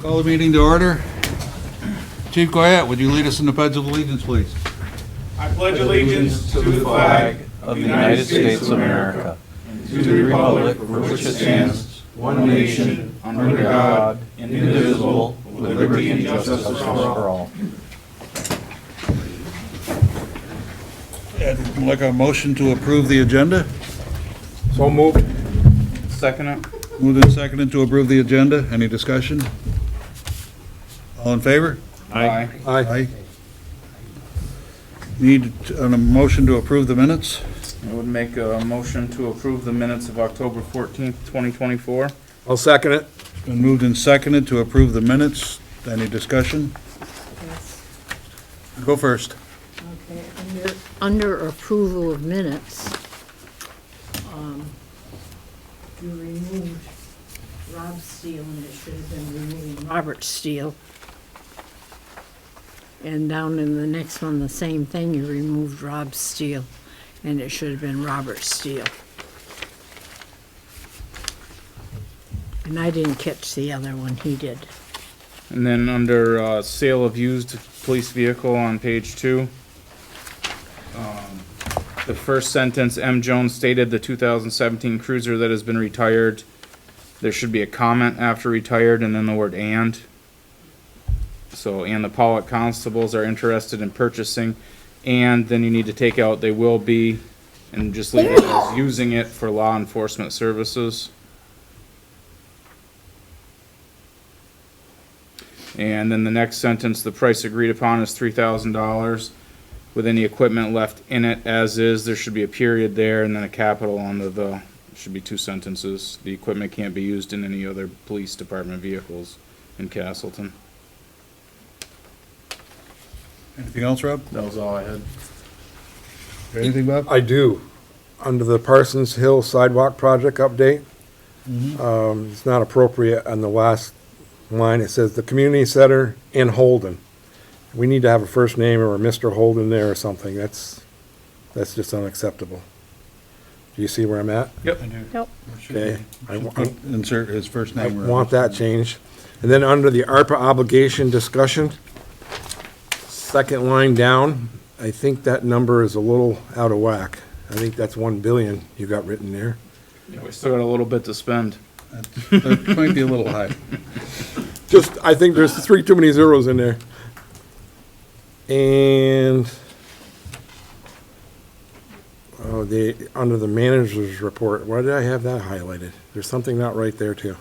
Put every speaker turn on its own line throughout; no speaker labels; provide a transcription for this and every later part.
Call the meeting to order. Chief Goyette, would you lead us in the Pledge of Allegiance, please?
I pledge allegiance to the flag of the United States of America, and to the republic for which it stands, one nation, under God, indivisible, with liberty and justice for all.
I'd like a motion to approve the agenda.
So moved. Second it.
Moved and seconded to approve the agenda. Any discussion? All in favor?
Aye.
Aye. Need a motion to approve the minutes.
I would make a motion to approve the minutes of October 14th, 2024.
I'll second it.
It's been moved and seconded to approve the minutes. Any discussion?
Yes.
Go first.
Okay, under approval of minutes, you removed Rob Steele, and it should have been removing Robert Steele. And down in the next one, the same thing, you removed Rob Steele, and it should have been Robert Steele. And I didn't catch the other one, he did.
And then under sale of used police vehicle on page 2, the first sentence, M. Jones stated the 2017 Cruiser that has been retired. There should be a comment after retired and then the word and. So, and the Pollock constables are interested in purchasing, and then you need to take out they will be, and just leave it as using it for law enforcement services. And then the next sentence, the price agreed upon is $3,000 with any equipment left in it as is. There should be a period there and then a capital on the should be 2 sentences. The equipment can't be used in any other police department vehicles in Castleton.
Anything else, Rob?
That was all I had.
Anything, Bob?
I do. Under the Parsons Hill Sidewalk Project update, it's not appropriate on the last line. It says the community center in Holden. We need to have a first name or a Mr. Holden there or something. That's just unacceptable. Do you see where I'm at?
Yep.
Nope.
Okay.
Insert his first
I
name.
want that changed. And then under the ARPA obligation discussion, second line down, I think that number is a little out of whack. I think that's 1 billion you got written there.
Yeah, we still got a little bit to spend.
That might be a little high.
Just, I think there's 3 too many zeros in there. And, under the manager's report, why did I have that highlighted? There's something not right there too.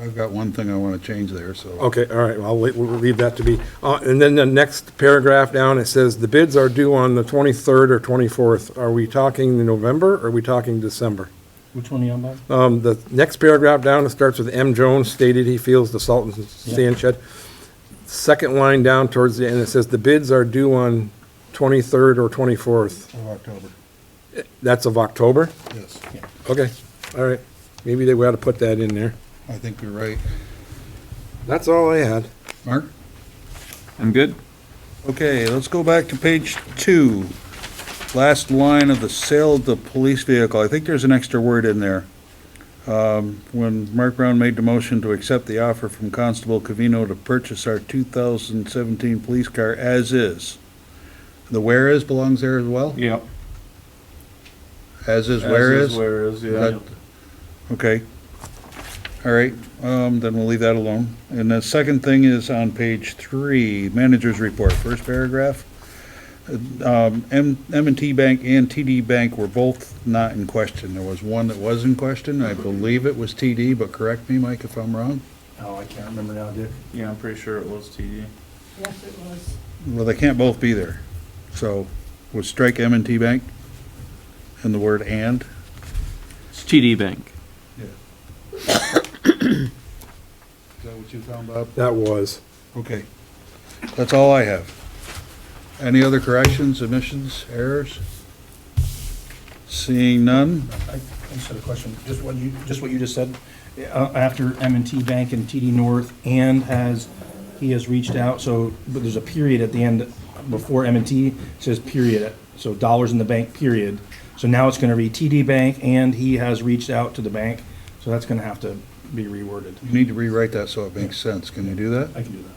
I've got one thing I want to change there, so.
Okay, all right, well, we'll leave that to be. And then the next paragraph down, it says, the bids are due on the 23rd or 24th. Are we talking November, or are we talking December?
Which one are you on, Bob?
The next paragraph down, it starts with M. Jones stated he feels the salt and sand shed. Second line down towards the end, it says, the bids are due on 23rd or 24th.
Of October,
That's of October?
yes.
Okay, all right. Maybe they ought to put that in there.
I think you're right.
That's all I had.
Mark?
I'm good.
Okay, let's go back to page 2. Last line of the sale of the police vehicle. I think there's an extra word in there. When Mark Brown made the motion to accept the offer from Constable Covino to purchase our 2017 police car as is. The where is belongs there as well?
Yep.
As is, where is?
Where is, yeah.
That- Okay. All right, then we'll leave that alone. And the second thing is on page 3, manager's report, first paragraph. M&T Bank and TD Bank were both not in question. There was one that was in question. I believe it was TD, but correct me, Mike, if I'm wrong.
Oh, I can't remember now, Dick.
Yeah, I'm pretty sure it was TD.
Yes, it was.
Well, they can't both be there. So we'll strike M&T Bank and the word and.
It's TD Bank.
Is that what you found, Bob?
That was.
Okay. That's all I have. Any other corrections, omissions, errors? Seeing none?
I just had a question, just what you just said. After M&T Bank and TD North, he has reached out, so, but there's a period at the end before M&T, it says period, so dollars in the bank, period. So now it's gonna read TD Bank, and he has reached out to the bank, so that's gonna have to be reworded.
You need to rewrite that so it makes sense. Can you do that?
I can do that.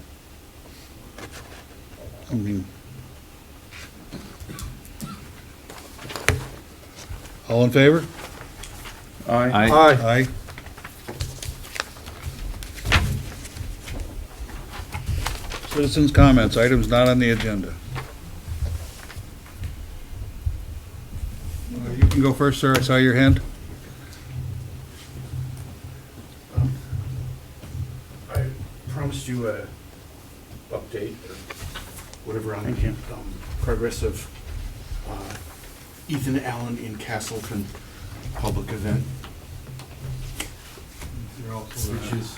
I mean, all in favor?
Aye.
Aye.
Aye. Citizens' comments, items not on the agenda. You can go first, sir. I saw your hand.
I promised you a update or whatever on
Thank
the
you.
progress of Ethan Allen in Castleton public event, which is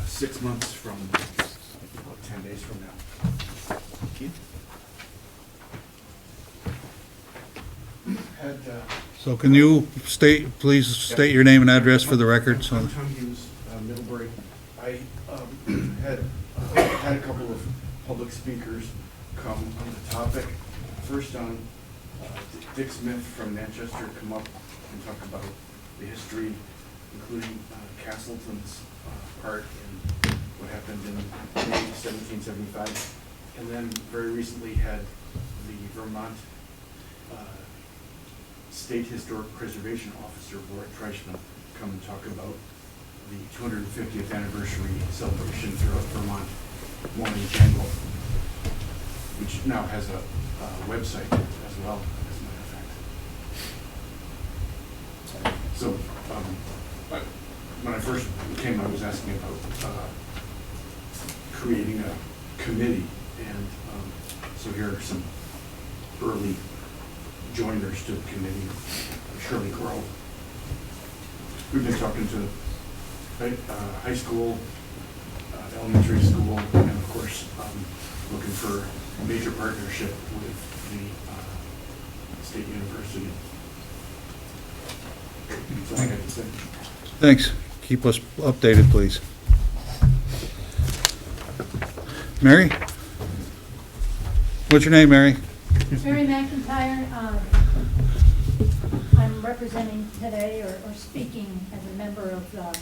6 months from about 10 days from now.
Thank you.
Had,
So can you please state your name and address for the record? So,
I'm Tom Hughes, Middlebury. I had a couple of public speakers come on the topic. First on Dick Smith from Manchester come up and talk about the history, including Castleton's part in what happened in May 1775. And then very recently had the Vermont State Historic Preservation Officer, Laura Treichman, come and talk about the 250th anniversary celebration throughout Vermont, one in January, which now has a website as well, as a matter of fact. So, when I first came, I was asking about creating a committee, and so here are some early joiners to the committee. Shirley Grove. We've been talking to high school, elementary school, and of course, looking for a major partnership with the state university. That's all I had to say.
thanks. Keep us updated, please. Mary? What's your name, Mary?
Mary McIntyre, I'm representing today or speaking as a member of the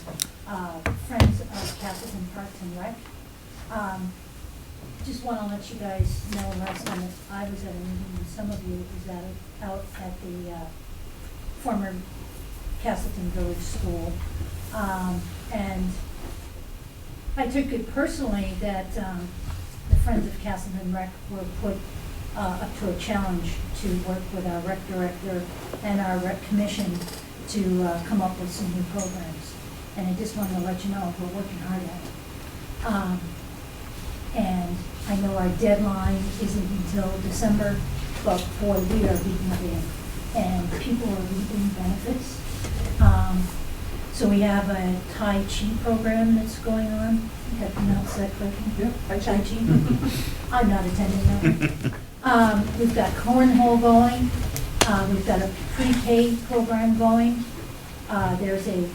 Friends of Castleton Parks and Rec. Just want to let you guys know, last time that I was at a meeting, and some of you was out at the former Castleton Village School. And I took it personally that the Friends of Castleton Rec were put up to a challenge to work with our rec director and our rec commission to come up with some new programs. And I just wanted to let you know we're working hard at it. And I know our deadline isn't until December, but boy, we are beating big, and people are reaping benefits. So we have a Tai Chi program that's going on. Have you pronounced that correctly?
Yeah.
Tai Chi. I'm not attending that one. We've got cornhole going. We've got a pre-K program going. There's a,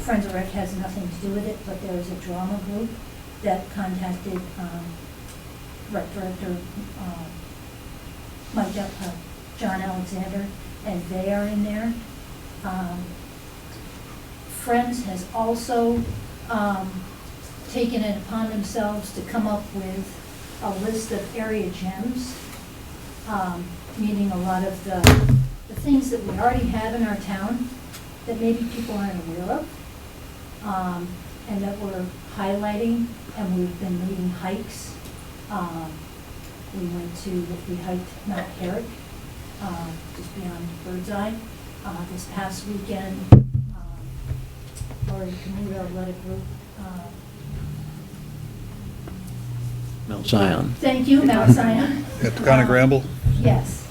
Friends of Rec has nothing to do with it, but there's a drama group that contacted rec director John Alexander, and they are in there. Friends has also taken it upon themselves to come up with a list of area gems, meaning a lot of the things that we already have in our town that maybe people aren't aware of, and that we're highlighting, and we've been leading hikes. We hiked Mount Herrick, just beyond Birdseye. This past weekend, Lori Camuto led a group.
Mount Zion.
Thank you, Mount Zion.
At the Conic Ramble?
Yes.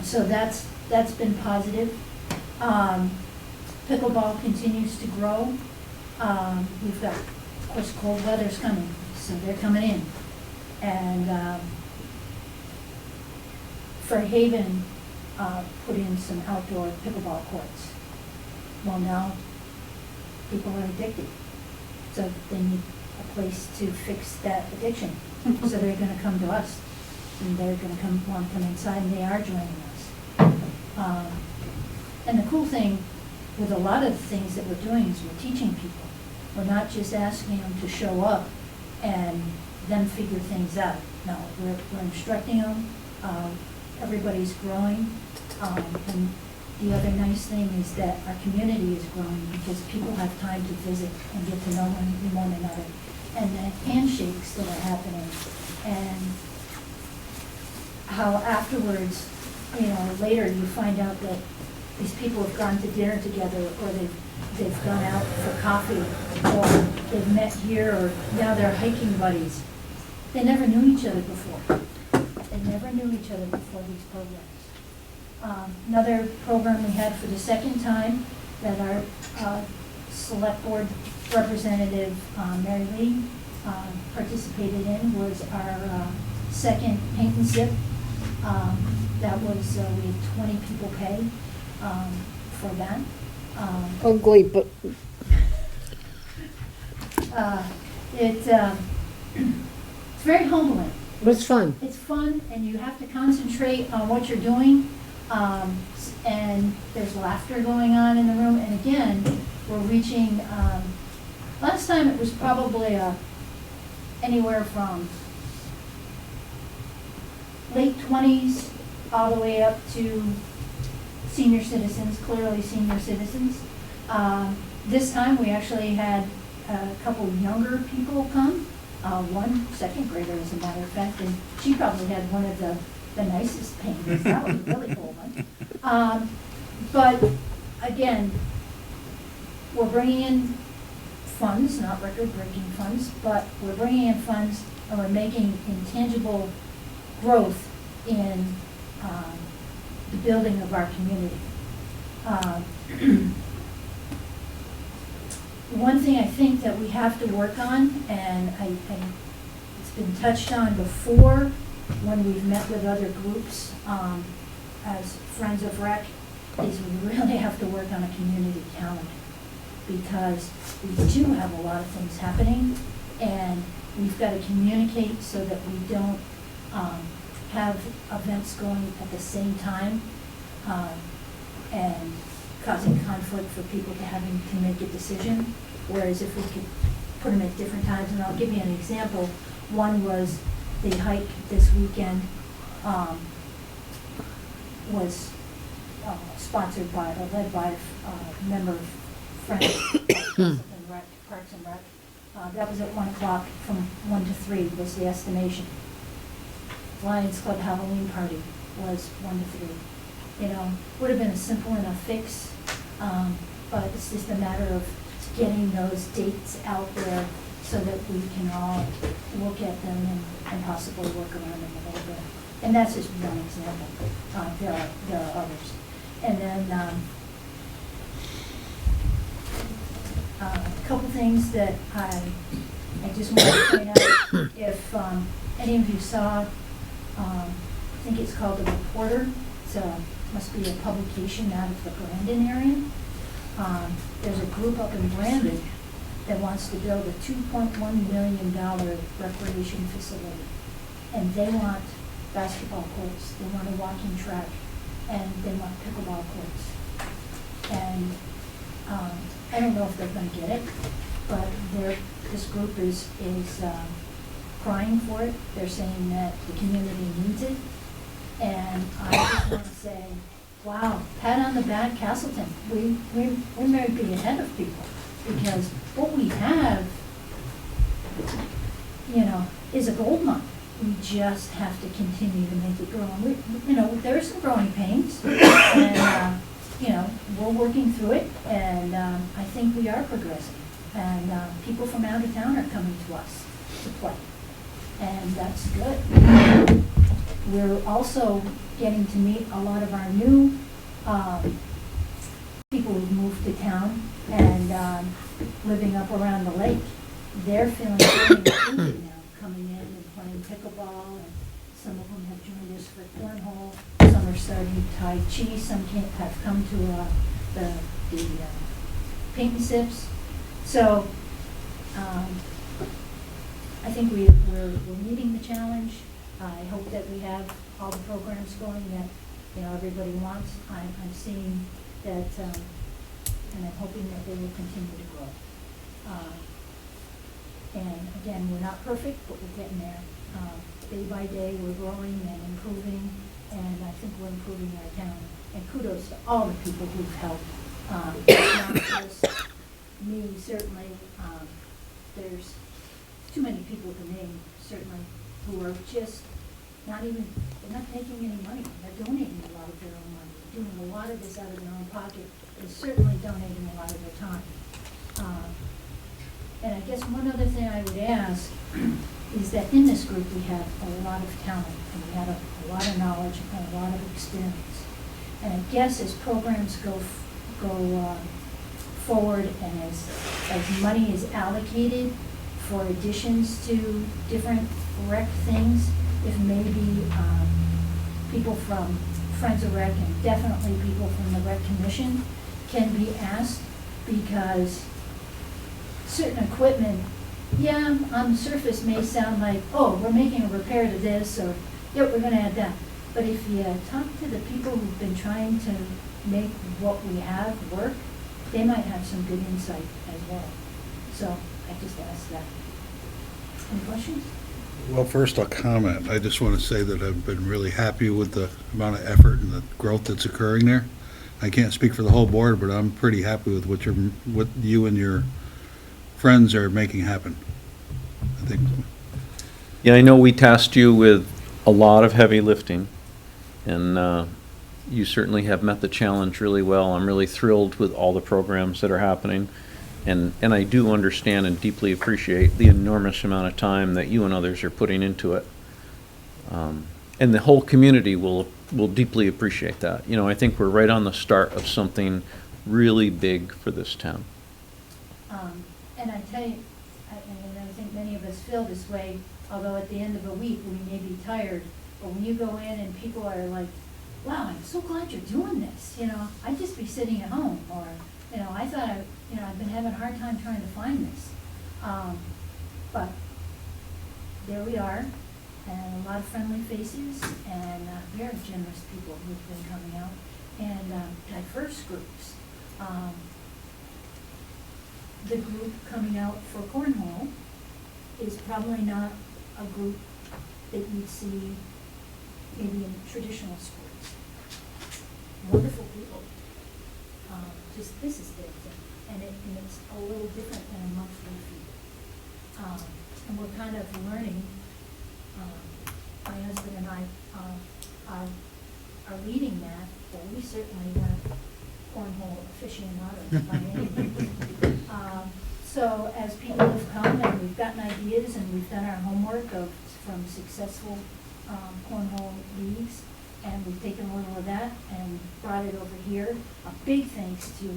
So that's been positive. Pickleball continues to grow. We've got, of course, cold weather's coming, so they're coming in. And Fairhaven put in some outdoor pickleball courts. Well, now people are addicted, so they need a place to fix that addiction. So they're gonna come to us, and they're gonna want to come inside, and they are joining us. And the cool thing with a lot of the things that we're doing is we're teaching people. We're not just asking them to show up and then figure things out. No, we're instructing them. Everybody's growing. And the other nice thing is that our community is growing because people have time to visit and get to know one another. And the handshakes that are happening, and how afterwards, later you find out that these people have gone to dinner together, or they've gone out for coffee, or they've met here, or now they're hiking buddies. They never knew each other before. They never knew each other before these programs. Another program we had for the second time that our select board representative, Mary Lee, participated in was our second paint and sip. That was, we had 20 people pay for that.
Ugly, but
It's very humbling.
it's fun.
It's fun, and you have to concentrate on what you're doing, and there's laughter going on in the room. And again, we're reaching, last time it was probably anywhere from late 20s all the way up to senior citizens, clearly senior citizens. This time, we actually had a couple younger people come. One second grader, as a matter of fact, and she probably had one of the nicest paintings. That was a really cool one. But again, we're bringing in funds, not record-breaking funds, but we're bringing in funds and we're making intangible growth in the building of our community. One thing I think that we have to work on, and it's been touched on before when we've met with other groups as Friends of Rec, is we really have to work on a community calendar, because we do have a lot of things happening, and we've got to communicate so that we don't have events going at the same time and causing conflict for people to having to make a decision. Whereas if we could put them at different times, and I'll give you an example. One was the hike this weekend was sponsored by, or led by a member of Friends and Rec, Parks and Rec. That was at 1 o'clock, from 1 to 3 was the estimation. Lions Club Halloween party was 1 to 3. Would have been a simple enough fix, but it's just a matter of getting those dates out there so that we can all look at them and possibly work around them a little bit. And that's just one example. There are others. And then a couple things that I just want to point out. If any of you saw, I think it's called The Reporter. Must be a publication out of the Brandon area. There's a group up in Brandon that wants to build a $2.1 million recreation facility. And they want basketball courts, they want a walking track, and they want pickleball courts. And I don't know if they're going to get it, but this group is crying for it. They're saying that the community needs it. And I just want to say, wow, pat on the back, Castleton. We may be ahead of people, because what we have, is a gold mine. We just have to continue to make it grow. And there are some growing pains, and we're working through it, and I think we are progressing. And people from out of town are coming to us to play, and that's good. We're also getting to meet a lot of our new people who've moved to town and living up around the lake. They're feeling very included now, coming in and playing pickleball, and some of them have joined us for cornhole. Some are starting Tai Chi. Some have come to the paint and sips. So I think we're meeting the challenge. I hope that we have all the programs going that everybody wants. I'm seeing that and I'm hoping that they will continue to grow. And again, we're not perfect, but we're getting there. Day by day, we're growing and improving, and I think we're improving our town. And kudos to all the people who've helped, not just me, certainly. There's too many people to name, certainly, who are just not even, they're not taking any money. They're donating a lot of their own money, doing a lot of this out of their own pocket, and certainly donating a lot of their time. And I guess one other thing I would ask is that in this group, we have a lot of talent, and we have a lot of knowledge and a lot of experience. And I guess as programs go forward and as money is allocated for additions to different rec things, if maybe people from Friends of Rec and definitely people from the Rec Commission can be asked, because certain equipment, yeah, on the surface may sound like, oh, we're making a repair to this, or, yep, we're gonna add that. But if you talk to the people who've been trying to make what we have work, they might have some good insight as well. So I just asked that. Any questions?
Well, first I'll comment. I just want to say that I've been really happy with the amount of effort and the growth that's occurring there. I can't speak for the whole board, but I'm pretty happy with what you and your friends are making happen. I think,
Yeah, I know we tasked you with a lot of heavy lifting, and you certainly have met the challenge really well. I'm really thrilled with all the programs that are happening, and I do understand and deeply appreciate the enormous amount of time that you and others are putting into it. And the whole community will deeply appreciate that. You know, I think we're right on the start of something really big for this town.
And I tell you, and I think many of us feel this way, although at the end of a week, we may be tired, but when you go in and people are like, wow, I'm so glad you're doing this, you know, I'd just be sitting at home, or, you know, I thought I've been having a hard time trying to find this. But there we are, and a lot of friendly faces, and very generous people who've been coming out, and diverse groups. The group coming out for cornhole is probably not a group that you'd see maybe in traditional sports. Wonderful people. Just this is their thing, and it's a little different than a monthly fee. And we're kind of learning. My husband and I are leading that, but we certainly weren't cornhole aficionados by any means. So as people have come and we've gotten ideas and we've done our homework from successful cornhole leagues, and we've taken a little of that and brought it over here. A big thanks to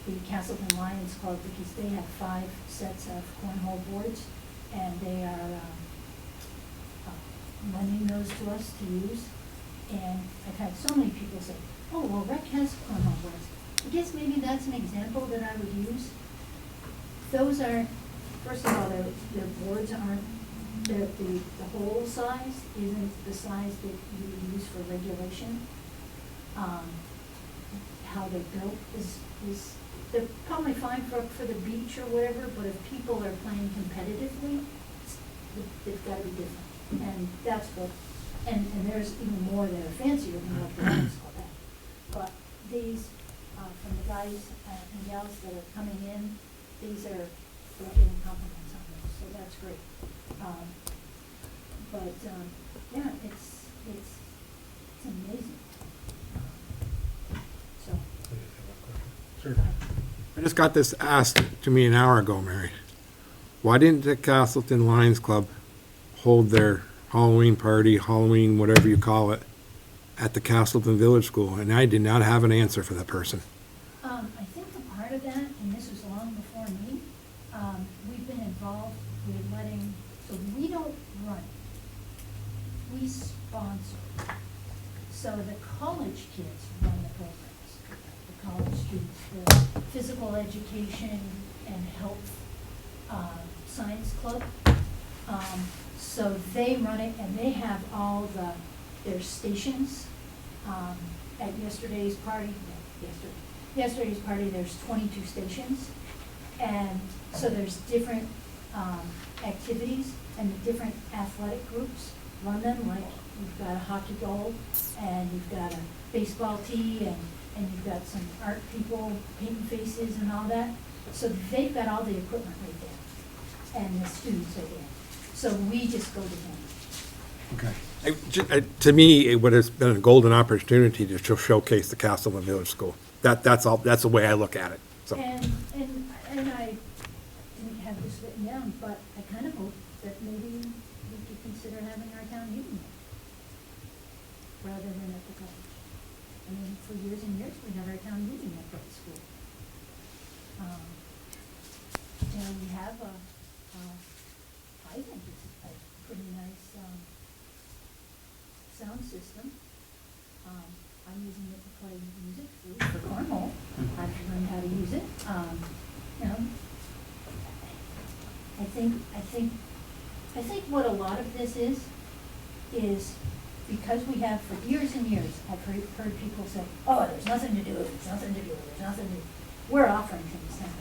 the Castleton Lions Club, because they have 5 sets of cornhole boards, and they are lending those to us to use. And I've had so many people say, oh, well, Rec has cornhole boards. I guess maybe that's an example that I would use. Those are, first of all, their boards aren't, the hole size isn't the size that you would use for regulation. How they're built is they're probably fine for the beach or whatever, but if people are playing competitively, they've got to be different. And that's what, and there's even more that are fancier than what the Lions call that. But these, from the guys and gals that are coming in, these are, we're getting compliments on them, so that's great. Yeah, it's amazing. So.
Sure.
I just got this asked to me an hour ago, Mary. Why didn't the Castleton Lions Club hold their Halloween party, Halloween, whatever you call it, at the Castleton Village School? And I did not have an answer for that person.
I think a part of that, and this was long before me, we've been involved with letting, so we don't run it. We sponsor. So the college kids run the programs, the college students, the physical education and health science club. So they run it, and they have all their stations. At yesterday's party, yesterday's party, there's 22 stations. And so there's different activities, and the different athletic groups run them, like you've got a hockey goal, and you've got a baseball tee, and you've got some art people painting faces and all that. So they've got all the equipment right there, and the students are there. So we just go to them.
Okay. To me, it would have been a golden opportunity to showcase the Castleton Village School. That's all, that's the way I look at it, so.
And I didn't have this written down, but I kind of hope that maybe we could consider having our town meeting there, rather than at the college. I mean, for years and years, we had our town meeting at that school. You know, we have I think it's a pretty nice, sound system. I'm using it to play music through for cornhole. I've learned how to use it. You know, I think what a lot of this is because we have for years and years, I've heard people say, oh, there's nothing to do, there's nothing to do, there's nothing to do. We're offering things now.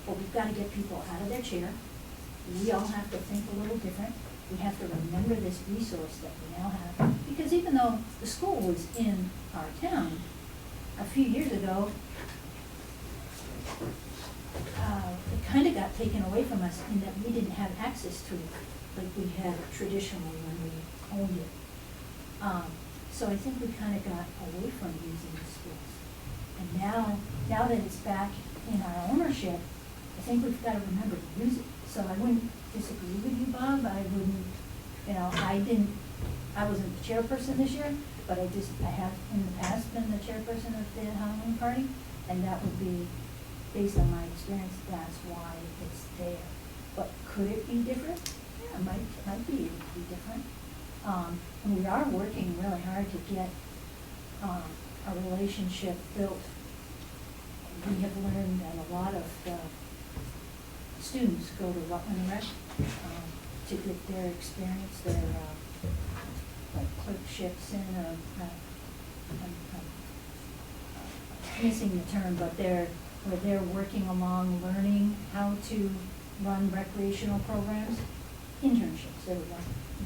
But we've got to get people out of their chair. We all have to think a little different. We have to remember this resource that we now have. Because even though the school was in our town, a few years ago, it kind of got taken away from us in that we didn't have access to it like we had traditionally when we owned it. So I think we kind of got away from using the schools. And now that it's back in our ownership, I think we've got to remember to use it. So I wouldn't disagree with you, Bob. I wouldn't, you know, I wasn't the chairperson this year, but I have in the past been the chairperson of the Halloween party, and that would be, based on my experience, that's why it's there. But could it be different? Yeah, it might be different. And we are working really hard to get a relationship built. We have learned that a lot of the students go to Rutland Rec to get their experience, their like clerkships in, I'm missing the term, but where they're working along, learning how to run recreational programs, internships, there we go.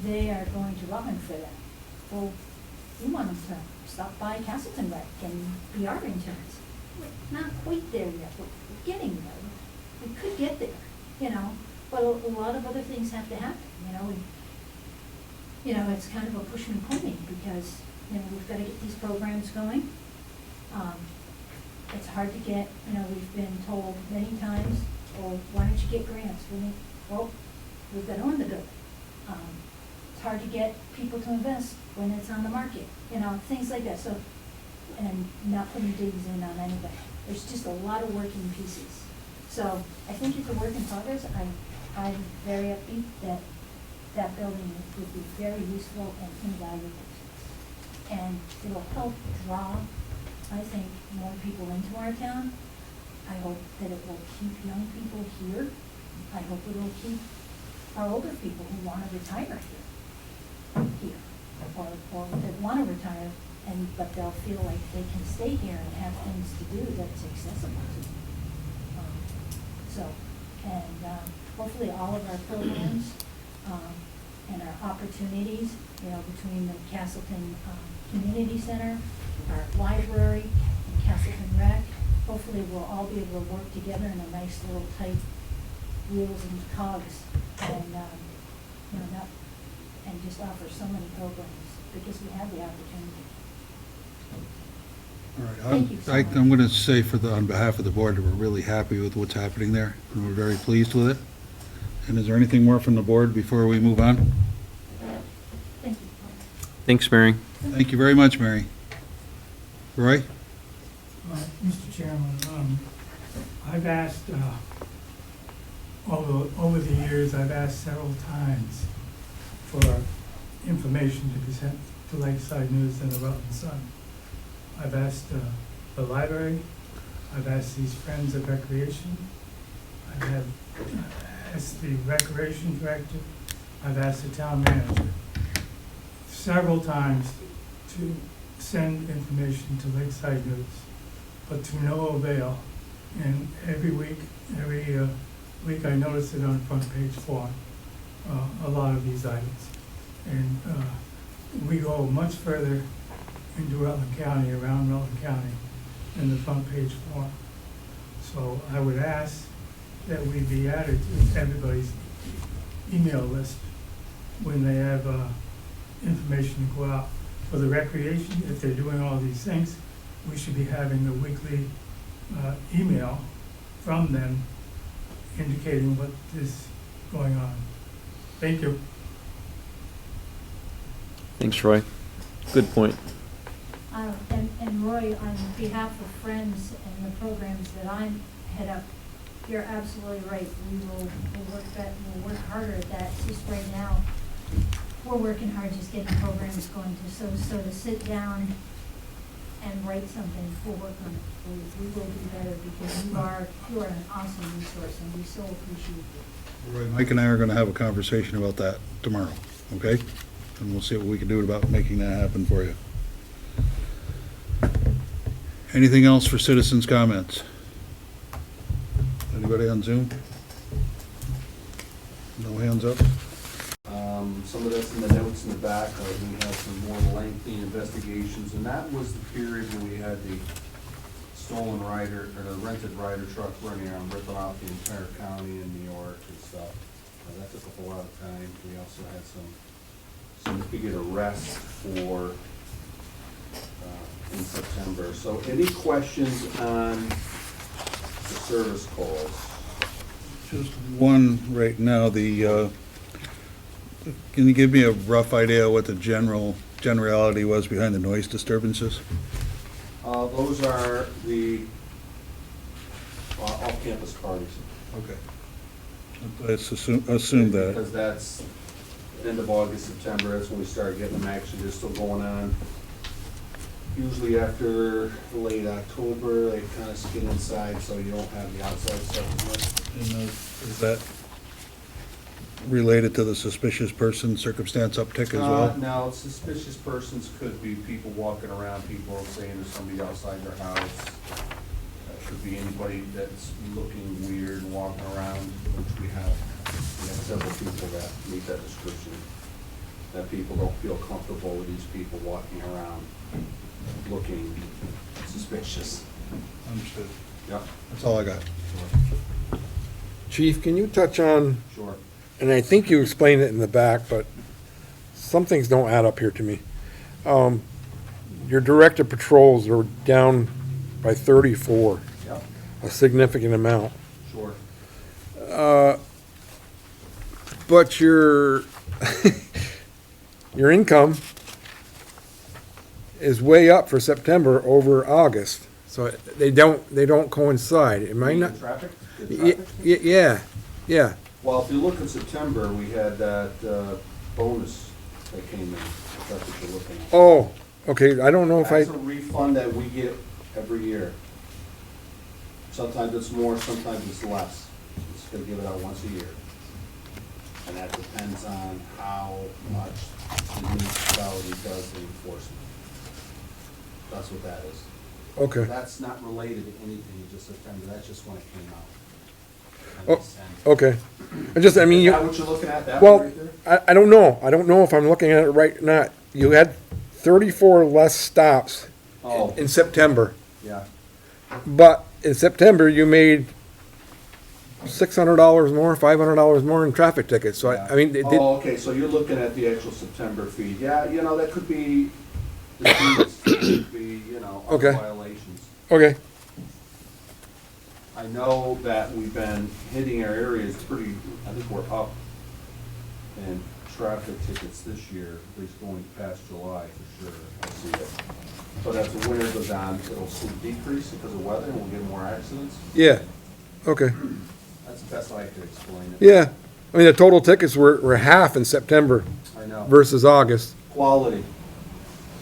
They are going to Rutland for that. Well, we want them to stop by Castleton Rec and be our interns. We're not quite there yet, but we're getting there. We could get there, you know, but a lot of other things have to happen, you know. It's kind of a push and pulling because, you know, we've got to get these programs going. It's hard to get, you know, we've been told many times, well, why don't you get grants? Well, we've got to own the building. It's hard to get people to invest when it's on the market, you know, things like that. So, and not putting digs in on anybody. There's just a lot of working pieces. So I think it's a work in progress. I'm very upbeat that that building would be very useful and invaluable. And it'll help draw, I think, more people into our town. I hope that it will keep young people here. I hope it will keep our older people who want to retire here, or that want to retire, but they'll feel like they can stay here and have things to do that's accessible to them. Hopefully all of our programs and our opportunities, you know, between the Castleton Community Center, our library, and Castleton Rec, hopefully we'll all be able to work together in a nice little tight wheels and cogs, and you know, and just offer so many programs because we have the opportunity.
All right,
Thank you so much.
I'm going to say on behalf of the board that we're really happy with what's happening there, and we're very pleased with it. And is there anything more from the board before we move on?
Thank you.
Thanks, Mary.
Thank you very much, Mary. Roy?
Mr. Chairman, I've asked, over the years, I've asked several times for information to be sent to Lakeside News and the Rutland Sun. I've asked the library, I've asked these Friends of Recreation, I've asked the Recreation Director, I've asked the Town Manager several times to send information to Lakeside News. but to no avail. And every week I notice it on front page 4, a lot of these items. And we go much further into Rutland County, around Rutland County, than the front page 4. So I would ask that we be added to everybody's email list when they have information to go out. For the recreation, if they're doing all these things, we should be having a weekly email from them indicating what is going on. Thank you.
Thanks, Roy. Good point.
And Roy, on behalf of Friends and the programs that I'm head up, you're absolutely right. We'll work harder at that. It's just right now, we're working hard just getting programs going so to sit down and write something, we'll work on it. We will do better because you are an awesome resource and we so appreciate you.
Roy, Mike and I are gonna have a conversation about that tomorrow, okay? And we'll see what we can do about making that happen for you. Anything else for citizens' comments? Anybody on Zoom? No hands up?
Some of that's in the notes in the back, we had some more lengthy investigations, and that was the period when we had the stolen rider, or the rented rider truck running around, ripping off the entire county in New York and stuff. That took a whole lot of time. We also had some significant arrests for, in September. So any questions on the service calls?
Just one right now, can you give me a rough idea what the generality was behind the noise disturbances?
Those are the off-campus parties.
Okay. Let's assume that.
Because that's end of August, September, that's when we start getting them. Actually, they're still going on. Usually after late October, they kind of skin inside, so you don't have the outside stuff.
And is that related to the suspicious person circumstance uptick as well?
No, suspicious persons could be people walking around, people saying there's somebody outside their house. Could be anybody that's looking weird and walking around, which we have several people that meet that description. That people don't feel comfortable with these people walking around looking suspicious.
Understood.
Yep,
That's all I got.
Chief, can you touch on,
sure.
and I think you explained it in the back, but some things don't add up here to me. Your directed patrols are down by 34,
Yep,
a significant amount.
sure.
But your, your income is way up for September over August, so they don't coincide. Am I not?
The traffic? The
Y-
traffic?
Yeah.
Well, if you look in September, we had that bonus that came in, if that's what you're looking at.
Oh, okay, I don't know if I,
That's a refund that we get every year. Sometimes it's more, sometimes it's less. It's gonna give it out once a year. And that depends on how much the municipality does the enforcement. That's what that is.
okay,
That's not related to anything, it's just September, that's just when it came out.
Oh, okay. I mean,
Is
you,
that what you're looking at, that one
well,
right there?
I don't know. I don't know if I'm looking at it right or not. You had 34 less stops
Oh,
in September,
yeah.
but in September, you made $600 more, $500 more in traffic tickets, so I mean, it did,
Oh, okay, so you're looking at the actual September feed. Yeah, that could be, the fees, could be, other
Okay.
violations.
okay,
I know that we've been hitting our areas pretty, I think we're up in traffic tickets this year, at least going past July for sure, I see it. But as the winter goes on, it'll decrease because of weather and we'll get more accidents.
yeah, okay,
That's the best I could explain it.
yeah. I mean, the total tickets were half in September
I know.
versus August,
Quality.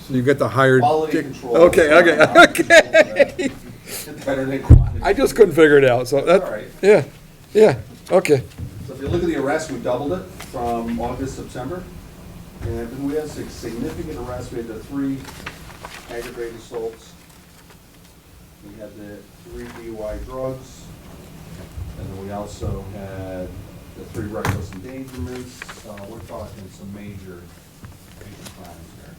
so you get the higher.
Quality control.
Okay, okay.
Better than quantity.
I just couldn't figure it out, so
All
that,
right.
yeah, okay.
So if you look at the arrests, we doubled it from August, September. And we had significant arrests. We had the 3 aggravated assaults. We had the 3 DUI drugs, and then we also had the 3 reckless endangerments. We're talking some major crimes there.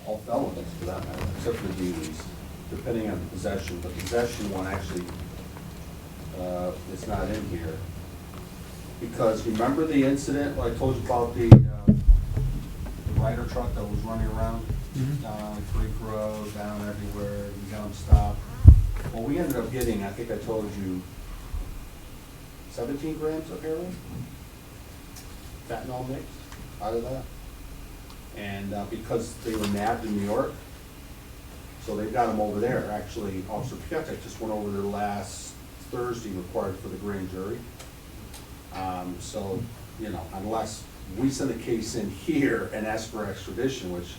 All felonies for that matter, except for the DUIs, depending on the possession. The possession one actually, is not in here. Because remember the incident where I told you about the Ryder truck that was running around? Down Creek Road, down everywhere, we got them stopped. Well, we ended up getting, I think I told you, 17 grams of heroin? Fentanyl mixed out of that. And because they were nabbed in New York, so they've got them over there. Actually, Officer Piatek just went over there last Thursday, required for the grand jury. So, you know, unless we send a case in here and ask for extradition, which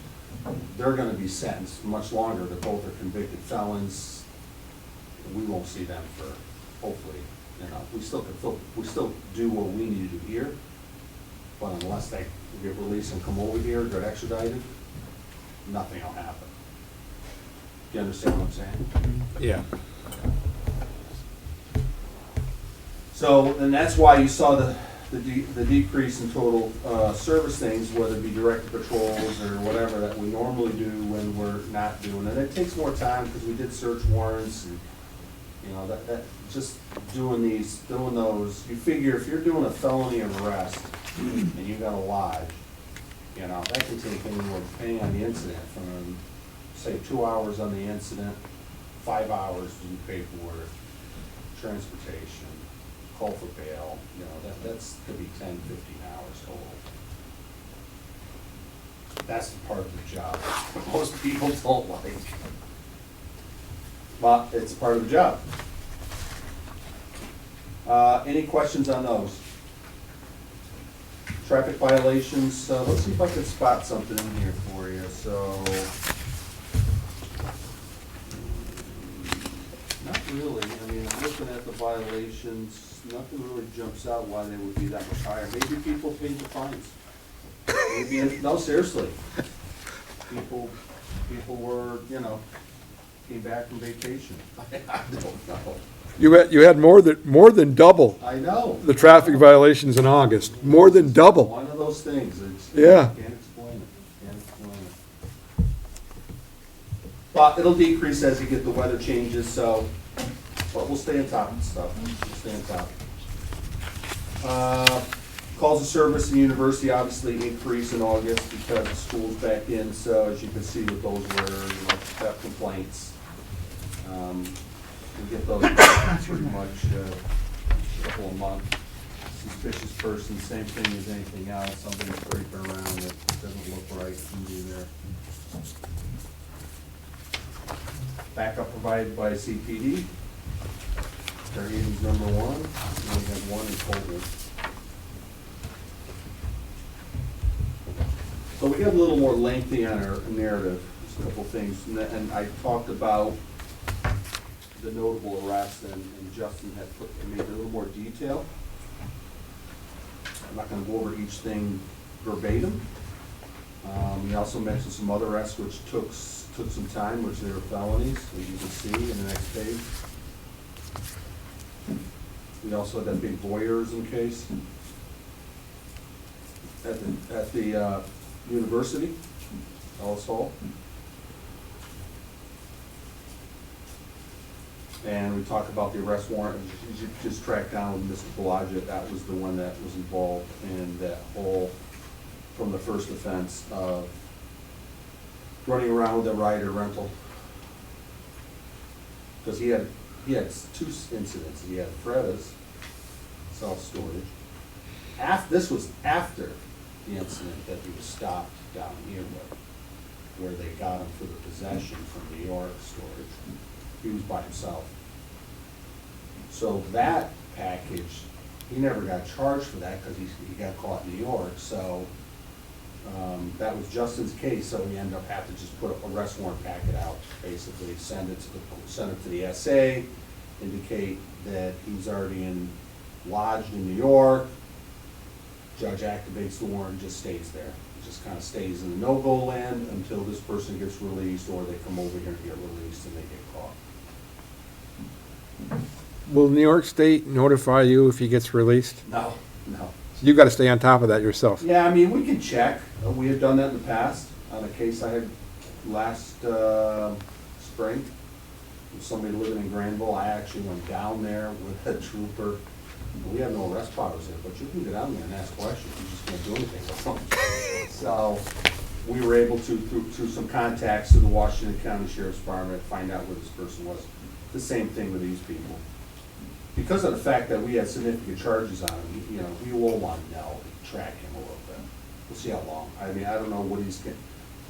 they're gonna be sentenced much longer, they both are convicted felons, we won't see them for, hopefully, you know, we still do what we need to do here, but unless they get released and come over here, get extradited, nothing will happen. Do you understand what I'm saying?
Yeah.
So, and that's why you saw the decrease in total service things, whether it be directed patrols or whatever that we normally do when we're not doing it. It takes more time because we did search warrants and, you know, that just doing those, you figure if you're doing a felony arrest and you got a lodge, you know, that can take anywhere, depending on the incident, from, say, 2 hours on the incident, 5 hours to do paperwork, transportation, call for bail, you know, that's could be 10, 15 hours total. That's the part of the job most people don't like. But it's part of the job. Any questions on those? Traffic violations, let's see if I can spot something in here for you, so. Not really, I mean, I'm looking at the violations, nothing really jumps out why they would be that much higher. Maybe people paid the fines. Maybe, no, seriously. People were, you know, came back from vacation. I don't know.
You had more than double
I know.
the traffic violations in August, more than double.
One of those things, it's,
Yeah.
can't explain it, can't explain it. But it'll decrease as you get the weather changes, so, but we'll stay on top of stuff, we'll stay on top. Calls of service in university obviously increase in August because the school's back in, so as you can see what those were, you know, theft complaints. We get those pretty much a couple a month. Suspicious person, same thing as anything else, something scraping around that doesn't look right, can be there. Backup provided by CPD. Targeting's number 1, we only have 1 in Colton. So we got a little more lengthy on our narrative, just a couple things, and I talked about the notable arrest, and Justin had made a little more detail. I'm not gonna go over each thing verbatim. He also mentioned some other arrests which took some time, which they were felonies, as you can see in the next page. We also had that big voyeurism case at the university, Ellis Hall. And we talked about the arrest warrant, you just tracked down Mr. Balaja, that was the one that was involved in that whole, from the first offense of running around with a Ryder rental. Because he had 2 incidents, he had Freda's self-storage. This was after the incident that he was stopped down here with, where they got him for the possession from New York storage. He was by himself. So that package, he never got charged for that because he got caught in New York. So that was Justin's case. So we ended up having to just put a arrest warrant packet out, basically send it to the SA, indicate that he's already lodged in New York. Judge activates the warrant, just stays there. It just kind of stays in the no-go land until this person gets released or they come over here and get released and they get caught.
Will New York State notify you if he gets released?
No, no.
You gotta stay on top of that yourself.
Yeah, I mean, we can check. We have done that in the past on a case I had last spring. With somebody living in Granville. I actually went down there with a trooper. We have no arrest powers there, but you can get down there and ask questions. You just can't do anything with them. So we were able to, through some contacts to the Washington County Sheriff's Department, find out where this person was. The same thing with these people. Because of the fact that we had significant charges on him, you know, we will want to know, track him a little bit. We'll see how long. I mean, I don't know what he's getting.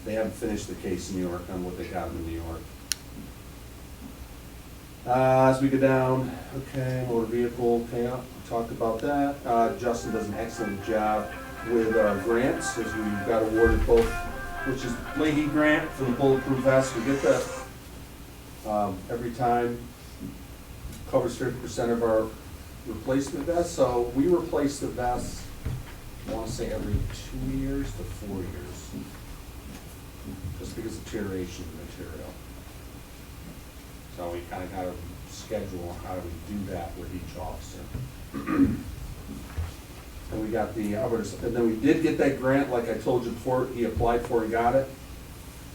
They haven't finished the case in New York on what they got him in New York. As we go down, okay, motor vehicle, okay, we talked about that. Justin does an excellent job with grants, as we got awarded both, which is Leahy grant for the bulletproof vest. We get that every time. Covers 50% of our replacement vests, so we replace the vests, I want to say every 2 years to 4 years, just because of deterioration of material. So we kind of got a schedule on how do we do that with each officer. And we got the others, and then we did get that grant, like I told you before, he applied for and got it.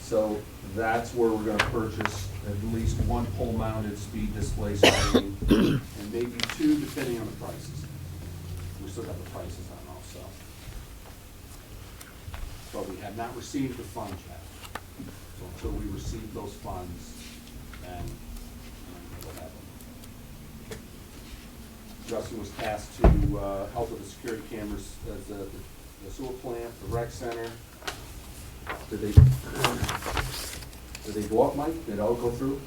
So that's where we're gonna purchase at least one pole-mounted speed display screen, and maybe two, depending on the prices. We still got the prices on also. But we have not received the funds yet. So until we receive those funds, then we'll have them. Justin was tasked to help with the security cameras at the sewer plant, the rec center. Did they go up, Mike? Did it all go through?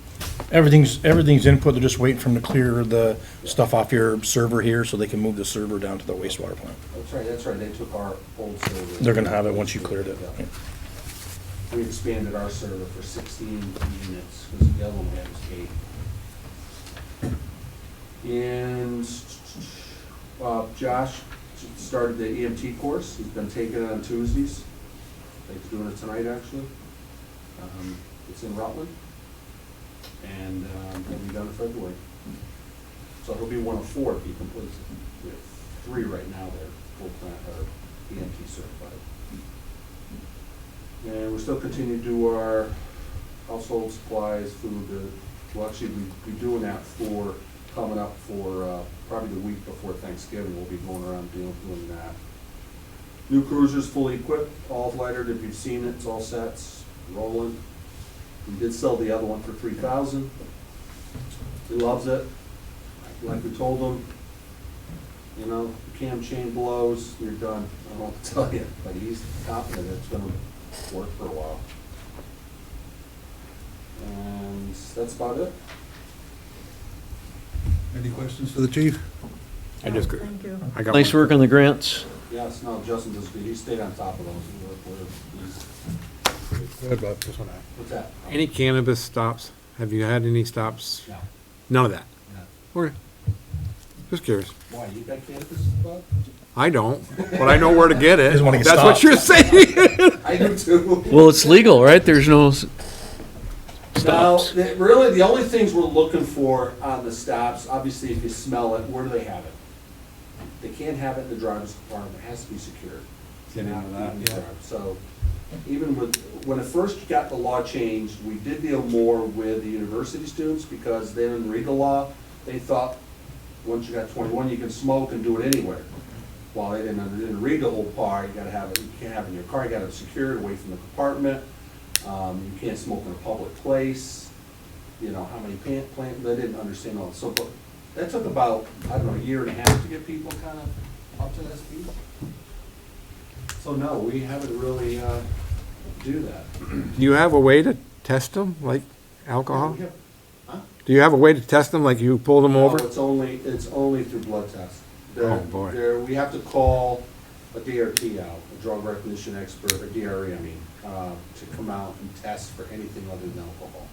Everything's input, they're just waiting for them to clear the stuff off your server here so they can move the server down to the wastewater plant.
That's right, they took our old server.
They're gonna have it once you cleared it.
Yeah. We expanded our server for 16 units, because the other one we had was 8. And Josh started the EMT course. He's been taking it on Tuesdays. He's doing it tonight, actually. It's in Rutland, and it'll be done in February. So he'll be one of 4 if he completes it. We have 3 right now that are full plant or EMT certified. And we're still continuing to do our household supplies, food. We'll actually be doing that for coming up for probably the week before Thanksgiving. We'll be going around doing that. New cruiser's fully equipped, all lightered. If you've seen it, it's all set, it's rolling. We did sell the other one for $3,000. He loves it. Like we told him, you know, the cam chain blows, you're done. I don't know what to tell you, but he's confident it's gonna work for a while. And that's about it.
Any questions for the chief?
I just,
Thank you.
I got
Nice
one.
work on the grants.
Yes, no, Justin does good. He stayed on top of those.
Good about this one.
What's that?
Any cannabis stops? Have you had any stops?
No,
None of that?
no.
Okay. Just curious.
Why, you got cannabis, Bob?
I don't, but I know where to get it.
Doesn't wanna get
That's what
stopped.
you're saying.
I do too.
Well, it's legal, right? There's no
Now,
stops.
really, the only things we're looking for on the stops, obviously, if you smell it, where do they have it? They can't have it in the driver's compartment, it has to be secured. Cannot be in the driver. So, even with, when it first got the law changed, we did deal more with the university students, because they didn't read the law. They thought, once you got 21, you can smoke and do it anywhere. Well, they didn't read the whole part. You gotta have it, you can't have it in your car, you gotta have it secured away from the compartment. You can't smoke in a public place. You know, how many plant, they didn't understand all this. So, but that took about, I don't know, a year and a half to get people kind of up to that speed. So no, we haven't really, do that.
Do you have a way to test them, like alcohol?
We have- Huh?
Do you have a way to test them, like you pull them
No,
over?
it's only through blood tests.
Oh, boy.
We have to call a DRT out, a drug recognition expert, or DRE, I mean, to come out and test for anything other than alcohol.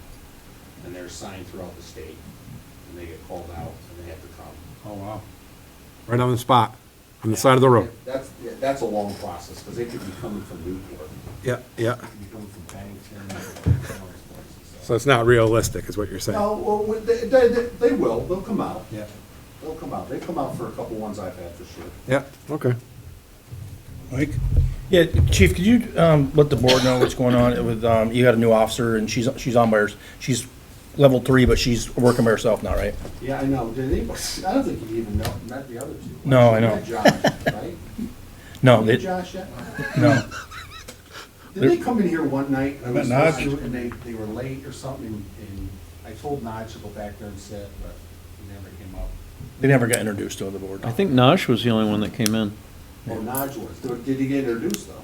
And they're assigned throughout the state, and they get called out, and they have to come.
Oh, wow. Right on the spot, on the side of the road?
That's a long process, because they could be coming from Newport,
Yeah, yeah.
they could be coming from Bennington, all those places, so.
So it's not realistic, is what you're saying?
No, well, they will, they'll come out.
Yeah.
They'll come out. They come out for a couple ones I've had for sure.
Yeah, okay.
Mike?
Yeah, Chief, could you, let the board know what's going on with, you got a new officer and she's on by her, she's level 3, but she's working by herself now, right?
Yeah, I know. Did anybody, I don't think you even met the other two.
No, I
You
know.
met Josh, right?
No,
You met
they,
Josh yet?
no.
Did they come in here one night?
I met
was supposed
Naj.
to, and they were late or something, and I told Naj to go back there and sit, but he never came up.
They never got introduced to the board.
I think Nash was the only one that came in.
Oh, Naj was. Did he get introduced though?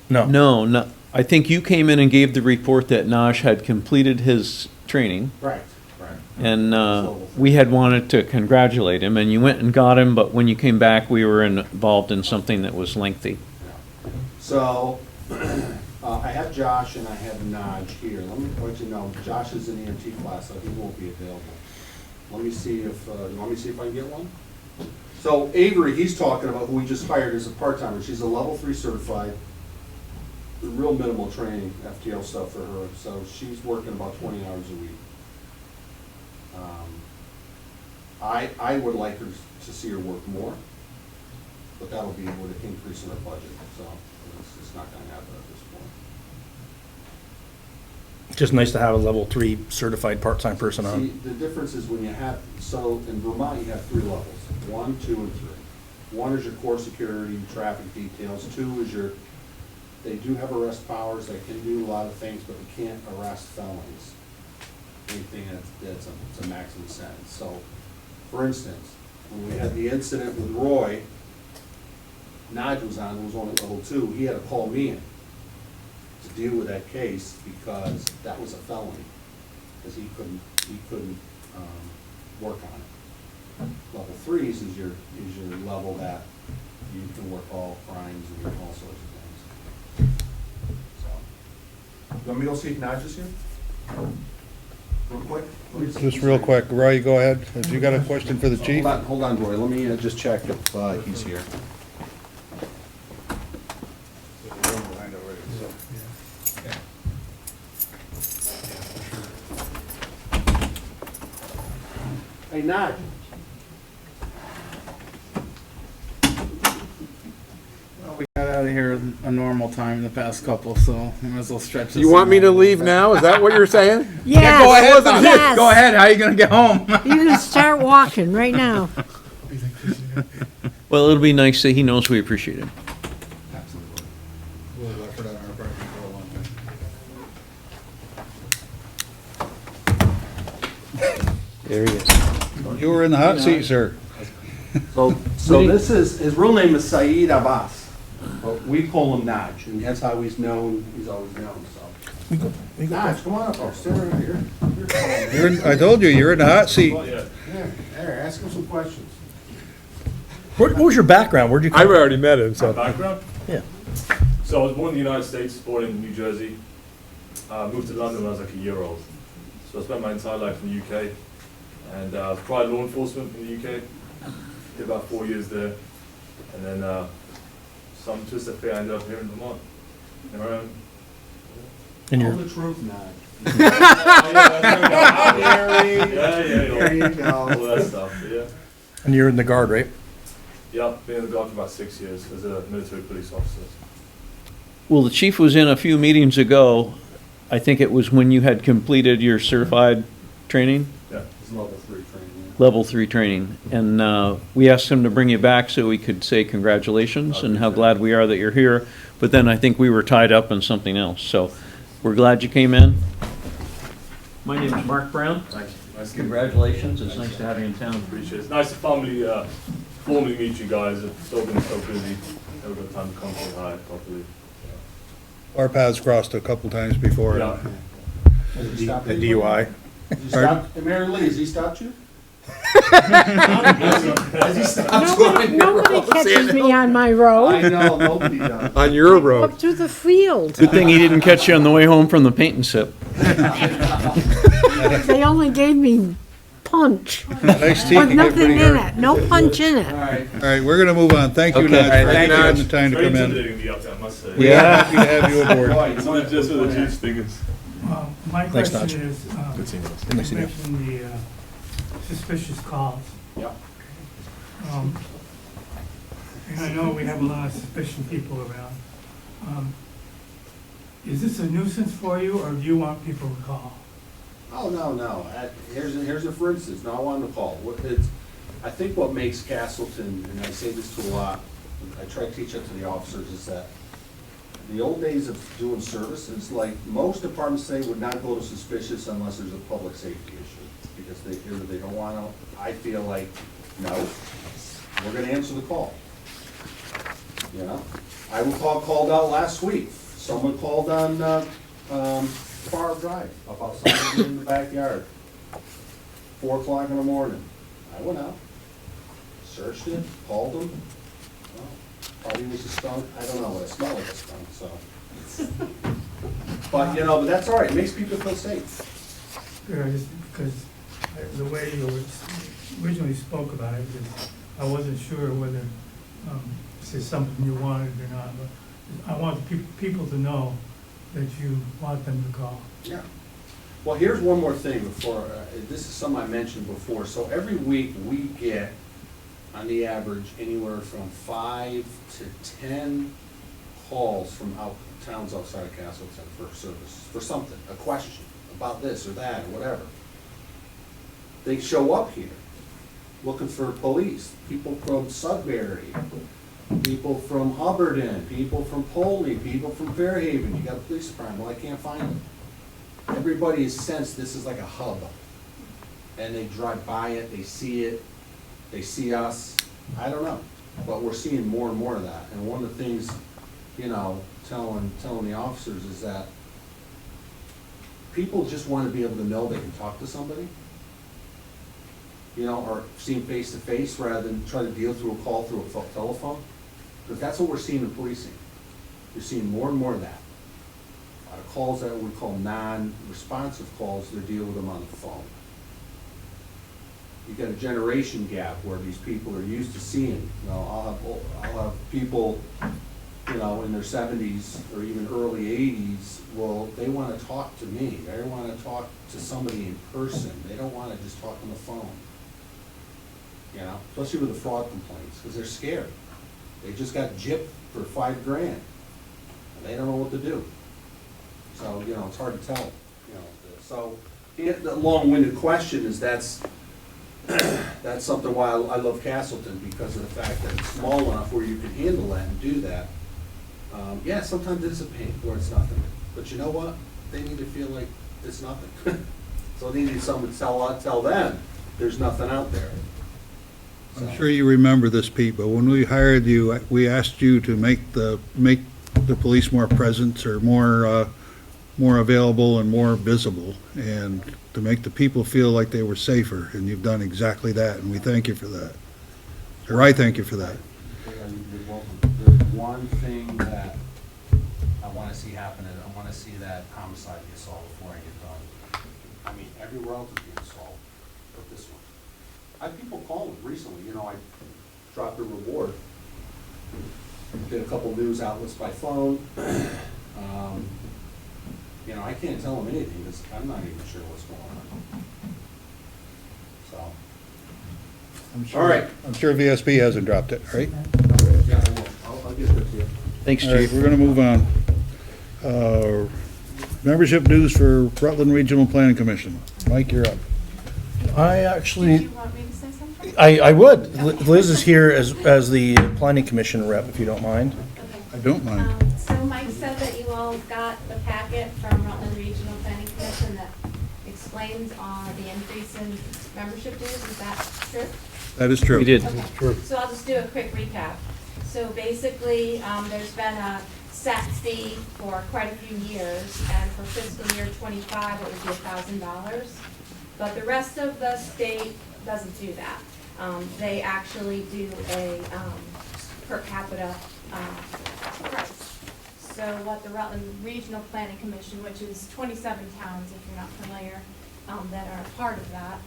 No.
No, no, I think you came in and gave the report that Nash had completed his training,
Right, right.
and we had wanted to congratulate him, and you went and got him, but when you came back, we were involved in something that was lengthy.
So, I have Josh and I have Naj here. Let me let you know, Josh is in the EMT class, so he won't be available. Let me see if, you want me to see if I can get one? So Avery, he's talking about who we just hired as a part-timer. She's a level 3 certified, real minimal training, FTL stuff for her. So she's working about 20 hours a week. I would like her to see her work more, but that'll be with an increase in her budget, so it's not gonna happen at this point.
Just nice to have a level 3 certified part-time person
See,
on.
the difference is when you have, so in Vermont, you have 3 levels, 1, 2, and 3. 1 is your core security, traffic details. 2 is your, they do have arrest powers, they can do a lot of things, but they can't arrest felonies. Anything that's a maximum sentence. So, for instance, when we had the incident with Roy, Naj was on, who was only level 2, he had to call me in to deal with that case because that was a felony, because he couldn't work on it. Level 3s is your level that you can work all crimes and all sorts of things. So, you want me to go see if Naj is here? Real quick?
Just real quick, Roy, go ahead. Have you got a question for the chief?
Hold on, Roy, let me just check if he's here. Hey, Naj.
We got out of here a normal time in the past couple, so we might as well stretch this.
You want me to
along.
leave now? Is that what you're saying?
Yeah, go ahead, Bob.
Yes.
Go ahead, how are you gonna get home?
You can start walking right now.
Well, it'll be nice that he knows we appreciate him.
There he is.
You were in the hot seat, sir.
So this is, his real name is Saeed Abbas, but we call him Naj, and that's how he's known, he's always known, so. Naj, come on up, I'll sit right here.
I told you, you're in the hot seat.
Yeah, there, ask him some questions.
What was your background? Where'd you come
I've
from?
already met him, so.
Background?
Yeah.
So I was born in the United States, born in New Jersey. Moved to London when I was like a year old. So I spent my entire life in the UK. And I was prior law enforcement in the UK. Did about 4 years there. And then some twist of fate, I ended up here in Vermont. And
And
Tell
you're,
the truth, Naj.
There
you go.
All that stuff, yeah.
and you're in the guard, right?
Yeah, been in the Guard for about 6 years as a military police officer.
Well, the chief was in a few meetings ago. I think it was when you had completed your certified training,
Yeah.
It's level 3 training.
level 3 training. And we asked him to bring you back so we could say congratulations and how glad we are that you're here. But then I think we were tied up in something else. So we're glad you came in. My name is Mark Brown.
Thank you. Nice to
Congratulations. It's nice to have you in town.
Appreciate it. It's nice to formally meet you guys. It's still been so busy. Never got time to come say hi properly.
Our paths crossed a couple times before.
Yeah.
Has he stopped
The
anybody?
DUI.
Has he stopped, and Mary Lee, has he stopped you? Has he stopped you?
Nobody catches me on my road,
I know, nobody does.
On your road.
up to the field.
Good thing he didn't catch you on the way home from the paint and sip.
They only gave me punch,
Nice teeth.
with
You get
nothing
pretty
in
hurt.
it, no punch in
All
it.
right.
All right, we're gonna move on. Thank you,
Okay.
Naj,
All right,
for
thank
having
you.
the time to
Very
come in.
intimidating to be up there, I must say.
We're happy to have you aboard.
Right,
It's not just for the chief stingers.
My
Thanks,
question
Nigel.
is,
Good seeing you.
you
Nice seeing you.
mentioned the suspicious calls.
Yep.
And I know we have a lot of suspicious people around. Is this a nuisance for you, or do you want people to call?
Oh, no. Here's a for instance, now I want to call. I think what makes Castleton, and I say this to a lot, I try to teach it to the officers, is that the old days of doing services, like most departments say, would not go to suspicious unless there's a public safety issue. Because they don't want to, I feel like, no, we're going to answer the call. You know? I called out last week. Someone called on Far Drive about something in the backyard. 4 o'clock in the morning. I went out, searched it, called them. Well, probably was a skunk. I don't know, but it smelled like a skunk, so. But, but that's all right. It makes people feel safe.
Just because the way you originally spoke about it, I wasn't sure whether this is something you wanted or not, but I want people to know that you want them to call.
Yeah. Well, here's one more thing before, this is something I mentioned before. So every week we get, on the average, anywhere from 5 to 10 calls from towns outside of Castleton for service, for something, a question about this or that or whatever. They show up here looking for police, people from Sudbury, people from Hubbardton, people from Poley, people from Fairhaven. You got a police department, well, I can't find them. Everybody has sensed this is like a hub. And they drive by it, they see us. I don't know, but we're seeing more and more of that. And one of the things, telling the officers is that people just want to be able to know they can talk to somebody, or see them face to face rather than try to deal through a call through a telephone. Because that's what we're seeing in policing. You're seeing more and more of that. A lot of calls that we call non-responsive calls, they're dealing with them on the phone. You got a generation gap where these people are used to seeing. I'll have people, in their 70s or even early 80s. Well, they want to talk to me. They want to talk to somebody in person. They don't want to just talk on the phone. Especially with the fraud complaints, because they're scared. They just got gypped for $5,000, and they don't know what to do. So, it's hard to tell. So, the long-winded question is that's something why I love Castleton, because of the fact that it's small enough where you can handle that and do that. Yeah, sometimes it's a pain where it's nothing. But you know what? They need to feel like it's nothing. So they need someone to tell them there's nothing out there.
I'm sure you remember this, Pete, but when we hired you, we asked you to make the police more present or more available and more visible, and to make the people feel like they were safer, and you've done exactly that, and we thank you for that. Or I thank you for that.
You're welcome. There's one thing that I want to see happen, and I want to see that homicide get solved before I get done. I mean, everywhere else is being solved, but this one. I had people calling recently, I dropped a reward. Did a couple news outlets by phone. I can't tell them anything because I'm not even sure what's going on. So. All right.
I'm sure VSP hasn't dropped it, right?
Yeah, I will. I'll get that to you.
Thanks,
All right,
Chief.
we're gonna move on. Membership dues for Rutland Regional Planning Commission. Mike, you're up.
I
Do
actually,
you want me to say something?
I would. Liz is here as the planning commission rep, if you don't mind.
I don't mind.
So Mike said that you all got the packet from Rutland Regional Planning Commission that explains the increase in membership dues. Is that true?
That is true.
We did.
Okay. So I'll just do a quick recap. So basically, there's been a set fee for quite a few years, and for fiscal year '25, it would be $1,000. But the rest of the state doesn't do that. They actually do a per capita price. So what the Rutland Regional Planning Commission, which is 27 towns, if you're not familiar, that are a part of that,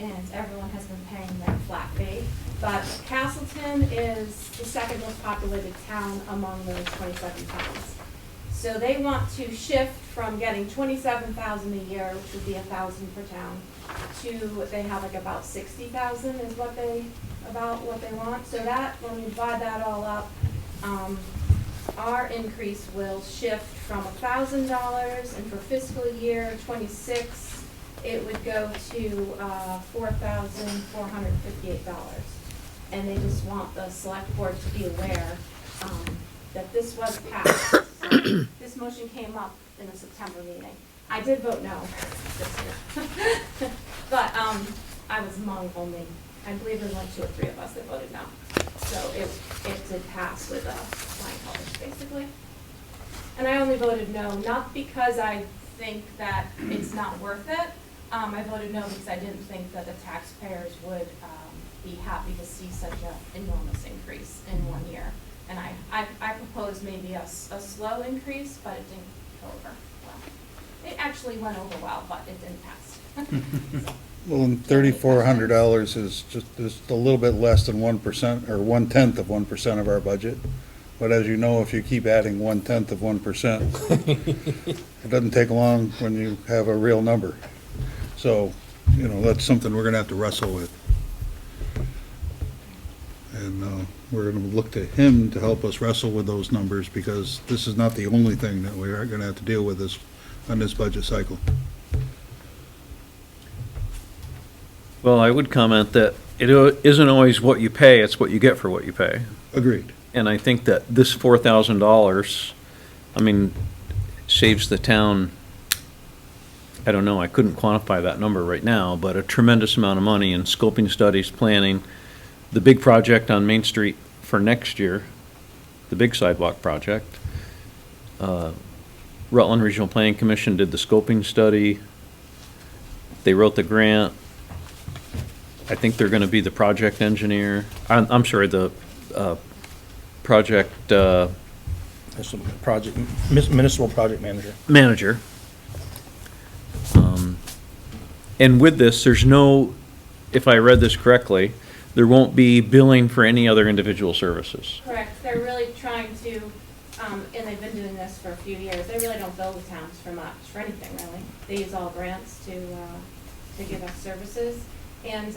and everyone has been paying that flat fee. But Castleton is the second most populated town among those 27 towns. So they want to shift from getting 27,000 a year, which would be 1,000 per town, to, they have like about 60,000 is what they want. So that, when we divide that all up, our increase will shift from $1,000, and for fiscal year '26, it would go to $4,458. And they just want the select board to be aware that this was passed. So this motion came up in the September meeting. I did vote no this year. But I was among only, I believe there were like 2 or 3 of us that voted no. So it did pass with flying colors, basically. And I only voted no, not because I think that it's not worth it. I voted no because I didn't think that the taxpayers would be happy to see such an enormous increase in 1 year. And I proposed maybe a slow increase, but it didn't go over well. It actually went over well, but it didn't pass. So.
Well, and $3,400 is just a little bit less than 1% or 1/10 of 1% of our budget. But as you know, if you keep adding 1/10 of 1%, it doesn't take long when you have a real number. So, you know, that's something we're gonna have to wrestle with. And we're gonna look to him to help us wrestle with those numbers, because this is not the only thing that we are gonna have to deal with on this budget cycle.
Well, I would comment that it isn't always what you pay, it's what you get for what you pay.
Agreed.
And I think that this $4,000, I mean, saves the town, I don't know, I couldn't quantify that number right now, but a tremendous amount of money in scoping studies, planning. The big project on Main Street for next year, the big sidewalk project, Rutland Regional Planning Commission did the scoping study. They wrote the grant. I think they're gonna be the project engineer. I'm sorry, the project
Municipal project manager.
manager. And with this, there's no, if I read this correctly, there won't be billing for any other individual services.
Correct, they're really trying to, and they've been doing this for a few years, they really don't bill the towns for much, for anything really. They use all grants to give us services. And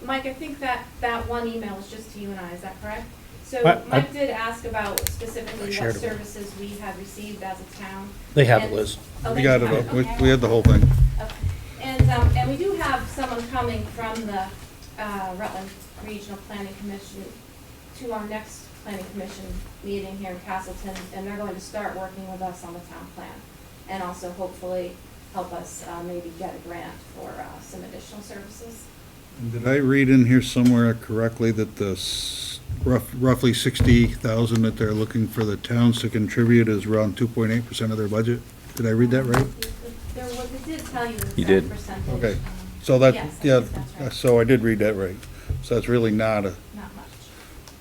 Mike, I think that one email is just to you and I, is that correct? So Mike did ask about specifically what services we had received as a town.
They have it, Liz.
Oh,
We
they
got
have
it,
okay.
we had the whole thing.
Okay. And we do have someone coming from the Rutland Regional Planning Commission to our next Planning Commission meeting here in Castleton, and they're going to start working with us on the town plan, and also hopefully help us maybe get a grant for some additional services.
Did I read in here somewhere correctly that the roughly 60,000 that they're looking for the towns to contribute is around 2.8% of their budget? Did I read that right?
It did tell you the
You did.
percentage.
Okay, so that,
Yes,
yeah,
that's right.
so I did read that right. So that's really not a
Not much.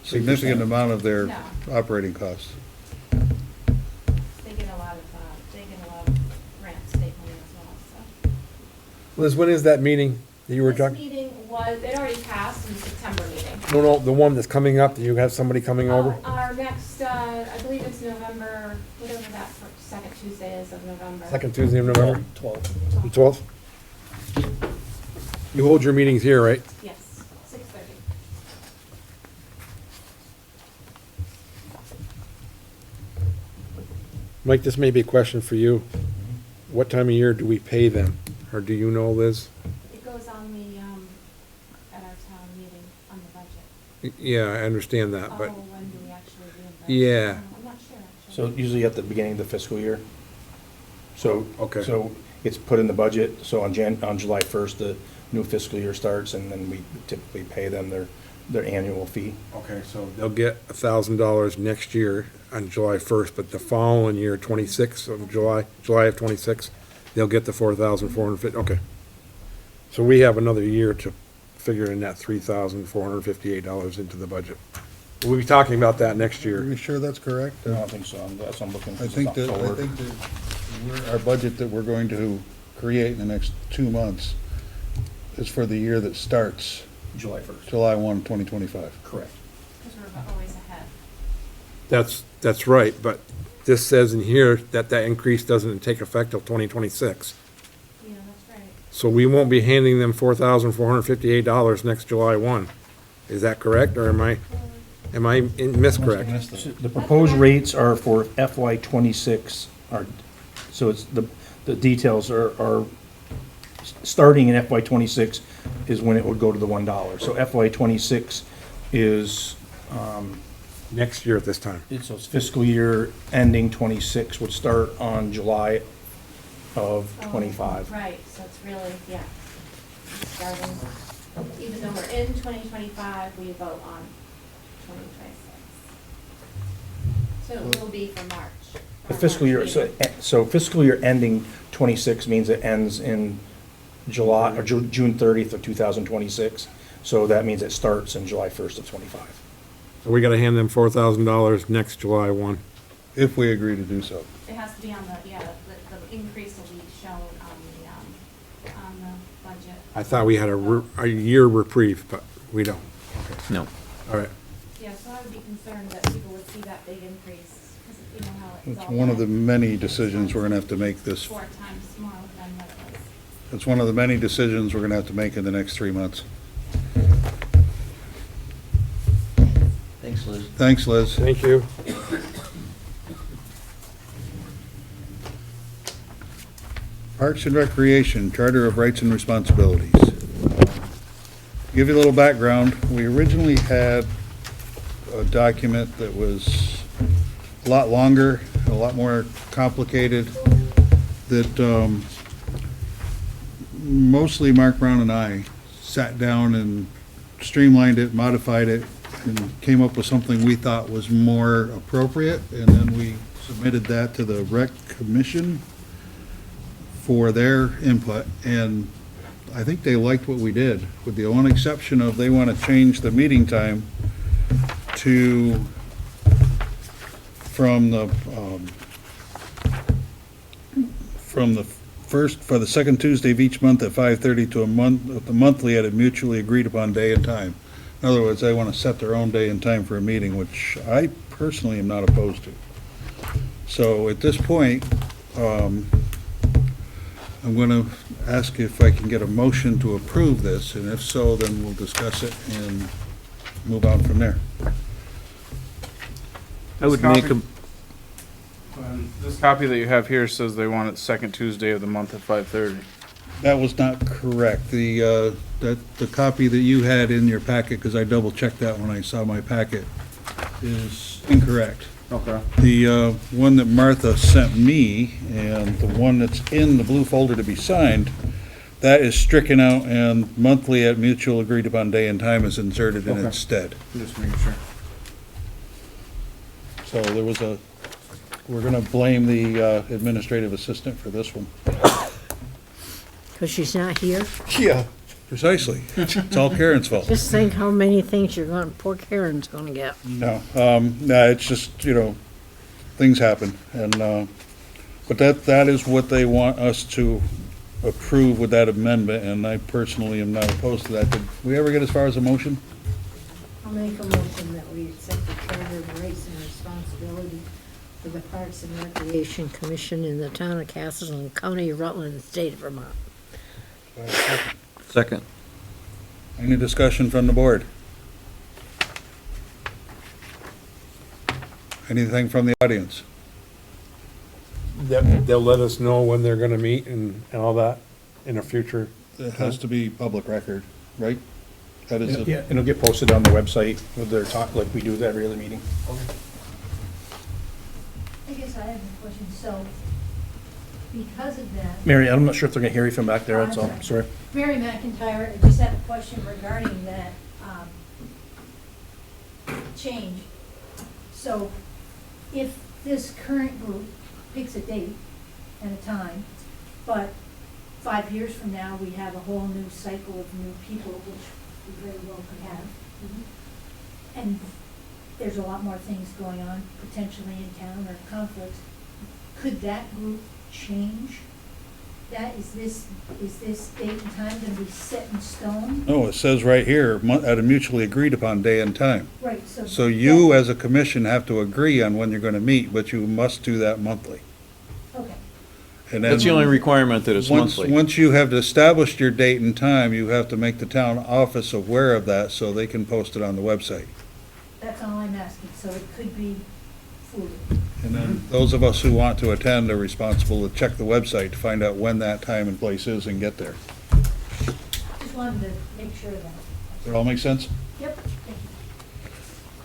significant amount of their
No.
operating costs.
They get a lot of grant state money as well, so.
Liz, when is that meeting that you were
This
talking?
meeting was, it already passed in the September meeting.
No, the one that's coming up, that you have somebody coming over?
Our next, I believe it's November, whatever that second Tuesday is of November.
Second Tuesday of November?
12.
The 12th? You hold your meetings here, right?
Yes, 6:30.
Mike, this may be a question for you. What time of year do we pay them? Or do you know, Liz?
It goes on the, at our town meeting on the budget.
Yeah, I understand that,
Oh,
but,
when do we actually reimburse?
Yeah.
I'm not sure, actually.
So usually at the beginning of the fiscal year. So,
Okay.
so it's put in the budget, so on July 1st, the new fiscal year starts, and then we typically pay them their annual fee.
okay, so they'll get $1,000 next year on July 1st, but the following year, 26th of July of 26, they'll get the 4,450, okay. So we have another year to figure in that $3,458 into the budget. We'll be talking about that next
Are
year.
you sure that's correct?
I don't think so, that's what I'm looking.
I think that our budget that we're going to create in the next 2 months is for the year that starts
July 1st.
July 1, 2025.
Correct.
Because we're always ahead.
That's right, but this says in here that that increase doesn't take effect till 2026.
Yeah, that's right.
So we won't be handing them $4,458 next July 1. Is that correct, or am I miscorrect?
So the proposed rates are for FY '26, so it's, the details are, starting in FY '26 is when it would go to the $1. So FY '26 is,
Next year at this time.
so it's fiscal year ending '26 would start on July of
Oh,
'25.
Right, so it's really, yeah, starting, even though we're in 2025, we vote on 2026. So it will be for March.
The
our
fiscal year,
March meeting.
so fiscal year ending '26 means it ends in July, or June 30th of 2026. So that means it starts in July 1st of '25.
So we gotta hand them $4,000 next July 1.
If we agree to do so.
It has to be on the, yeah, the increase will be shown on the budget.
I thought we had a year reprieve, but we don't.
No.
All right.
Yeah, so I would be concerned that people would see that big increase, because you know how it's
It's
all.
one of the
done.
many decisions we're gonna have to make this,
4 times more than what it was.
it's one of the many decisions we're gonna have to make in the next 3 months.
Thanks, Liz.
Thanks, Liz.
Thank you.
Parks and Recreation, Charter of Rights and Responsibilities. Give you a little background, we originally had a document that was a lot longer, a lot more complicated, that mostly Mark Brown and I sat down and streamlined it, modified it, and came up with something we thought was more appropriate, and then we submitted that to the Rec Commission for their input, and I think they liked what we did, with the one exception of they want to change the meeting time to, from the first, for the second Tuesday of each month at 5:30 to the monthly at a mutually agreed upon day and time. In other words, they want to set their own day and time for a meeting, which I personally am not opposed to. So at this point, I'm going to ask if I can get a motion to approve this, and if so, then we'll discuss it and move on from there.
I would make a,
This copy that you have here says they want it second Tuesday of the month at 5:30.
That was not correct. The copy that you had in your packet, because I double-checked that when I saw my packet, is incorrect.
Okay.
The one that Martha sent me, and the one that's in the blue folder to be signed, that is stricken out, and monthly at mutual agreed upon day and time is inserted in
Okay.
its stead.
Just making sure.
So there was we're gonna blame the administrative assistant for this one.
Because she's not here.
Yeah. Precisely. It's all Karen's fault.
Just think how many things poor Karen's gonna get.
No, it's just, things happen, and, but that is what they want us to approve with that amendment, and I personally am not opposed to that. Did we ever get as far as a motion?
I'll make a motion that we accept the Charter of Rights and Responsibility for the Parks and Recreation Commission in the town of Castleton, County of Rutland, and State of Vermont.
second.
Any discussion from the board? Anything from the audience?
They'll let us know when they're gonna meet and all that in a future.
It has to be public record, right? That is,
Yeah, and it'll get posted on the website with their talk, like we do with every other meeting.
I guess I have a question, so because of that.
Mary, I'm not sure if they're gonna hear you from back there, that's all,
I'm
sorry.
Mary McIntyre, I just had a question regarding that, change. So if this current group picks a date and a time, but 5 years from now, we have a whole new cycle of new people, which we very well could have. And there's a lot more things going on potentially in town or conflicts. Could that group change is this date and time gonna be set in stone?
No, it says right here, at a mutually agreed upon day and time.
Right, so.
So you, as a commission, have to agree on when you're gonna meet, but you must do that monthly.
Okay,
And then
That's the only requirement, that it's monthly.
Once you have established your date and time, you have to make the town office aware of that so they can post it on the website.
that's all I'm asking, so it could be fluid.
And then those of us who want to attend are responsible to check the website to find out when that time and place is and get there.
Just wanted to make sure that,
Does that all make sense?
yep, thank you.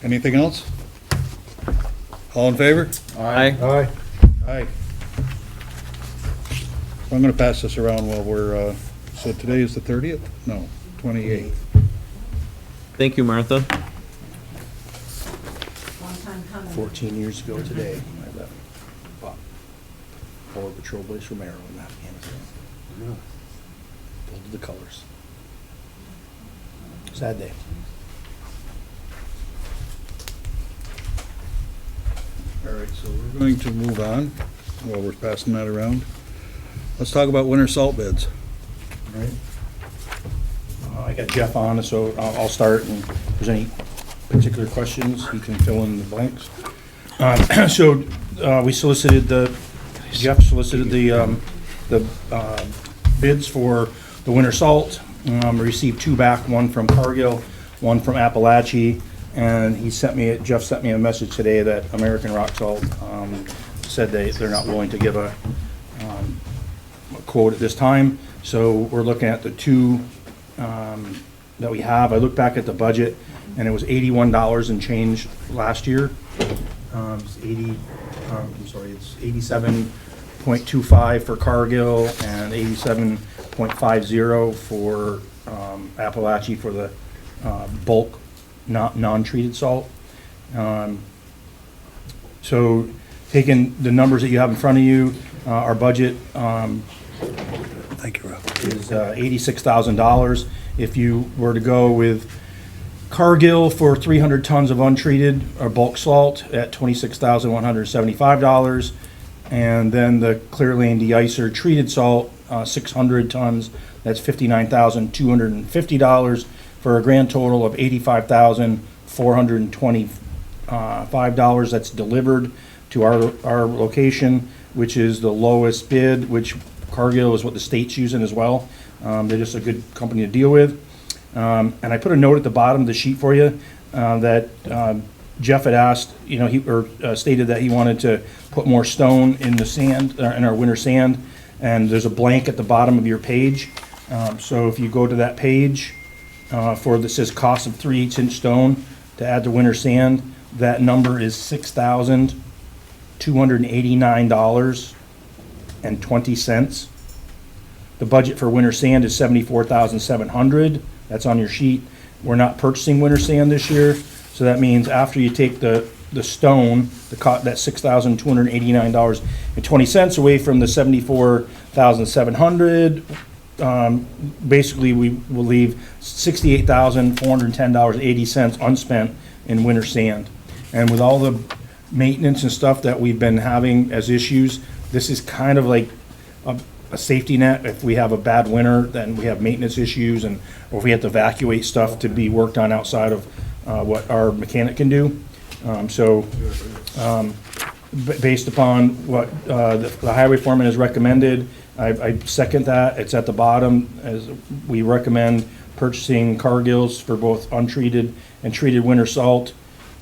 Anything else? All in favor?
Aye.
Aye.
Aye. So I'm gonna pass this around while we're, so today is the 30th? No, 28th.
Thank you, Martha.
Long time coming.
14 years ago today, I left Border Patrol Base Romero in Afghanistan. Pulled the colors. Sad day.
All right, so we're going to move on while we're passing that around. Let's talk about winter salt bids.
All right. I got Jeff on, so I'll start, and if there's any particular questions, he can fill in the blanks. So, we solicited Jeff solicited the bids for the winter salt. Received two back, one from Cargill, one from Appalachia, and Jeff sent me a message today that American Rock Salt, said they're not willing to give a quote at this time, so we're looking at the two that we have. I looked back at the budget, and it was $81 and change last year. It's it's 87.25 for Cargill and 87.50 for Appalachia for the bulk, non-treated salt. So taking the numbers that you have in front of you, our budget
Thank you, Rob.
is $86,000. If you were to go with Cargill for 300 tons of untreated or bulk salt at $26,175, and then the Clear Lane de-icer treated salt, 600 tons, that's $59,250, for a grand total of $85,425. That's delivered to our location, which is the lowest bid, which Cargill is what the state's using as well. They're just a good company to deal with. And I put a note at the bottom of the sheet for you that Jeff had asked, stated that he wanted to put more stone in the sand, in our winter sand, and there's a blank at the bottom of your page. So if you go to that page that says cost of 3/8-inch stone to add to winter sand, that number is $6,289.20. The budget for winter sand is $74,700. That's on your sheet. We're not purchasing winter sand this year, so that means after you take the stone, that $6,289.20 away from the $74,700, basically we will leave $68,410.80 unspent in winter sand. And with all the maintenance and stuff that we've been having as issues, this is kind of like a safety net. If we have a bad winter, then we have maintenance issues, or if we have to evacuate stuff to be worked on outside of what our mechanic can do. Based upon what the highway foreman has recommended, I second that. It's at the bottom, as we recommend purchasing Cargills for both untreated and treated winter salt,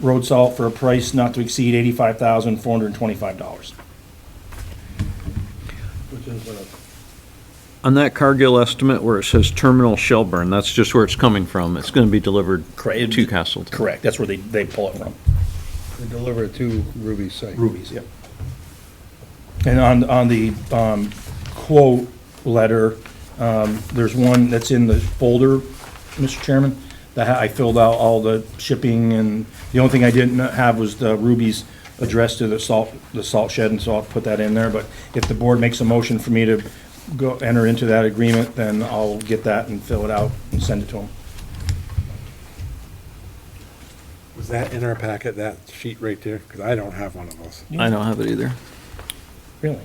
road salt, for a price not to exceed $85,425.
On that Cargill estimate where it says Terminal Shelburne, that's just where it's coming from. It's gonna be delivered
Correct.
to Castleton.
Correct, that's where they pull it from.
They deliver it to Ruby's site.
Rubies, yep. And on the quote letter, there's one that's in the folder, Mr. Chairman, that I filled out all the shipping, and the only thing I didn't have was the Ruby's address to the salt shed, and so I'll put that in there. But if the board makes a motion for me to go enter into that agreement, then I'll get that and fill it out and send it to them.
Was that in our packet, that sheet right there? Because I don't have one of those.
I don't have it either.
Really?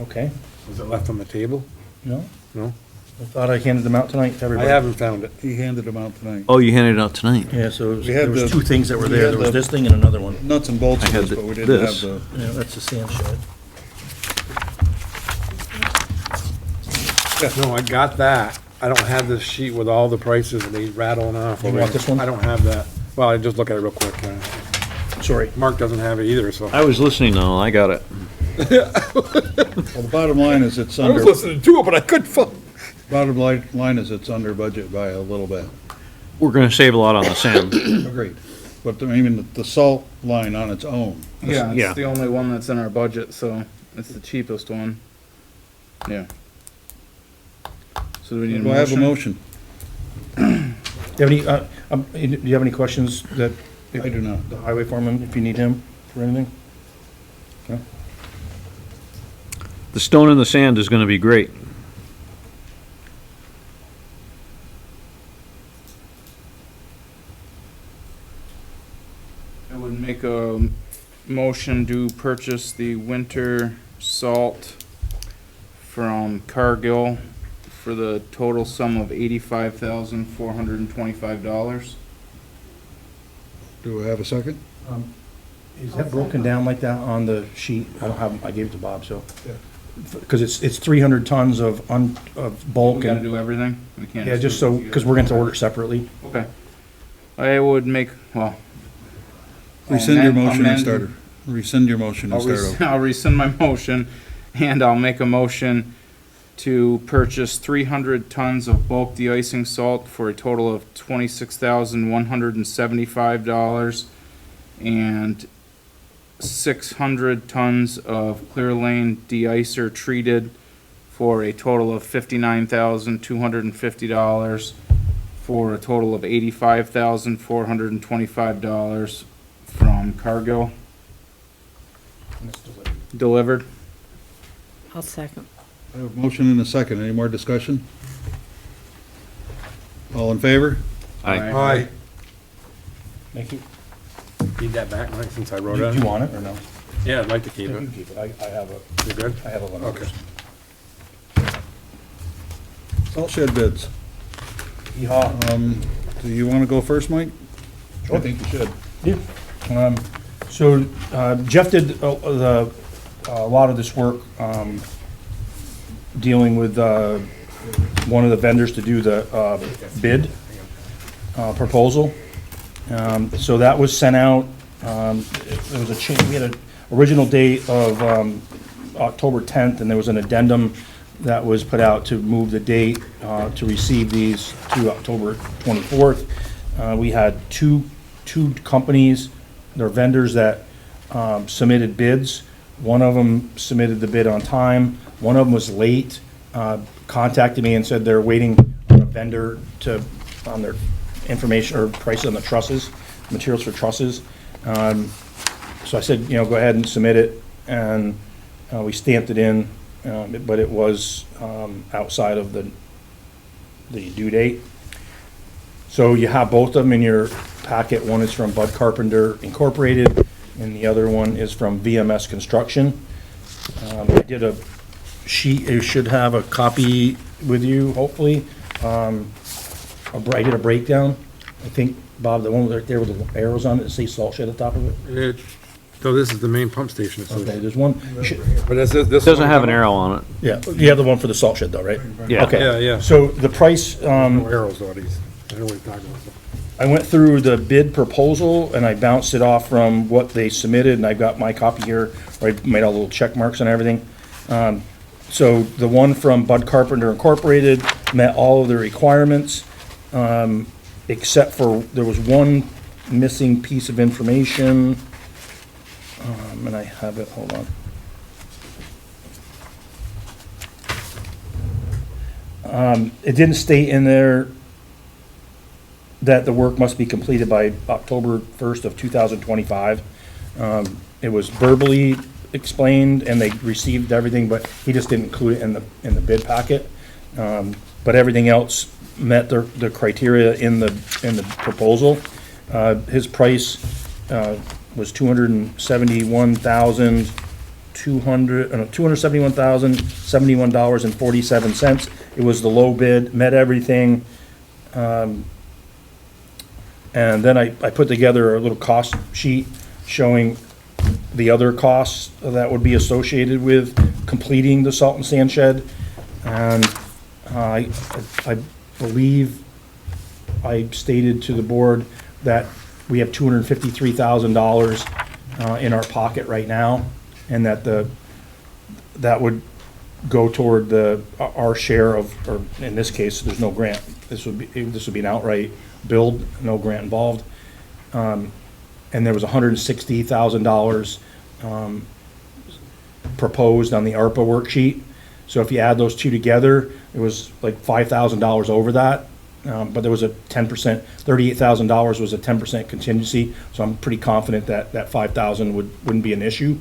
Okay.
Was it left on the table?
No?
No?
I thought I handed them out tonight to
I
everybody.
haven't found it.
He handed them out tonight.
Oh, you handed it out tonight?
Yeah, so it was-
We had
there was
the-
two things that were
we
there.
had
There was
the-
this thing and another one.
Nuts and bolts
I
of
had
this, but we
this.
didn't have the,
Yeah, that's the sand shed.
No, I got that. I don't have this sheet with all the prices and they rattling off.
You want
already.
this one?
I don't have that. Well, I just look at it real quick.
Sorry.
Mark doesn't have it either, so.
I was listening though, I got it.
well, the bottom line is it's
I was
under,
listening to it, but I couldn't find.
line is it's under budget by a little bit.
We're gonna save a lot on the sand.
Agreed. But I mean, the salt line on its own.
Yeah,
Yeah.
it's the only one that's in our budget, so it's the cheapest one. Yeah. So do we need a
Do I have a
motion?
motion?
Do you have any, do you have any questions that?
I do not.
The highway foreman, if you need him for anything? No?
The stone in the sand is gonna be great.
I would make a motion to purchase the winter salt from Cargill for the total sum of $85,425.
Do I have a second?
Is that broken down like that on the sheet? I don't have, I gave it to Bob, so.
Yeah.
Because it's 300 tons of bulk
We gotta
and,
do everything? We can't
yeah, just
do
so,
it
because we're going to order it separately.
Okay. I would make, well.
Rescind your
amend-
motion and
amend-
start over. Rescind your motion and start over.
I'll rescind my motion, and I'll make a motion to purchase 300 tons of bulk de-icing salt for a total of $26,175, and 600 tons of Clear Lane de-icer treated for a total of $59,250, for a total of $85,425 from Cargill, delivered.
I'll second.
I have a motion and a second. Any more discussion? All in favor?
Aye.
Aye.
Thank you.
Need that back, Mike, since I wrote
Do
it?
you want it or no?
Yeah, I'd like to keep
You
it.
can keep it. I have a,
You good?
I have a one.
Okay.
Salt shed bids.
Yeehaw.
Do you want to go first, Mike?
Sure.
I think you should.
Yeah. So Jeff did a lot of this work, dealing with one of the vendors to do the bid proposal. So that was sent out. There was a change, we had an original date of October 10th, and there was an addendum that was put out to move the date to receive these to October 24th. We had two companies, they're vendors that submitted bids. One of them submitted the bid on time, one of them was late, contacted me and said they're waiting on a vendor on their information or price on the trusses, materials for trusses. So I said, go ahead and submit it, and we stamped it in, but it was outside of the due date. So you have both of them in your packet. One is from Bud Carpenter Incorporated, and the other one is from VMS Construction. I did a sheet, you should have a copy with you, hopefully. I did a breakdown. I think, Bob, the one right there with the arrows on it, that say salt shed at the top of it.
So this is the main pump station. it says.
Okay, there's one,
But this
It doesn't have an arrow on it.
yeah, you have the one for the salt shed though, right?
Yeah.
Okay.
Yeah, yeah.
So the price,
No arrows though, these. I know what you're talking about.
I went through the bid proposal and I bounced it off from what they submitted, and I've got my copy here, where I made all the little check marks and everything. So the one from Bud Carpenter Incorporated met all of the requirements, except for, there was one missing piece of information. And I have it, hold on. It didn't state in there that the work must be completed by October 1st of 2025. It was verbally explained, and they received everything, but he just didn't include it in the bid packet. But everything else met the criteria in the proposal. His price was $271,200 $271,071.47. It was the low bid, met everything. And then I put together a little cost sheet showing the other costs that would be associated with completing the salt and sand shed. And I believe I stated to the board that we have $253,000 in our pocket right now, and that that would go toward our share of, or in this case, there's no grant. This would be an outright build, no grant involved. And there was $160,000 proposed on the ARPA worksheet. So if you add those two together, it was like $5,000 over that. But there was a 10%, $38,000 was a 10% contingency. So I'm pretty confident that that 5,000 wouldn't be an issue.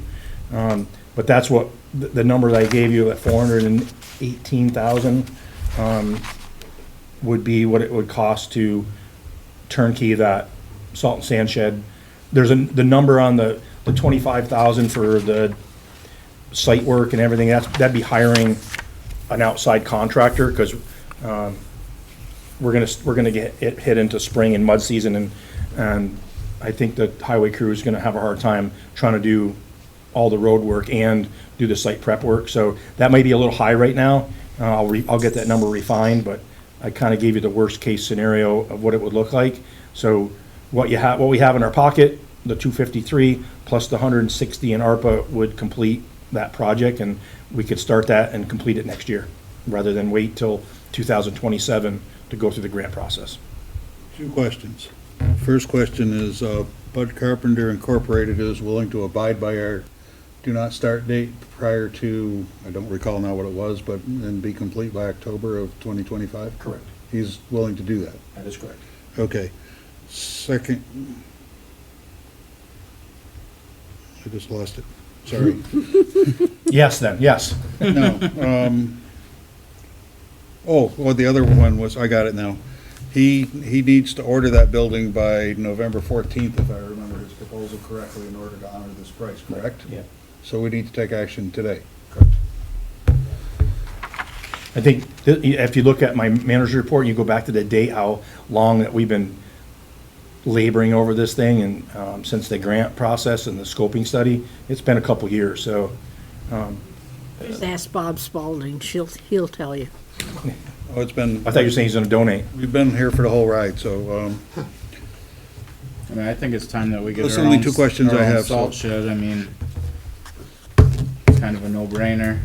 But that's what the number that I gave you at 418,000 would be what it would cost to turnkey that salt and sand shed. There's the number on the 25,000 for the site work and everything. That'd be hiring an outside contractor, because we're gonna get hit into spring and mud season, and I think the highway crew is gonna have a hard time trying to do all the road work and do the site prep work. So that might be a little high right now. I'll get that number refined, but I kind of gave you the worst case scenario of what it would look like. So what we have in our pocket, the 253 plus the 160 in ARPA would complete that project, and we could start that and complete it next year, rather than wait till 2027 to go through the grant process.
Two questions. First question is, Bud Carpenter Incorporated is willing to abide by our do not start date prior to, I don't recall now what it was, but, and be complete by October of 2025?
Correct.
He's willing to do that?
That is correct.
Okay. Second, I just lost it. Sorry.
Yes, then, yes.
No. Well, the other one was, I got it now. He needs to order that building by November 14th, if I remember his proposal correctly, in order to honor this price, correct?
Yeah.
So we need to take action today.
Correct. I think if you look at my manager's report, you go back to the date, how long that we've been laboring over this thing, and since the grant process and the scoping study, it's been a couple years, so.
Just ask Bob Spalding, he'll tell you.
Oh, it's been.
I thought you were saying he's gonna donate.
We've been here for the whole ride, so,
I mean, I think it's time that we get
Those
our
are only
own,
two questions
our
I
own
have,
salt
so-
shed. I mean, it's kind of a no-brainer.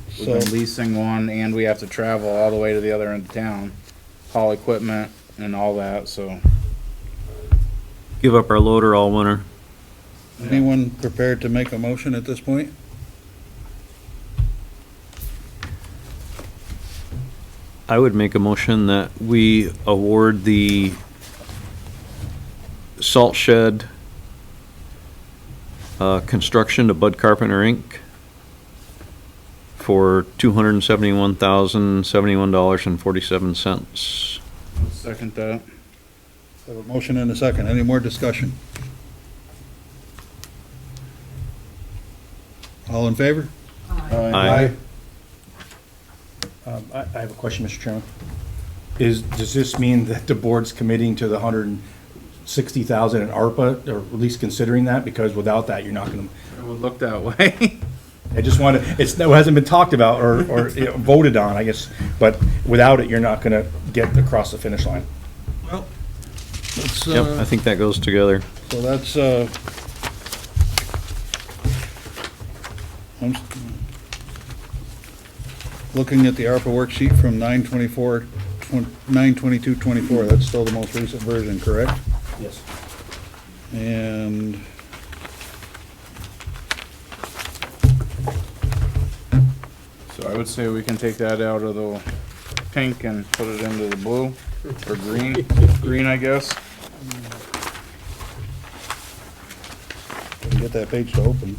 We've
So-
been leasing one, and we have to travel all the way to the other end of town, haul equipment and all that, so.
Give up our loader all winter.
anyone prepared to make a motion at this point?
I would make a motion that we award the salt shed construction to Bud Carpenter, Inc. for $271,071.47.
Second that.
I have a motion and a second. Any more discussion? All in favor?
Aye.
I have a question, Mr. Chairman. Does this mean that the board's committing to the 160,000 in ARPA, or at least considering that? Because without that, you're not gonna,
It would look that way.
I just want to, it hasn't been talked about or voted on, I guess, but without it, you're not gonna get across the finish line.
Well, let's,
Yep, I think that goes together.
so that's, I'm looking at the ARPA worksheet from 9/22/24, that's still the most recent version, correct?
Yes.
And
So I would say we can take that out of the pink and put it into the blue, or green, I guess.
can get that page to open.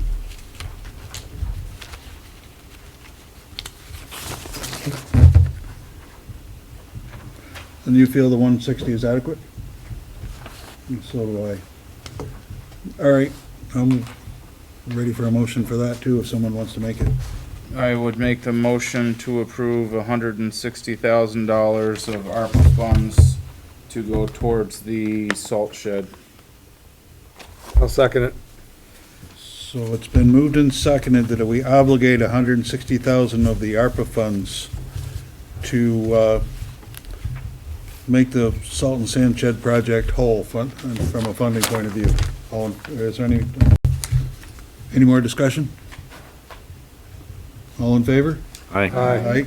And you feel the 160 is adequate? And so do I. All right, Ready for a motion for that too, if someone wants to make it.
I would make the motion to approve $160,000 of ARPA funds to go towards the salt shed.
I'll second it.
So it's been moved and seconded that we obligate $160,000 of the ARPA funds to make the salt and sand shed project whole from a funding point of view. Is there any more discussion? All in favor?
Aye.
Aye.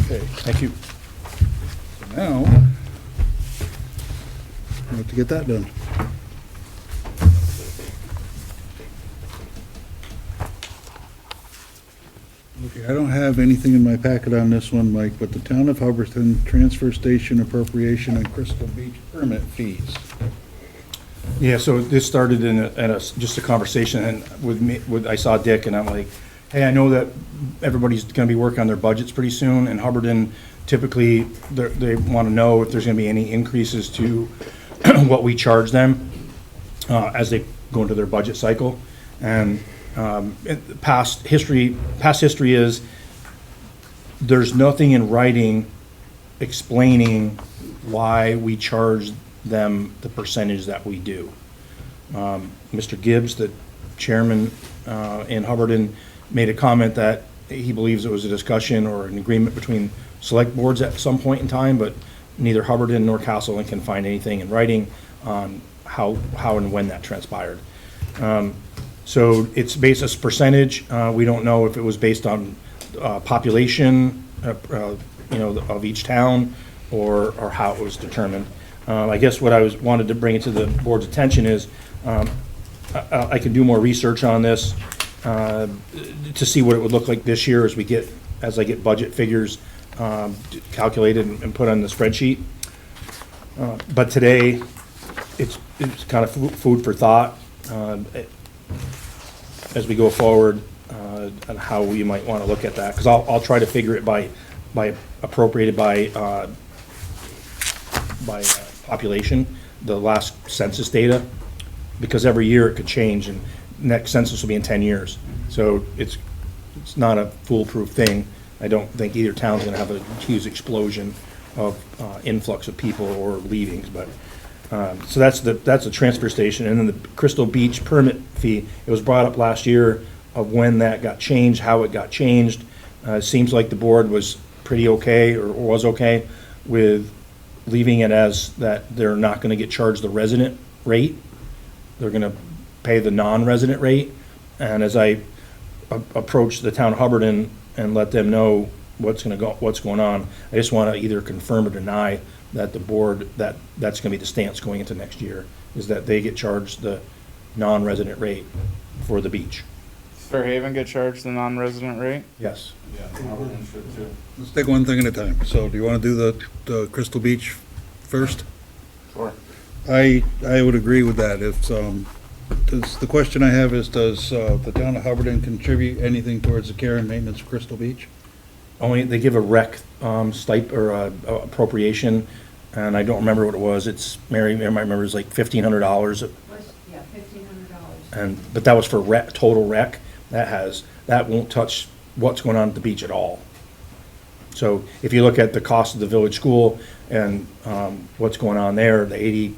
Okay,
Thank you.
so now, we have to get that done. Okay, I don't have anything in my packet on this one, Mike, but the Town of Hubbardton Transfer Station Appropriation and Crystal Beach permit fees.
Yeah, so this started just a conversation and I saw Dick and I'm like, hey, I know that everybody's gonna be working on their budgets pretty soon, and Hubbardton typically, they wanna know if there's gonna be any increases to what we charge them, as they go into their budget cycle. And, past history is, there's nothing in writing explaining why we charge them the percentage that we do. Mr. Gibbs, the chairman in Hubbardton, made a comment that he believes it was a discussion or an agreement between select boards at some point in time, but neither Hubbardton nor Castleton can find anything in writing on how and when that transpired. So it's based as percentage. We don't know if it was based on population, of each town, or how it was determined. I guess what wanted to bring it to the board's attention is, I can do more research on this to see what it would look like this year as I get budget figures calculated and put on the spreadsheet. But today, it's kind of food for thought as we go forward on how we might want to look at that. Because I'll try to figure it by appropriated by population, the last census data, because every year it could change, and next census will be in 10 years. So it's not a foolproof thing. I don't think either town's gonna have a huge explosion of influx of people or leavings, but, so that's the transfer station. And then the Crystal Beach permit fee, it was brought up last year of when that got changed, how it got changed. It seems like the board was pretty okay, or was okay, with leaving it as that they're not gonna get charged the resident rate. They're gonna pay the non-resident rate. And as I approach the town of Hubbardton and let them know what's going on, I just wanna either confirm or deny that the board, that's gonna be the stance going into next year, is that they get charged the non-resident rate for the beach.
Fairhaven get charged the non-resident rate?
Yes.
Yeah, Hubbardton should too.
Let's take one thing at a time. So do you want to do the Crystal Beach first?
Sure.
I would agree with that. The question I have is, does the town of Hubbardton contribute anything towards the care and maintenance of Crystal Beach?
Only, they give a rec or appropriation, and I don't remember what it was. Mary might remember, it's like $1,500.
Yeah, $1,500.
But that was for total rec. That won't touch what's going on at the beach at all. So if you look at the cost of the village school and what's going on there, the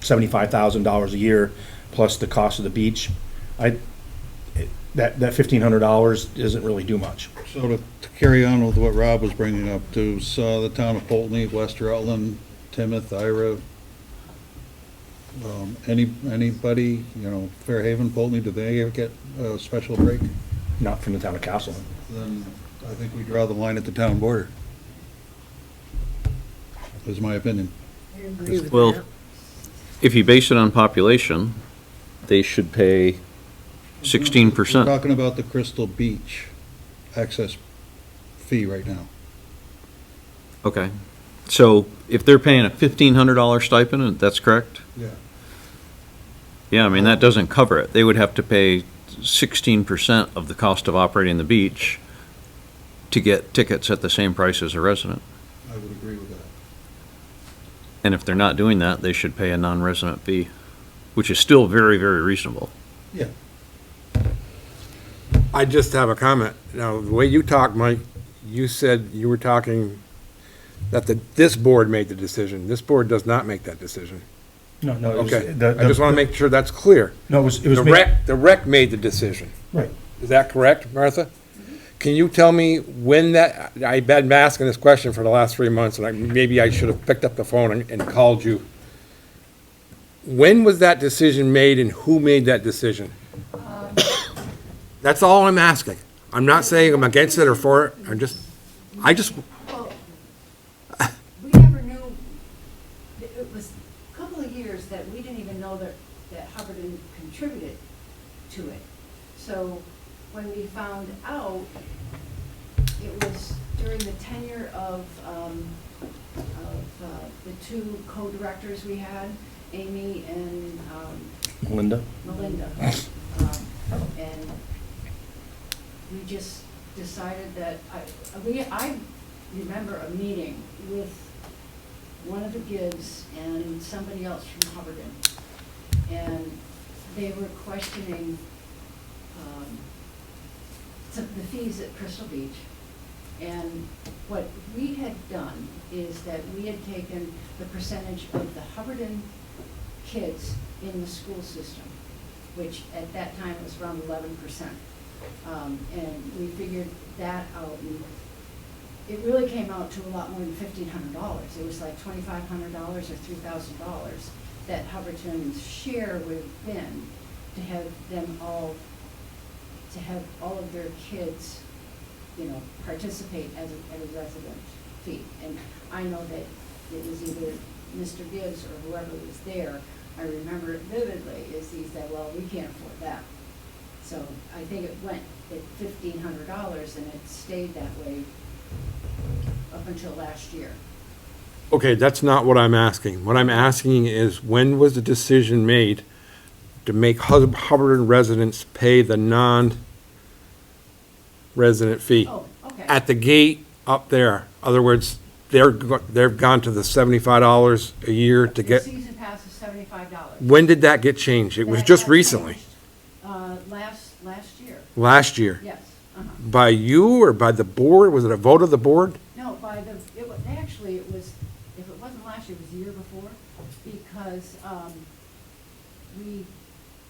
$75,000 a year, plus the cost of the beach, that $1,500 doesn't really do much.
So to carry on with what Rob was bringing up, does the town of Poultney, West Rutland, Timoth, Ira, anybody, Fairhaven, Poultney, do they ever get a special break?
Not from the town of Castleton.
Then I think we draw the line at the town border. Is my opinion.
I agree with
Well,
that.
if you base it on population, they should pay
We're
16%.
talking about the Crystal Beach access fee right now.
Okay. So if they're paying a $1,500 stipend, that's correct?
Yeah.
Yeah, I mean, that doesn't cover it. They would have to pay 16% of the cost of operating the beach to get tickets at the same price as a resident.
I would agree with that.
And if they're not doing that, they should pay a non-resident fee, which is still very, very reasonable.
Yeah.
I just have a comment. Now, the way you talk, Mike, you said you were talking that this board made the decision. This board does not make that decision.
No, no. it was-
Okay,
the-
I just want to make sure that's clear.
No, it was.
The rec made the decision.
Right.
Is that correct, Martha? Can you tell me when that, I've been asking this question for the last 3 months, and maybe I should have picked up the phone and called you. When was that decision made and who made that decision? That's all I'm asking. I'm not saying I'm against it or for it, I just,
Well, we never knew, it was a couple of years that we didn't even know that Hubbardton contributed to it. So when we found out, it was during the tenure of the two co-directors we had, Amy and
Linda.
Melinda. And we just decided that, I remember a meeting with one of the Gibbs and somebody else from Hubbardton. And they were questioning the fees at Crystal Beach. And what we had done is that we had taken the percentage of the Hubbardton kids in the school system, which at that time was around 11%. And we figured that out, and it really came out to a lot more than $1,500. It was like $2,500 or $3,000 that Hubbardton's share would have been to have them all, to have all of their kids, you know, participate as a resident fee. And I know that it was either Mr. Gibbs or whoever was there. I remember it vividly, is he said, well, we can't afford that. So I think it went at $1,500 and it stayed that way up until last year.
okay, that's not what I'm asking. What I'm asking is, when was the decision made to make Hubbardton residents pay the non-resident fee?
Oh, okay.
At the gate up there. Other words, they've gone to the $75 a year to
The
get,
season pass is $75.
when did that get changed? It was
That
just
got
recently,
changed, last year,
last year.
yes.
By you or by the board? Was it a vote of the board?
No, actually, it was, if it wasn't last year, it was the year before, because,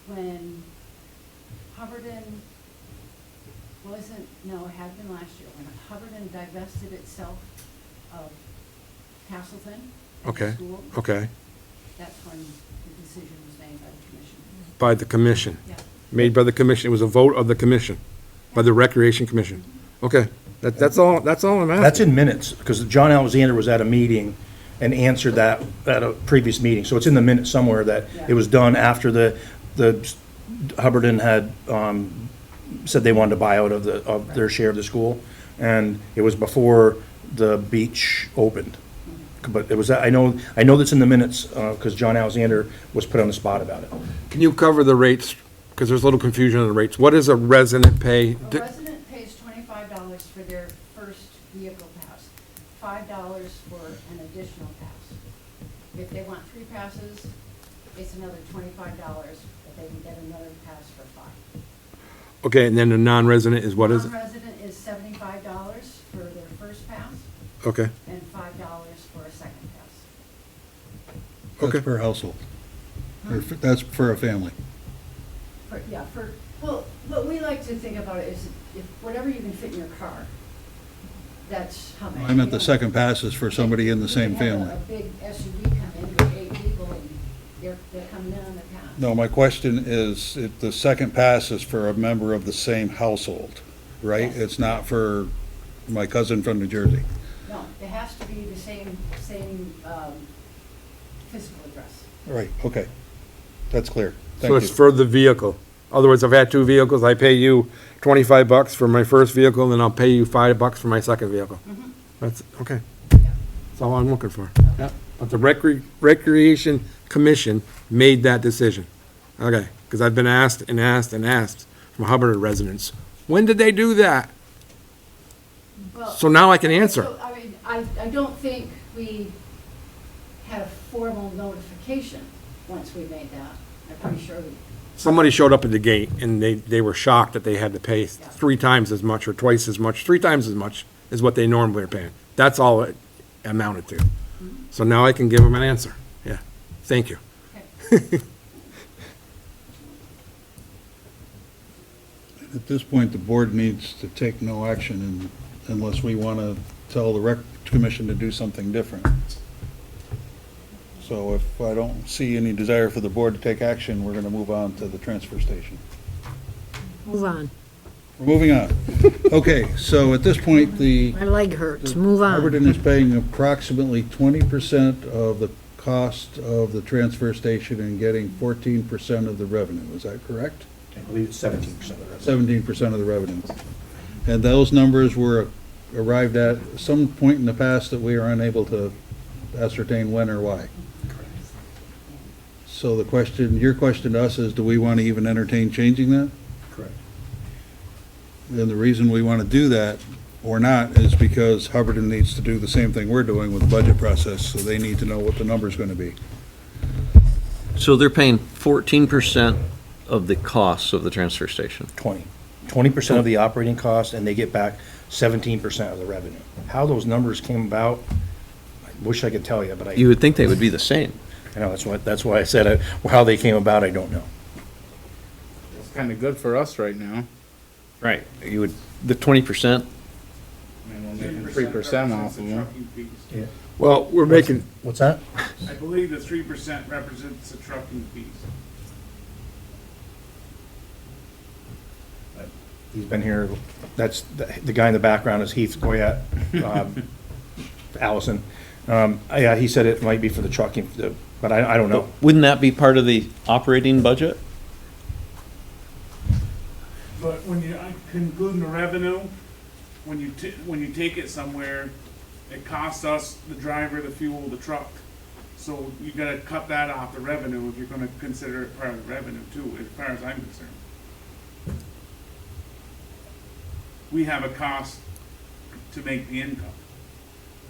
when Hubbardton it had been last year, when Hubbardton divested itself of Castleton as a
Okay,
school,
okay.
that's when the decision was made by the commission.
By the commission?
Yeah.
Made by the commission? It was a vote of the commission? By the Recreation Commission? Okay, that's all I'm asking.
That's in minutes, because John Alexander was at a meeting and answered that at a previous meeting. So it's in the minutes somewhere that it was done after the Hubbardton had said they wanted to buy out of their share of the school. And it was before the beach opened. But it was, I know that's in the minutes, because John Alexander was put on the spot about it.
Can you cover the rates? Because there's a little confusion on the rates. What does a resident pay?
A resident pays $25 for their first vehicle pass, $5 for an additional pass. If they want 3 passes, it's another $25, but they can get another pass for $5.
Okay, and then the non-resident is what is it?
Non-resident is $75 for their first pass
Okay,
and $5 for a second pass.
That's
Okay.
per household. Or that's for a family.
Well, what we like to think about it is if whatever you can fit in your car, that's how many.
I meant
you
the
know.
second pass is for somebody in the same
You can have
family.
a big SUV come in with 8 people and they're coming in on the pass.
No, my question is, if the second pass is for a member of the same household, right?
Yes.
It's not for my cousin from New Jersey.
No, it has to be the same physical address.
Right, okay. That's clear.
so
Thank
it's
you.
for the vehicle. Other words, I've had 2 vehicles, I pay you $25 for my first vehicle, and I'll pay you $5 for my second vehicle. That's, okay. That's all I'm looking for. Yeah. But the Recreation Commission made that decision. Okay, because I've been asked and asked and asked from Hubbard residents, when did they do that?
Well,
So now I can answer.
so, I mean, I don't think we had a formal notification once we made that. I'm pretty sure.
Somebody showed up at the gate and they were shocked that they had to pay 3 times as much or twice as much, 3 times as much as what they normally are paying. That's all it amounted to. So now I can give them an answer. Yeah, thank you.
At this point, the board needs to take no action unless we want to tell the rec commission to do something different. So if I don't see any desire for the board to take action, we're going to move on to the transfer station.
Move on.
We're moving on. Okay, so at this point,
My leg hurts. Move on.
Hubbardton is paying approximately 20% of the cost of the transfer station and getting 14% of the revenue. Is that correct?
I believe it's 17% of the rest.
17% of the revenue. And those numbers were arrived at some point in the past that we are unable to ascertain when or why. So the question, your question to us is, do we want to even entertain changing that?
Correct.
And the reason we want to do that or not is because Hubbardton needs to do the same thing we're doing with the budget process, so they need to know what the number's going to be.
So they're paying 14% of the costs of the transfer station.
20% of the operating cost, and they get back 17% of the revenue. How those numbers came about, I wish I could tell you, but
You would think they would be the same.
I know, that's why I said, how they came about, I don't know.
It's kinda good for us right now.
Right. You would, the 20%,
I mean, we're making 3% off of them.
Well, we're making,
What's that?
I believe the 3% represents the trucking fees.
He's been here, that's, the guy in the background is Heath Goyette, Allison. Yeah, he said it might be for the trucking, but I don't know.
wouldn't that be part of the operating budget?
But when you include the revenue, when you take it somewhere, it costs us, the driver, the fuel, the truck. So you gotta cut that off the revenue if you're gonna consider it part of the revenue too, as far as I'm concerned. We have a cost to make the income,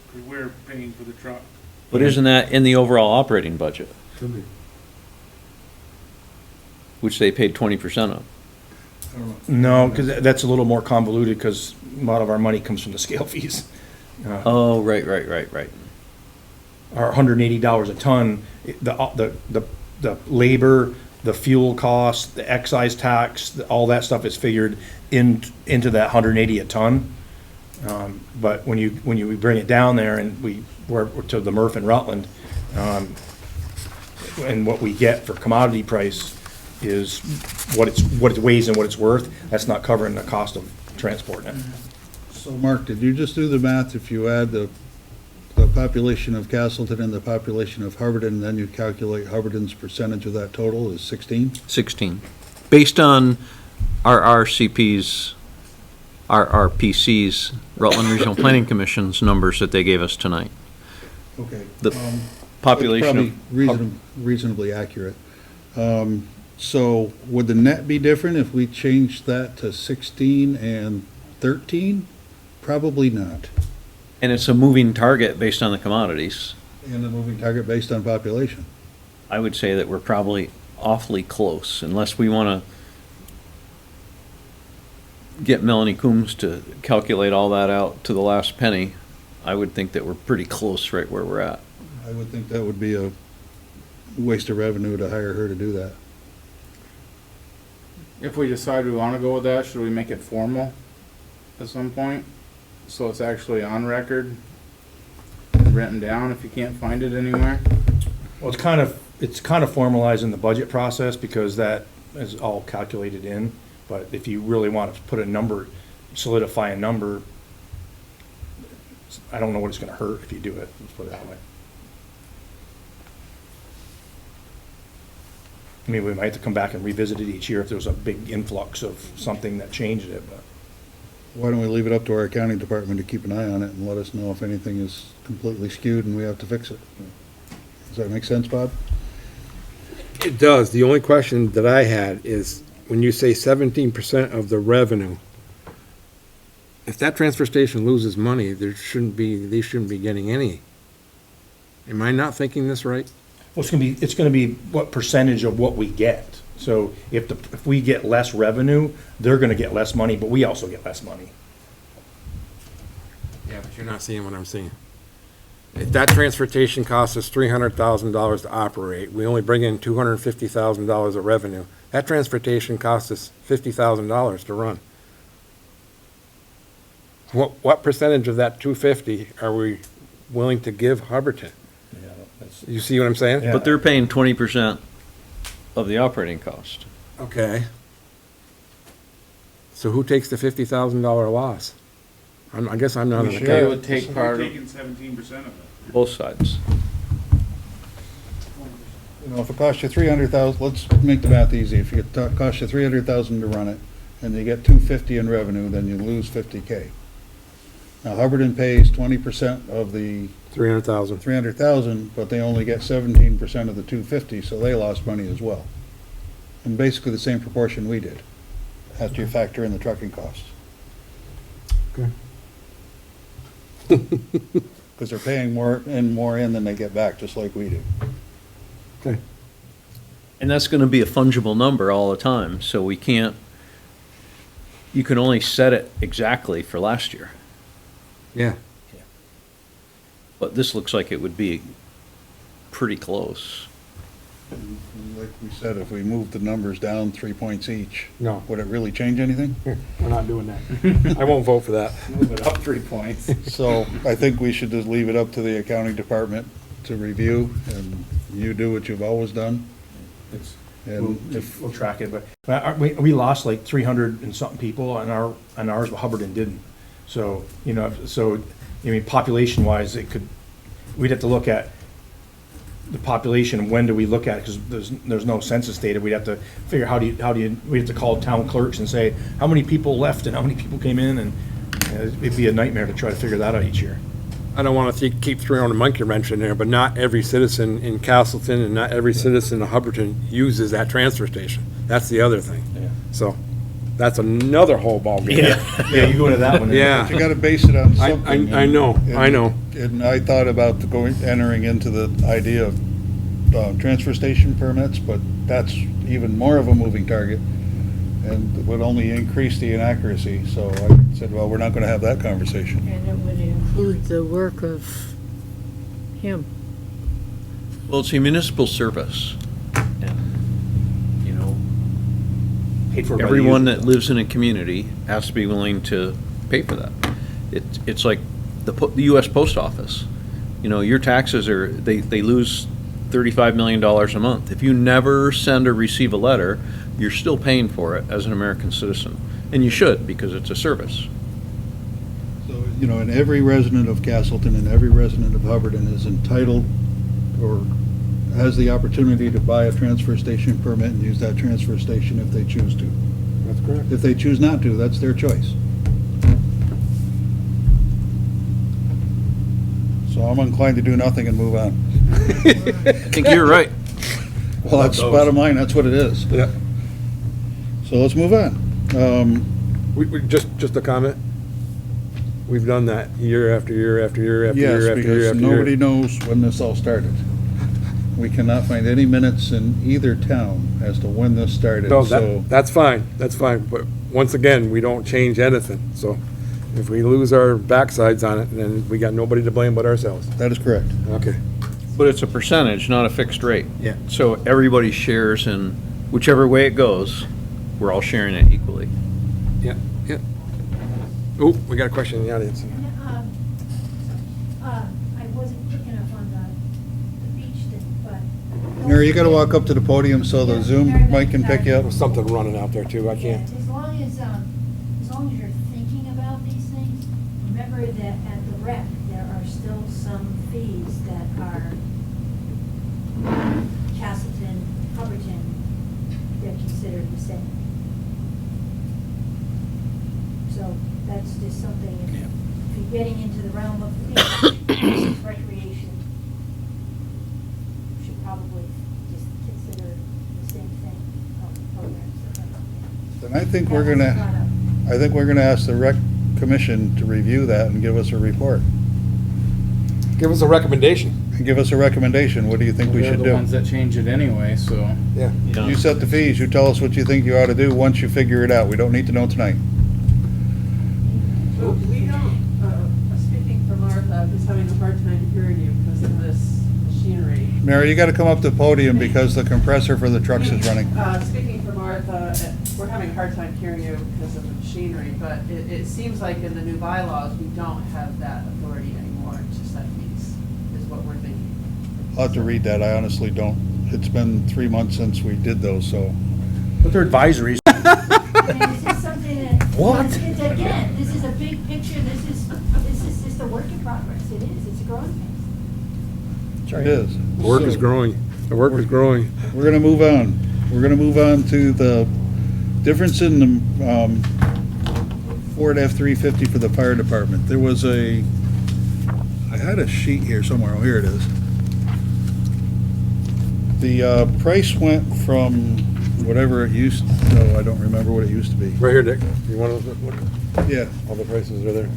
because we're paying for the truck.
But isn't that in the overall operating budget? Which they paid 20% of.
No, because that's a little more convoluted, because a lot of our money comes from the scale fees.
Oh, right.
Our $180 a ton, the labor, the fuel cost, the excise tax, all that stuff is figured into that 180 a ton. But when you bring it down there and we're to the Murph and Rutland, and what we get for commodity price is what it weighs and what it's worth, that's not covering the cost of transporting it.
So Mark, did you just do the math? If you add the population of Castleton and the population of Hubbardton, then you calculate Hubbardton's percentage of that total is 16?
16. Based on our RCP's, our RPC's, Rutland Regional Planning Commission's numbers that they gave us tonight.
Okay.
The population of.
Probably reasonably accurate. So would the net be different if we changed that to 16 and 13? Probably not.
And it's a moving target based on the commodities.
And the moving target based on population.
I would say that we're probably awfully close, unless we want to get Melanie Coombs to calculate all that out to the last penny. I would think that we're pretty close right where we're at.
I would think that would be a waste of revenue to hire her to do that.
If we decide we wanna go with that, should we make it formal at some point? So it's actually on record, written down if you can't find it anywhere?
Well, it's kind of formalized in the budget process, because that is all calculated in. But if you really want to put a number, solidify a number, I don't know what it's gonna hurt if you do it, let's put it that way. I mean, we might have to come back and revisit it each year if there was a big influx of something that changed it, but.
Why don't we leave it up to our accounting department to keep an eye on it and let us know if anything is completely skewed and we have to fix it? Does that make sense, Bob?
it does. The only question that I had is, when you say 17% of the revenue, if that transfer station loses money, they shouldn't be getting any. Am I not thinking this right?
Well, it's gonna be what percentage of what we get. So if we get less revenue, they're gonna get less money, but we also get less money.
Yeah, but you're not seeing what I'm seeing. If that transportation costs us $300,000 to operate, we only bring in $250,000 of revenue. That transportation costs us $50,000 to run. What percentage of that 250 are we willing to give Hubbardton?
Yeah, that's,
You see what I'm saying?
Yeah.
But they're paying 20% of the operating cost.
Okay. So who takes the $50,000 loss? I guess I'm not
We
an
share.
They
accountant.
would take part
We're
of,
taking 17% of it.
Both sides.
You know, if it costs you 300,000, let's make the math easy. If it costs you 300,000 to run it, and you get 250 in revenue, then you lose 50K. Now, Hubbardton pays 20% of the
300,000.
300,000, but they only get 17% of the 250, so they lost money as well. And basically the same proportion we did, after you factor in the trucking costs.
Okay.
Because they're paying more in than they get back, just like we do.
Okay.
And that's gonna be a fungible number all the time, so we can't, you can only set it exactly for last year.
Yeah.
But this looks like it would be pretty close.
And like we said, if we moved the numbers down 3 points each,
No,
would it really change anything?
we're not doing that. I won't vote for that.
move it up 3 points.
So I think we should just leave it up to the accounting department to review, and you do what you've always done.
It's-
And if,
We'll track it, but we lost like 300 and something people on ours, but Hubbardton didn't. So, you know, I mean, population-wise, we'd have to look at the population, when do we look at it, because there's no census data, we'd have to figure, we have to call town clerks and say, how many people left and how many people came in, and it'd be a nightmare to try to figure that out each year.
I don't want to keep throwing a monkey wrench in there, but not every citizen in Castleton and not every citizen in Hubbardton uses that transfer station. That's the other thing.
Yeah.
So, that's another whole ballgame.
Yeah, you go to that one.
Yeah.
you gotta base it on something.
I know.
And I thought about entering into the idea of transfer station permits, but that's even more of a moving target and would only increase the inaccuracy. So I said, well, we're not gonna have that conversation.
And it would include the work of him.
Well, it's a municipal service. And, you know,
Paid for by the
everyone
user.
that lives in a community has to be willing to pay for that. It's like the US Post Office. You know, your taxes they lose $35 million a month. If you never send or receive a letter, you're still paying for it as an American citizen. And you should, because it's a service.
So, you know, and every resident of Castleton and every resident of Hubbardton is entitled or has the opportunity to buy a transfer station permit and use that transfer station if they choose to.
That's correct.
If they choose not to, that's their choice. So I'm inclined to do nothing and move on.
I think you're right.
Well, that's bottom line, that's what it is.
Yeah.
So let's move on.
We just a comment. We've done that year after year after year after
Yes,
year after year
because
after
nobody
year.
knows when this all started. We cannot find any minutes in either town as to when this started,
No,
so.
that's fine, but once again, we don't change anything, so if we lose our backsides on it, then we got nobody to blame but ourselves.
That is correct.
Okay.
But it's a percentage, not a fixed rate.
Yeah.
So everybody shares in whichever way it goes, we're all sharing it equally.
Yeah. Oh, we got a question in the audience.
And, I wasn't quick enough on the beach thing, but.
Mary, you gotta walk up to the podium so the Zoom mic can pick you up.
There's something running out there too, I can't.
As long as you're thinking about these things, remember that at the rec, there are still some fees that are Castleton, Hubbardton, they're considered the same. So that's just something, if you're getting into the realm of fees, recreation, you should probably just consider the same thing on the programs that are out there.
Then I think we're gonna ask the rec commission to review that and give us a report.
Give us a recommendation.
And give us a recommendation. What do you think we
They're
should
the
do?
ones that change it anyway, so.
Yeah.
You set the fees, you tell us what you think you ought to do once you figure it out. We don't need to know tonight.
So we don't, speaking for Martha, who's having a hard time hearing you because of this machinery.
Mary, you gotta come up to the podium because the compressor for the trucks is running.
Speaking for Martha, we're having a hard time hearing you because of the machinery, but it seems like in the new bylaws, we don't have that authority anymore to set fees, is what we're thinking.
I'll have to read that. I honestly don't. It's been 3 months since we did those, so.
But they're advisories.
And this is something that.
What?
It's, again, this is a big picture, this is just a work in progress, it is, it's a growing pains.
It is.
The work is growing. The work is growing.
We're gonna move on. We're gonna move on to the difference in the Ford F-350 for the fire department. There was I had a sheet here somewhere. Oh, here it is. The price went from whatever it used, no, I don't remember what it used to be.
Right here, Dick. You want to look?
Yeah,
All the prices are there.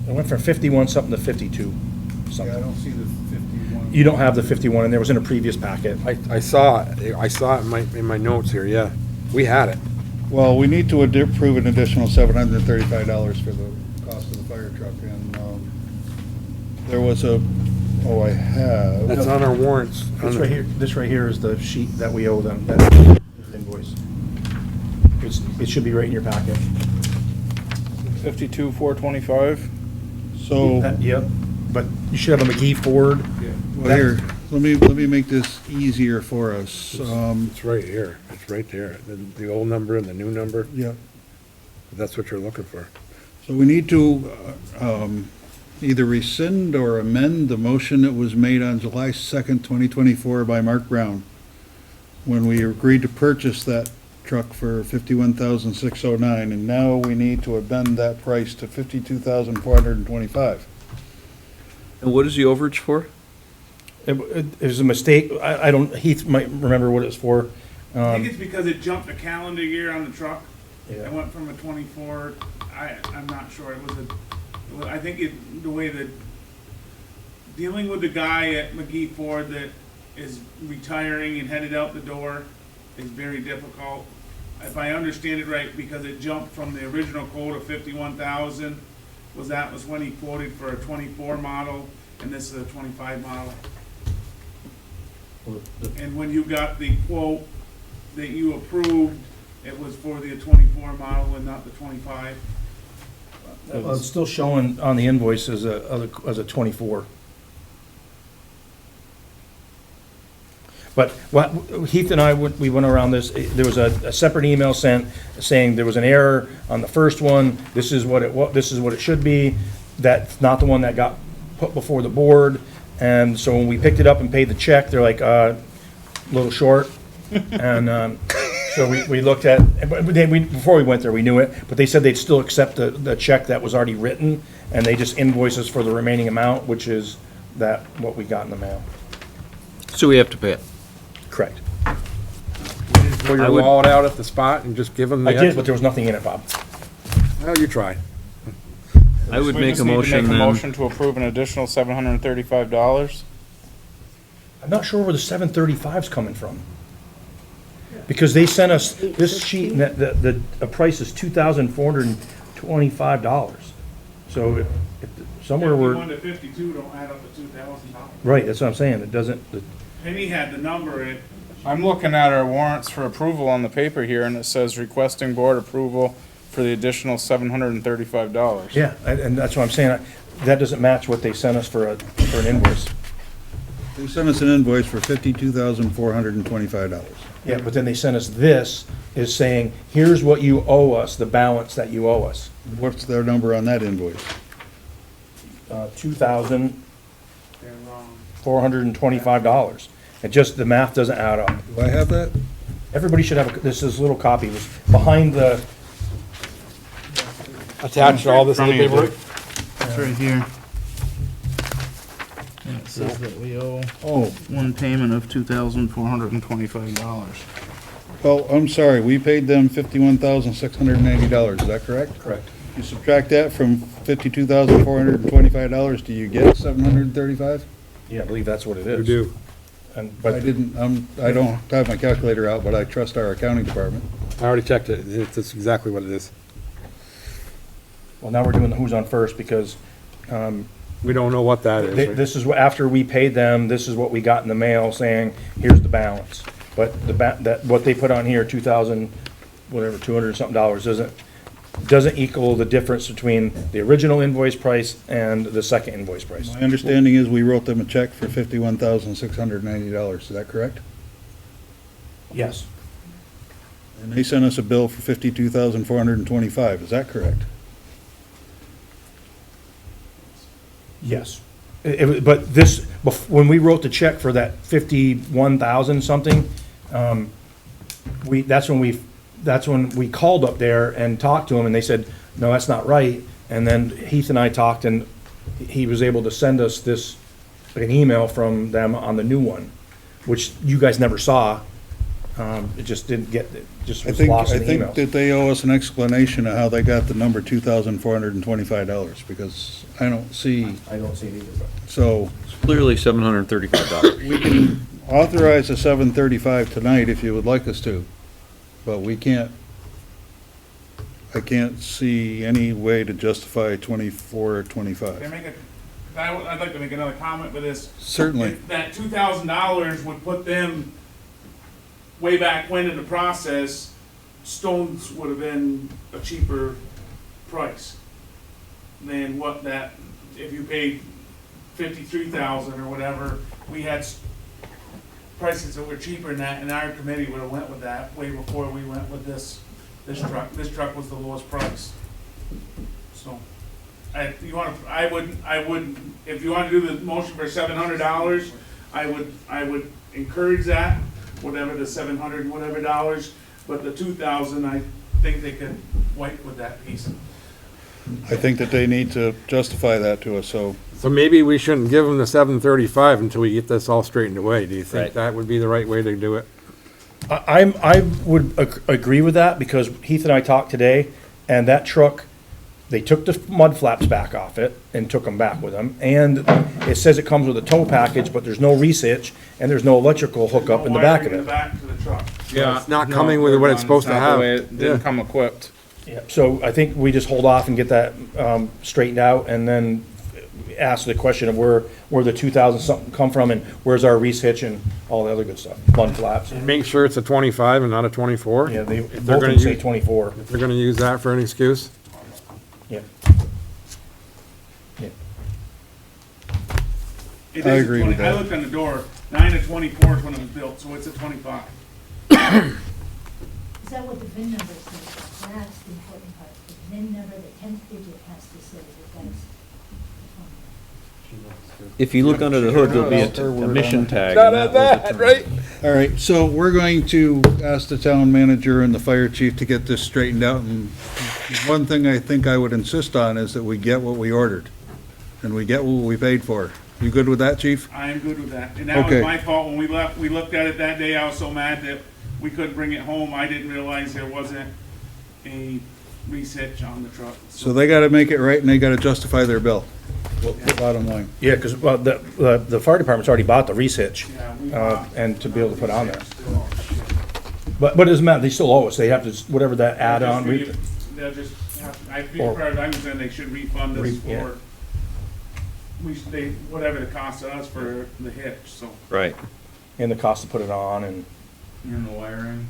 It went from 51 something to 52
yeah, I
something.
don't see the 51.
You don't have the 51, and there was in a previous packet.
I saw it. I saw it in my notes here, yeah. We had it.
Well, we need to approve an additional $735 for the cost of the fire truck, and there was I have.
That's on our warrants.
This right here is the sheet that we owe them, that invoice. It should be right in your packet.
52,425.
So,
Yep, but you should have a McGee Ford.
well, here, let me make this easier for us.
It's right here. It's right there. The old number and the new number.
Yeah,
That's what you're looking for.
so we need to either rescind or amend the motion that was made on July 2nd, 2024 by Mark Brown, when we agreed to purchase that truck for $51,609, and now we need to amend that price to $52,425.
And what is the overage for?
It was a mistake. I don't, Heath might remember what it's for.
I think it's because it jumped a calendar year on the truck.
Yeah.
It went from a 24, I'm not sure, I think the way that, dealing with the guy at McGee Ford that is retiring and headed out the door is very difficult. If I understand it right, because it jumped from the original quote of 51,000, that was when he quoted for a 24 model, and this is a 25 model. And when you got the quote that you approved, it was for the 24 model and not the 25.
Well, it's still showing on the invoice as a 24. But what, Heath and I, we went around this, there was a separate email sent saying there was an error on the first one, this is what it should be, that's not the one that got put before the board, and so when we picked it up and paid the check, they're like, a little short, and, so we looked at, but before we went there, we knew it, but they said they'd still accept the check that was already written, and they just invoice us for the remaining amount, which is what we got in the mail.
So we have to pay it.
Correct.
Pull
I
your
would-
wallet out at the spot and just give them the
I did,
extra.
but there was nothing in it, Bob.
Well, you tried.
I would
We
make
just
a
need to
motion
make a
then.
motion to approve an additional $735.
I'm not sure where the 735's coming from. Because they sent us this sheet, and the price is $2,425. So if somewhere we're,
51 to 52 don't add up to $2,000.
right, that's what I'm saying, it doesn't,
Penny had the number in it.
I'm looking at our warrants for approval on the paper here, and it says requesting board approval for the additional $735.
yeah, and that's what I'm saying, that doesn't match what they sent us for an invoice.
They sent us an invoice for $52,425.
Yeah, but then they sent us this, is saying, here's what you owe us, the balance that you owe us.
What's their number on that invoice?
$2,425. It just, the math doesn't add up.
Do I have that?
Everybody should have, this is a little copy, it was behind the,
Attached to all this other paperwork?
It's right here. And it says that we owe
Oh,
one payment of $2,425.
well, I'm sorry, we paid them $51,680, is that correct?
correct.
You subtract that from $52,425, do you get $735?
Yeah, I believe that's what it is.
We do.
And,
I
but,
didn't, I don't have my calculator out, but I trust our accounting department.
I already checked it. It's exactly what it is.
well, now we're doing the who's on first because,
We don't know what that is. right?
this is, after we paid them, this is what we got in the mail saying, here's the balance. But what they put on here, 2,000, whatever, 200 and something dollars, doesn't equal the difference between the original invoice price and the second invoice price.
My understanding is we wrote them a check for $51,690, is that correct?
Yes,
And they sent us a bill for $52,425, is that correct?
yes. But this, when we wrote the check for that 51,000 something, that's when we called up there and talked to them, and they said, no, that's not right. And then Heath and I talked, and he was able to send us this, like an email from them on the new one, which you guys never saw. It just didn't get, it just
I
was
think,
lost
I
in the
think
emails.
that they owe us an explanation of how they got the number $2,425, because I don't see,
I don't see it either, but.
so
It's clearly $735.
we can authorize a 735 tonight if you would like us to, but we can't, I can't see any way to justify 24 or
Can I
25.
make I'd like to make another comment with this.
Certainly.
If that $2,000 would put them way back when in the process, stones would have been a cheaper price than what that, if you paid 53,000 or whatever, we had prices that were cheaper than that, and our committee would have went with that way before we went with this truck. This truck was the lowest price. So, if you want to, I would, if you want to do the motion for $700, I would encourage that, whatever the 700 whatever dollars, but the 2,000, I think they could wipe with that piece.
I think that they need to justify that to us, so
So maybe we shouldn't give them the 735 until we get this all straightened away. Do you think
Right.
that would be the right way to do it?
I would agree with that, because Heath and I talked today, and that truck, they took the mud flaps back off it and took them back with them, and it says it comes with a tow package, but there's no reach and there's no electrical hookup in the back of
No wiring in the
it.
back to the truck.
Yeah.
It's not coming with what it's supposed to
not the
have.
way It didn't
Yeah.
come equipped.
Yeah, so I think we just hold off and get that straightened out, and then ask the question of where the 2,000 something come from, and where's our reach and all the other good stuff, mud flaps.
Make sure it's a 25 and not a 24?
Yeah, they
If they're
both of
gonna
them say
use-
24.
If they're gonna use that for an excuse?
Yeah. Yeah.
It
I
is a
agree with
20 I
that.
looked on the door, 9 of 24 is when it was built, so it's a 25.
Is that what the VIN number says? That's the important part. The VIN number, the 10th digit has to say that that's.
If you look under the hood, there'll be a emission tag.
Not
and
at
that will
that, right?
all right, so we're going to ask the town manager and the fire chief to get this straightened out, and one thing I think I would insist on is that we get what we ordered, and we get what we paid for. You good with that, chief?
I am good with that. And that
Okay.
was my fault when we left. We looked at it that day. I was so mad that we couldn't bring it home. I didn't realize there wasn't a research on the truck.
So they gotta make it right and they gotta justify their bill, bottom line.
Yeah, because, well, the fire department's already bought the reach,
Yeah, we
and to be able to put on there. But it doesn't matter, they still owe us, they have to, whatever that add-on,
They'll just have, I feel, as far as I'm concerned, they should refund us
Yeah.
for, whatever the cost of us for the hitch, so.
Right.
and the cost to put it on, and,
And the wiring.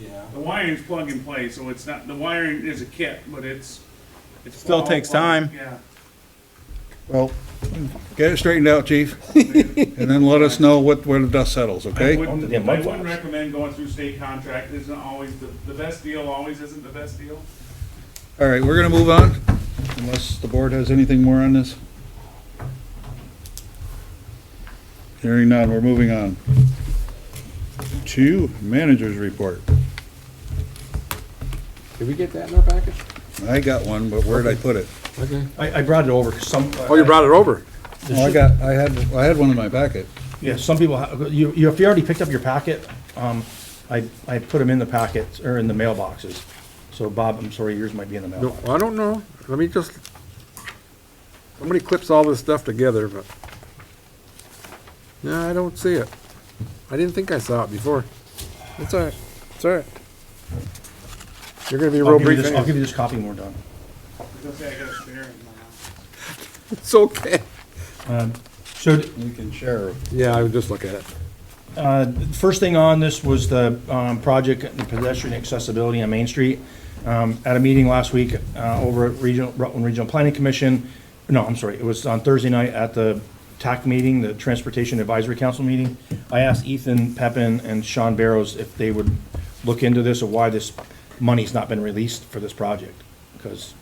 Yeah. The wiring's plug and play, so it's not, the wiring is a kit, but it's.
Still
all
takes
plug-
time.
Yeah.
Well, get it straightened out, chief, and then let us know where the dust settles,
I
okay?
wouldn't,
Yeah,
I
mud
wouldn't
flaps.
recommend going through state contract, isn't always, the best deal always isn't the best deal.
All right, we're gonna move on, unless the board has anything more on this. Hearing none, we're moving on to manager's report.
Did we get that in our package?
I got one, but where'd I put it?
Okay.
I brought it over, 'cause some.
Oh, you brought it over?
Oh, I had one in my packet.
Yeah, some people, if you already picked up your packet, I put them in the packet, or in the mailboxes. So Bob, I'm sorry, yours might be in the
No,
mailbox.
I don't know. let me just, somebody clips all this stuff together, but, no, I don't see it. I didn't think I saw it before. It's all right, it's all right. You're gonna be real brief
I'll give
anyway.
you this copy when we're done.
I was gonna say, I got a spare in my house.
It's okay.
So,
We can share.
Yeah, I would just look at it.
first thing on this was the project, the pedestrian accessibility on Main Street. At a meeting last week over at Rutland Regional Planning Commission, no, I'm sorry, it was on Thursday night at the TAC meeting, the Transportation Advisory Council meeting. I asked Ethan Peppin and Sean Barrows if they would look into this or why this money's not been released for this project. Because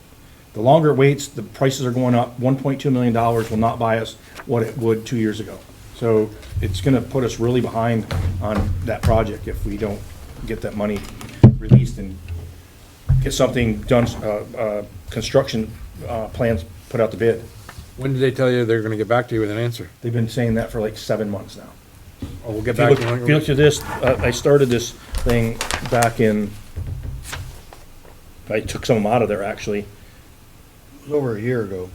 the longer it waits, the prices are going up. $1.2 million will not buy us what it would 2 years ago. So it's gonna put us really behind on that project if we don't get that money released and get something done, construction plans put out to bid.
When did they tell you they're gonna get back to you with an answer?
They've been saying that for like 7 months now.
Oh, we'll get
If you
back
look,
to you.
if you look at this, I started this thing back in, I took some of them out of there, actually.
It was over a year ago.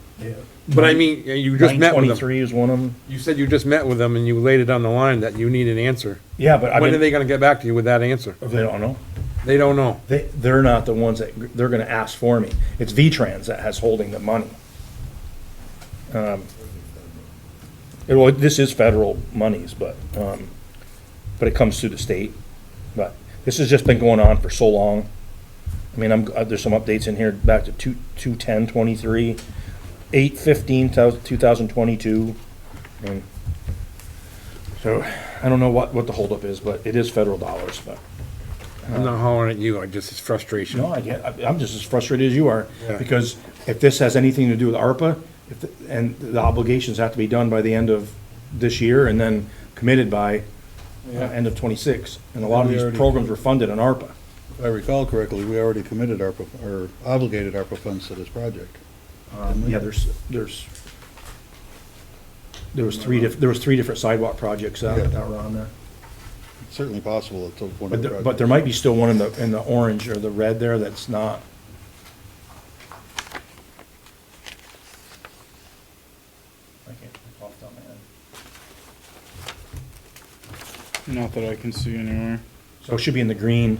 But I mean, you just met with them.
923 is one of them.
You said you just met with them and you laid it on the line that you need an answer.
Yeah, but
When are they gonna get back to you with that answer?
They don't know.
They don't know.
They're not the ones that, they're gonna ask for me. It's V-Trans that has holding the money. Well, this is federal monies, but it comes through the state. But this has just been going on for so long. I mean, there's some updates in here back to 2/10/23, 8/15/2022. And so I don't know what the holdup is, but it is federal dollars, but.
I'm not hollering at you, I just, it's frustration.
No, I'm just as frustrated as you are,
Yeah.
because if this has anything to do with ARPA, and the obligations have to be done by the end of this year and then committed by end of '26, and a lot of
We
these
already-
programs were funded on ARPA.
If I recall correctly, we already committed ARPA, or obligated ARPA funds to this project.
Yeah, there was three different sidewalk projects that were on there.
It's certainly possible it's one of the projects.
But there might be still one in the orange or the red there that's not. I can't think off the top of my head.
Not that I can see anywhere.
So it should be in the green.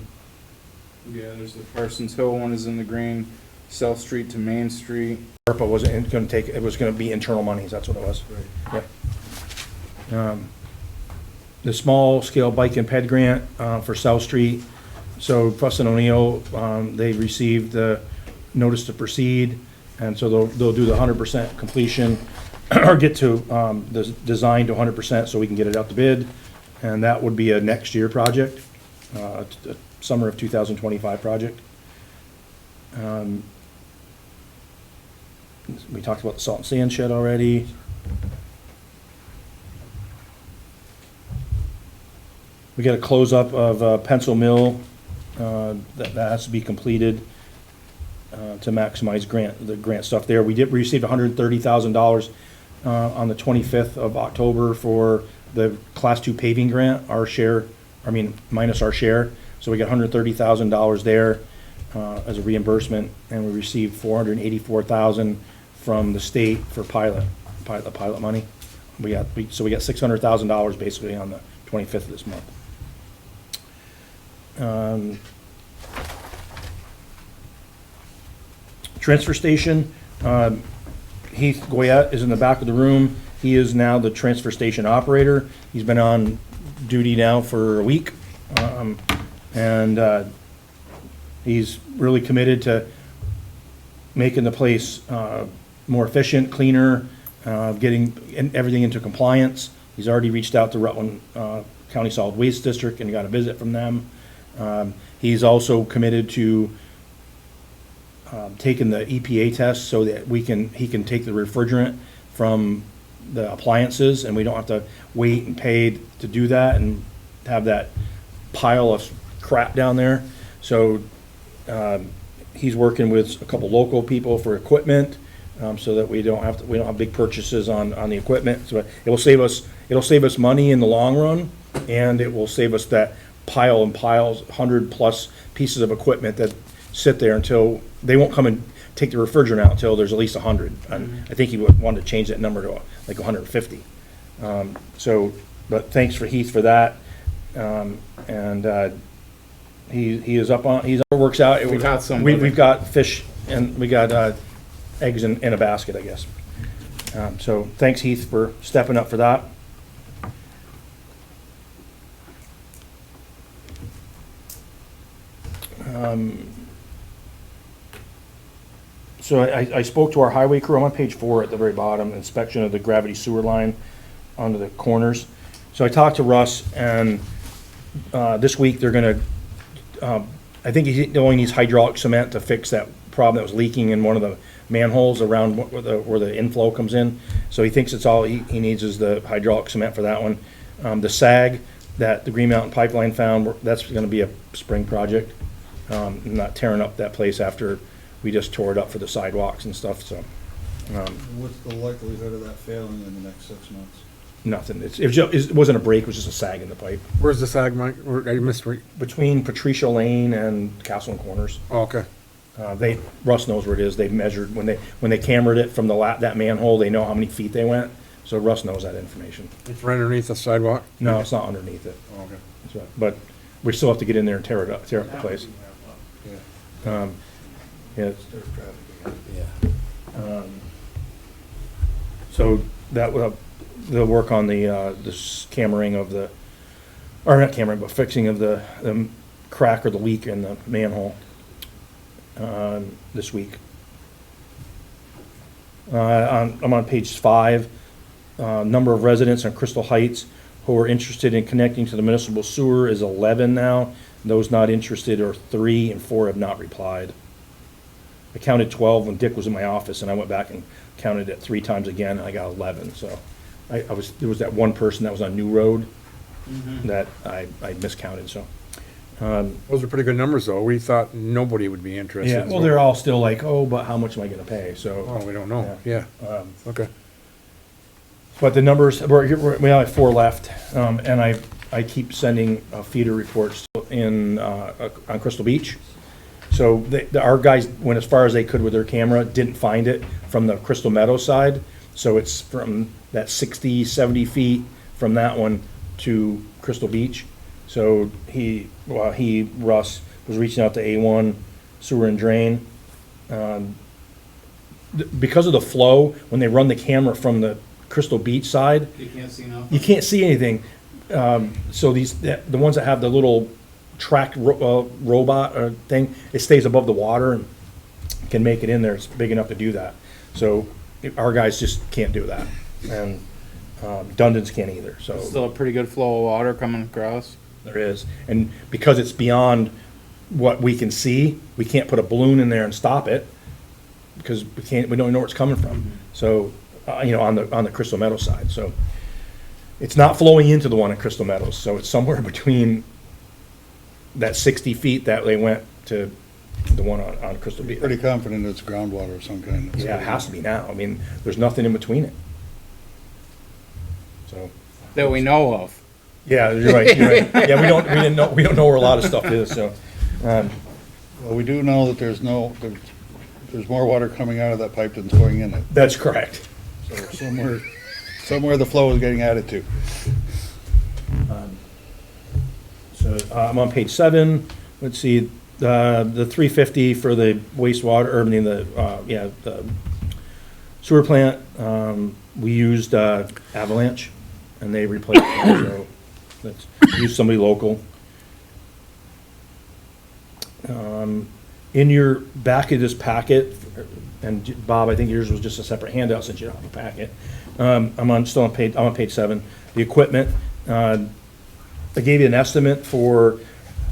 Yeah, there's the Parsons Hill one is in the green, South Street to Main Street.
ARPA wasn't gonna take, it was gonna be internal monies, that's what it was. Yep. The small scale bike and ped grant, for South Street. So Fuss and O'Neill, they received the notice to proceed, and so they'll do the 100% completion, or get to, the design to 100% so we can get it out to bid. And that would be a next year project, a summer of 2025 project. We talked about the salt and sand shed already. We got a close-up of Pencil Mill, that has to be completed to maximize the grant stuff there. We received $130,000 on the 25th of October for the Class 2 paving grant, our share, minus our share. So we got $130,000 there as a reimbursement, and we received $484,000 from the state for pilot money. So we got $600,000 basically on the 25th of this month. Transfer station, Heath Goyette is in the back of the room. He is now the transfer station operator. He's been on duty now for a week. And he's really committed to making the place more efficient, cleaner, getting everything into compliance. He's already reached out to Rutland County Solid Waste District and got a visit from them. He's also committed to taking the EPA test so that he can take the refrigerant from the appliances, and we don't have to wait and pay to do that and have that pile of crap down there. So he's working with a couple local people for equipment, so that we don't have big purchases on the equipment. So it'll save us money in the long run, and it will save us that pile and piles, 100+ pieces of equipment that sit there until they won't come and take the refrigerant out until there's at least 100. And I think he wanted to change that number to like 150. So, but thanks for Heath for that. He is up on, works out.
We got somebody.
We've got fish and we got eggs in a basket, I guess. So thanks Heath for stepping up for that. So I spoke to our highway crew. I'm on page 4 at the very bottom, inspection of the gravity sewer line onto the corners. So I talked to Russ, and this week they're gonna, I think he only needs hydraulic cement to fix that problem that was leaking in one of the manholes around where the inflow comes in. So he thinks it's all he needs is the hydraulic cement for that one. The sag that the Green Mountain Pipeline found, that's gonna be a spring project. Not tearing up that place after we just tore it up for the sidewalks and stuff, so.
What's the likelihood of that failing in the next 6 months?
Nothing, it wasn't a break, it was just a sag in the pipe.
Where's the sag, Mike? I missed.
Between Patricia Lane and Castle and Corners.
Oh, okay.
Russ knows where it is, they measured, when they cambered it from that manhole, they know how many feet they went, so Russ knows that information.
It's right underneath the sidewalk?
No, it's not underneath it.
Oh, okay.
So, but we still have to get in there and tear up the place. Yeah. So that will, they'll work on the cammering of the, or not cammering, but fixing of the crack or the leak in the manhole this week. I'm on page 5. Number of residents on Crystal Heights who are interested in connecting to the municipal sewer is 11 now. Those not interested are 3, and 4 have not replied. I counted 12 when Dick was in my office, and I went back and counted it 3 times again, and I got 11. So there was that one person that was on New Road that I miscounted, so.
Those are pretty good numbers, though. We thought nobody would be interested.
Yeah, well, they're all still like, oh, but how much am I gonna pay, so.
Oh, we don't know. Yeah. Okay.
But the numbers, we only have 4 left, and I keep sending feeder reports in, on Crystal Beach. So our guys went as far as they could with their camera, didn't find it from the Crystal Meadows side. So it's from that 60, 70 feet from that one to Crystal Beach. So Russ, was reaching out to A1 Sewer and Drain. Because of the flow, when they run the camera from the Crystal Beach side,
You can't see nothing?
you can't see anything. So the ones that have the little tracked robot or thing, it stays above the water and can make it in there. It's big enough to do that. So our guys just can't do that, and Dundon's can't either. So
Still a pretty good flow of water coming across?
there is, and because it's beyond what we can see, we can't put a balloon in there and stop it because we don't know where it's coming from. So on the Crystal Meadows side, so it's not flowing into the one at Crystal Meadows. So it's somewhere between that 60 feet that they went to the one on Crystal Beach.
Pretty confident it's groundwater of some kind.
Yeah, it has to be now. I mean, there's nothing in between it. So.
That we know of.
Yeah, you're right. Yeah, we don't know where a lot of stuff is. So.
Well, we do know that there's more water coming out of that pipe than's going in it.
That's correct.
So somewhere the flow is getting added to.
So I'm on page 7. Let's see, the 350 for the wastewater, or the sewer plant. We used Avalanche, and they replaced it. So let's use somebody local. In your back of this packet, and Bob, I think yours was just a separate handout since you don't have a packet. I'm on page 7. The equipment. I gave you an estimate for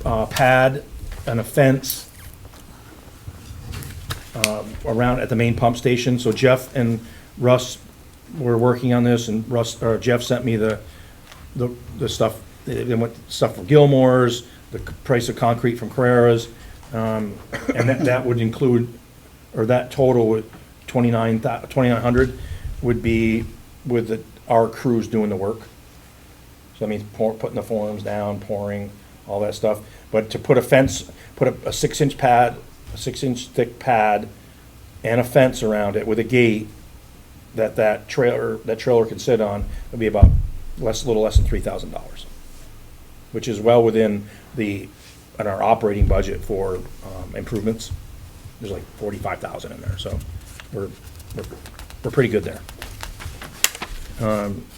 pad and a fence around at the main pump station. So Jeff and Russ were working on this, and Jeff sent me the stuff. They went stuff from Gilmore's, the price of concrete from Carrera's, and that would include, or that total would 2,900 would be with our crews doing the work. So that means putting the forms down, pouring, all that stuff. But to put a fence, put a 6-inch pad, a 6-inch thick pad and a fence around it with a gate that trailer can sit on, would be about a little less than $3,000, which is well within in our operating budget for improvements. There's like 45,000 in there, so we're pretty good there.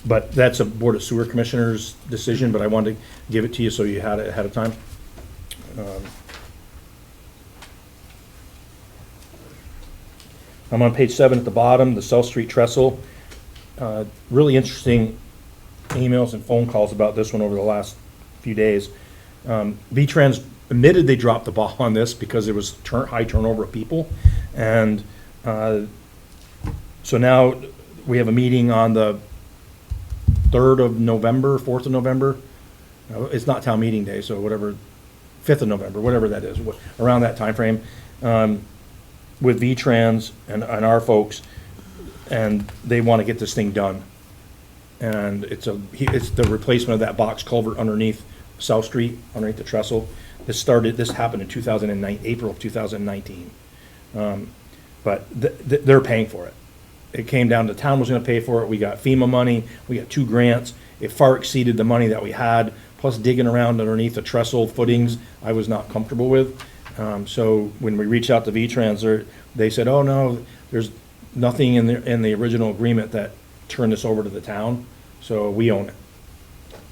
But that's a Board of Sewer Commissioners decision, but I wanted to give it to you so you had it ahead of time. I'm on page 7 at the bottom, the South Street trestle. Really interesting emails and phone calls about this one over the last few days. V-Trans admitted they dropped the ball on this because there was high turnover of people. And so now we have a meeting on the 3rd of November, 4th of November. It's not town meeting day, so whatever, 5th of November, whatever that is, around that timeframe, with V-Trans and our folks, and they want to get this thing done. And it's the replacement of that box culvert underneath South Street, underneath the trestle. This happened in 2009, April of 2019. But they're paying for it. It came down to the town was gonna pay for it. We got FEMA money, we got 2 grants. It far exceeded the money that we had, plus digging around underneath the trestle footings, I was not comfortable with. So when we reached out to V-Trans, they said, oh no, there's nothing in the original agreement that turned this over to the town, so we own it.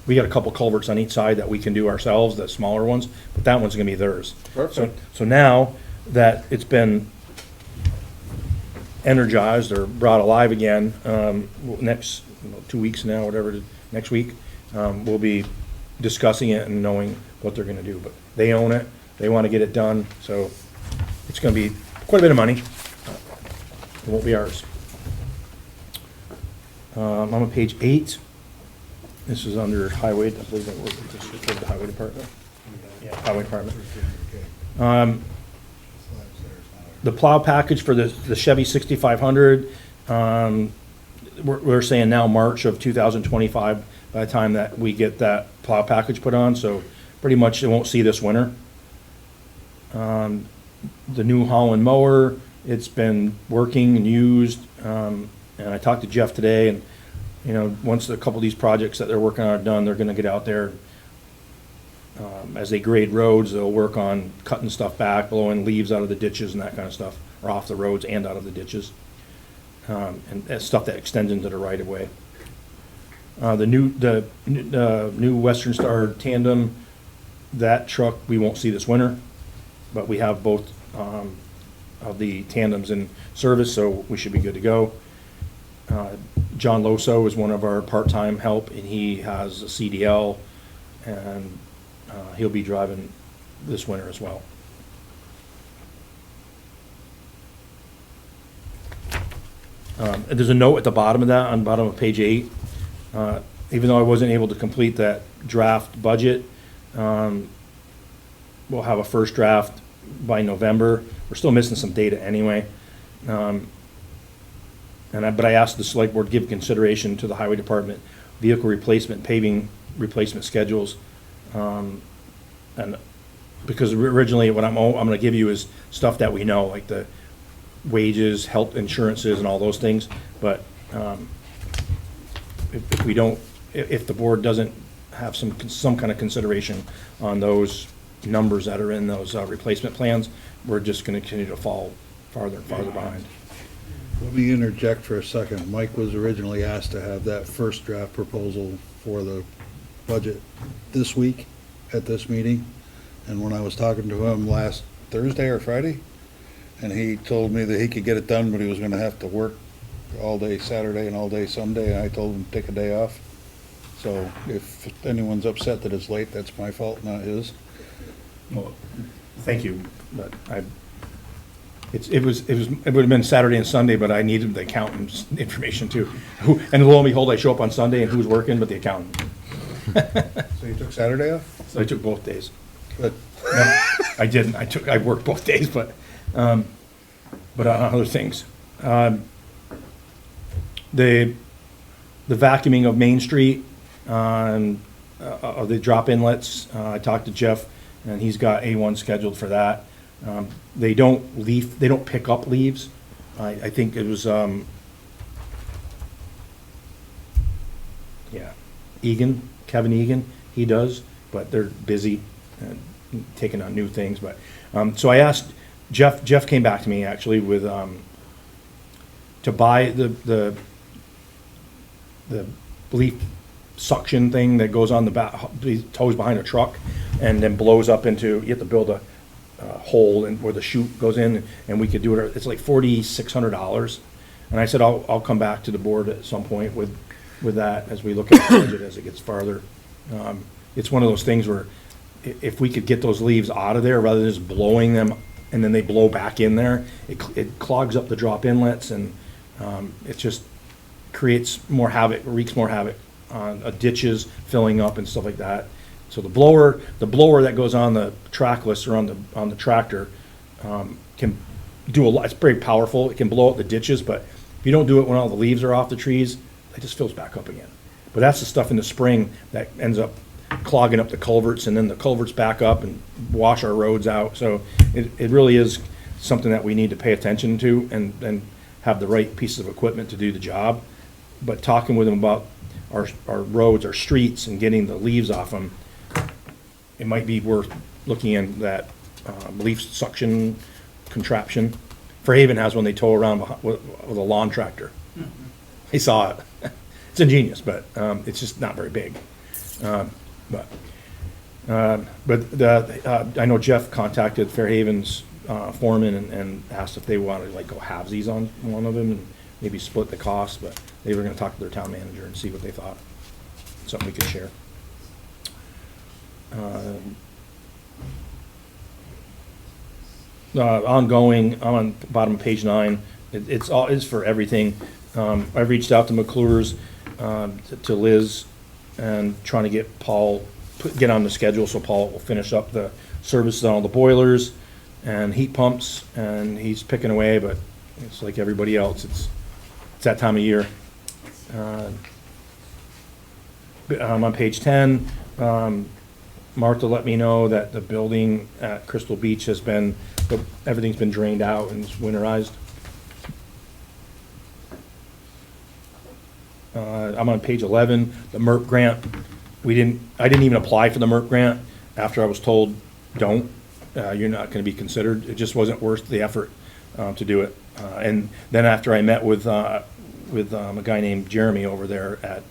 We got a couple culverts on each side that we can do ourselves, the smaller ones, but that one's gonna be theirs.
Perfect.
So now that it's been energized or brought alive again, next 2 weeks now, whatever it is, next week, we'll be discussing it and knowing what they're gonna do. But they own it, they wanna get it done, so it's gonna be quite a bit of money. It won't be ours. I'm on page 8. This is under highway, I believe that was the highway department. Yeah, highway department. The plow package for the Chevy 6500, we're saying now March of 2025 by the time that we get that plow package put on, so pretty much it won't see this winter. The New Holland mower, it's been working and used, and I talked to Jeff today, and you know, once a couple of these projects that they're working on are done, they're gonna get out there. As they grade roads, they'll work on cutting stuff back, blowing leaves out of the ditches and that kind of stuff, or off the roads and out of the ditches. And that's stuff that extends into the right of way. The new Western Star tandem, that truck we won't see this winter, but we have both of the tandems in service, so we should be good to go. John Loso is one of our part-time help, and he has a CDL, and he'll be driving this winter as well. There's a note at the bottom of that, on the bottom of page 8. Even though I wasn't able to complete that draft budget, we'll have a first draft by November. We're still missing some data anyway. But I asked the select board to give consideration to the highway department vehicle replacement, paving replacement schedules. And because originally what I'm gonna give you is stuff that we know, like the wages, health insurances and all those things. But if the board doesn't have some kind of consideration on those numbers that are in those replacement plans, we're just gonna continue to fall farther and farther behind.
Let me interject for a second. Mike was originally asked to have that first draft proposal for the budget this week at this meeting. And when I was talking to him last Thursday or Friday, and he told me that he could get it done, but he was gonna have to work all day Saturday and all day Sunday, and I told him to take a day off. So if anyone's upset that it's late, that's my fault, not his.
Well, thank you, but it would have been Saturday and Sunday, but I needed the accountant's information too. And lo and behold, I show up on Sunday and who's working but the accountant.
So you took Saturday off?
So I took both days.
Good.
No, I didn't. I worked both days, but on other things. The vacuuming of Main Street, of the drop inlets, I talked to Jeff, and he's got A1 scheduled for that. They don't pick up leaves, I think it was, yeah, Egan, Kevin Egan, he does, but they're busy and taking on new things, but, so I asked, Jeff came back to me actually with, to buy the leaf suction thing that goes on the back, toes behind a truck and then blows up into, you have to build a hole and where the chute goes in, and we could do it, it's like $4,600. And I said, I'll come back to the board at some point with that as we look at the budget as it gets farther. It's one of those things where if we could get those leaves out of there rather than just blowing them and then they blow back in there, it clogs up the drop inlets and it just creates more havoc, wreaks more havoc on ditches filling up and stuff like that. So the blower that goes on the trackless or on the tractor can do a lot. It's very powerful. It can blow up the ditches, but if you don't do it when all the leaves are off the trees, it just fills back up again. But that's the stuff in the spring that ends up clogging up the culverts, and then the culverts back up and wash our roads out. So it really is something that we need to pay attention to and have the right pieces of equipment to do the job. But talking with them about our roads, our streets, and getting the leaves off them, it might be worth looking in that leaf suction contraption. Fairhaven has one they tow around with a lawn tractor. I saw it. It's ingenious, but it's just not very big. But I know Jeff contacted Fairhaven's foreman and asked if they wanted to like go halvesies on one of them and maybe split the cost, but they were going to talk to their town manager and see what they thought. Something we could share. Ongoing, I'm on the bottom of page 9. It's for everything. I've reached out to McClure's, to Liz, and trying to get Paul, get on the schedule so Paul will finish up the services on all the boilers and heat pumps, and he's picking away, but it's like everybody else. It's that time of year. On page 10, Martha let me know that the building at Crystal Beach has been, everything's been drained out and it's winterized. I'm on page 11, the MERP grant. I didn't even apply for the MERP grant after I was told, don't, you're not gonna be considered. It just wasn't worth the effort to do it. And then after I met with a guy named Jeremy over there at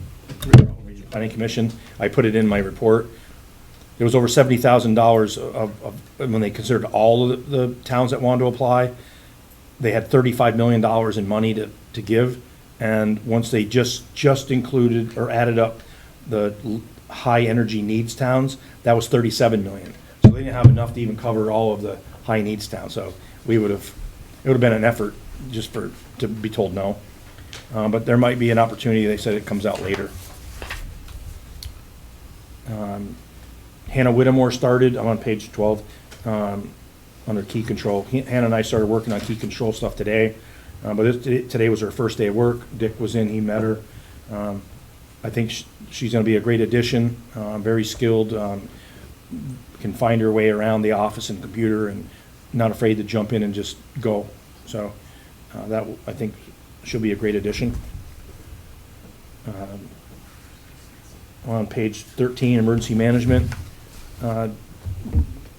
Planning Commission, I put it in my report. There was over $70,000 of when they considered all of the towns that wanted to apply. They had $35 million in money to give. And once they just included or added up the high energy needs towns, that was 37 million. So they didn't have enough to even cover all of the high needs towns. So it would have been an effort just to be told no. But there might be an opportunity. They said it comes out later. Hannah Whittemore started. I'm on page 12 under key control. Hannah and I started working on key control stuff today. But today was her first day of work. Dick was in, he met her. I think she's gonna be a great addition, very skilled, can find her way around the office and computer and not afraid to jump in and just go. So that, I think, she'll be a great addition. On page 13, emergency management.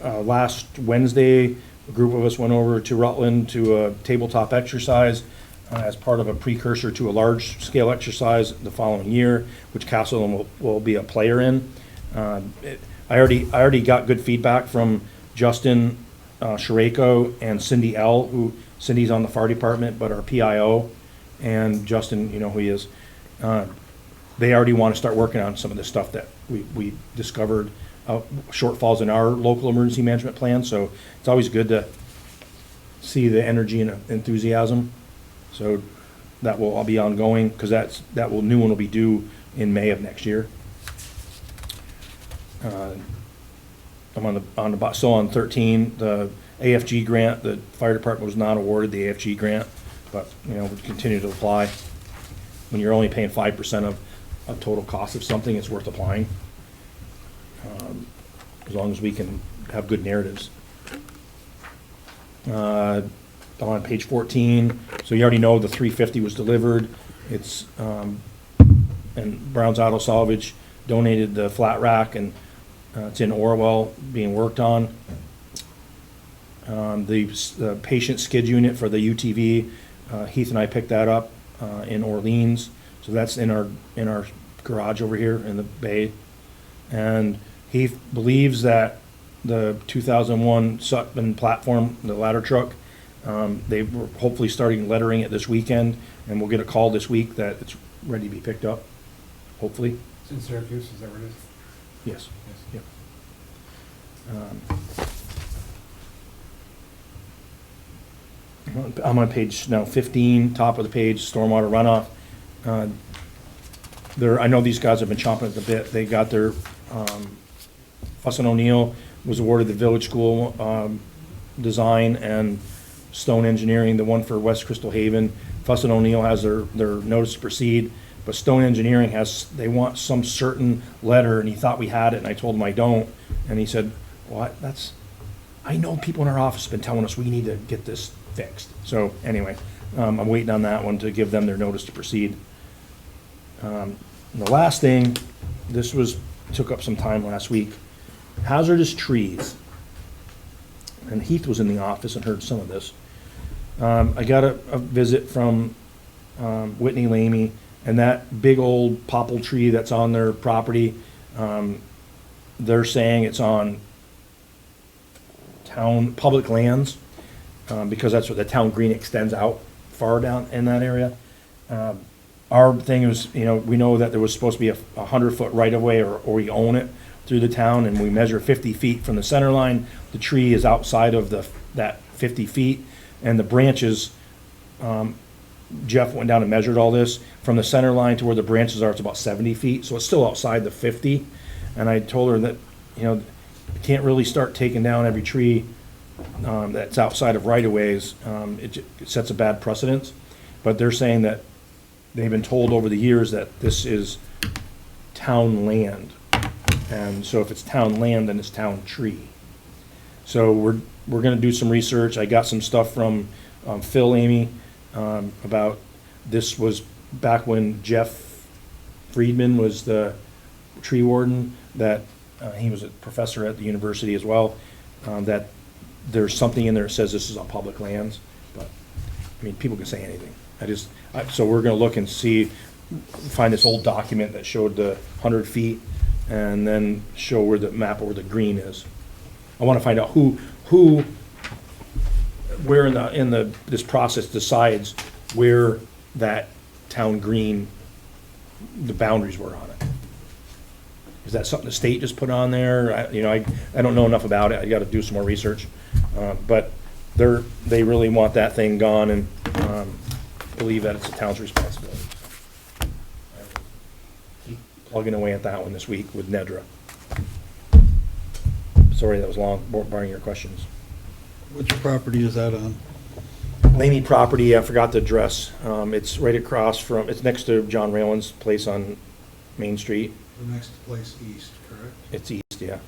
Last Wednesday, a group of us went over to Rutland to a tabletop exercise as part of a precursor to a large-scale exercise the following year, which Castleton will be a player in. I already got good feedback from Justin Shareko and Cindy L., who Cindy's on the fire department, but our PIO, and Justin, you know who he is. They already want to start working on some of the stuff that we discovered shortfalls in our local emergency management plan, so it's always good to see the energy and enthusiasm. So that will all be ongoing, because new one will be due in May of next year. I'm on 13, the AFG grant. The fire department was not awarded the AFG grant, but we continue to apply. When you're only paying 5% of total cost of something, it's worth applying. As long as we can have good narratives. on page 14. So you already know the 350 was delivered. It's, and Brown's Auto Salvage donated the flat rack, and it's in Orwell being worked on. The patient skid unit for the UTV, Heath and I picked that up in Orleans. So that's in our garage over here in the bay. And he believes that the 2001 Sutton platform, the ladder truck, they were hopefully starting lettering it this weekend, and we'll get a call this week that it's ready to be picked up, hopefully.
It's in Syracuse, is that where it is?
Yes.
Yes.
Yep. I'm on page now 15, top of the page, stormwater runoff. I know these guys have been chomping at the bit. They got their, Fussin' O'Neill was awarded the village school design, and Stone Engineering, the one for West Crystal Haven. Fussin' O'Neill has their notice to proceed, but Stone Engineering they want some certain letter, and he thought we had it, and I told him I don't. And he said, well, I know people in our office have been telling us we need to get this fixed. So anyway, I'm waiting on that one to give them their notice to proceed. And the last thing, took up some time last week, hazardous trees. And Heath was in the office and heard some of this. I got a visit from Whitney Lamy, and that big old popple tree that's on their property, they're saying it's on town public lands, because that's what the town green extends out far down in that area. Our thing is, we know that there was supposed to be a 100-foot right-of-way, or we own it through the town, and we measure 50 feet from the center line. The tree is outside of that 50 feet, and the branches, Jeff went down and measured all this. From the center line to where the branches are, it's about 70 feet, so it's still outside the 50. And I told her that, you can't really start taking down every tree that's outside of right-of-ways. It sets a bad precedence. But they're saying that they've been told over the years that this is town land. And so if it's town land, then it's town tree. So we're gonna do some research. I got some stuff from Phil Amy about, this was back when Jeff Friedman was the tree warden, that he was a professor at the university as well, that there's something in there that says this is on public lands. But, people can say anything. So we're gonna look and find this old document that showed the 100 feet, and then show where the map where the green is. I wanna find out where in this process decides where that town green, the boundaries were on it. Is that something the state just put on there? I don't know enough about it. I gotta do some more research. But they really want that thing gone, and believe that it's the town's responsibility. Keep plugging away at that one this week with Nedra. Sorry that was long, barring your questions.
Which property is that on?
Lamy property, I forgot the address. It's right across it's next to John Raylan's place on Main Street.
The next place east, correct?
It's east, yeah.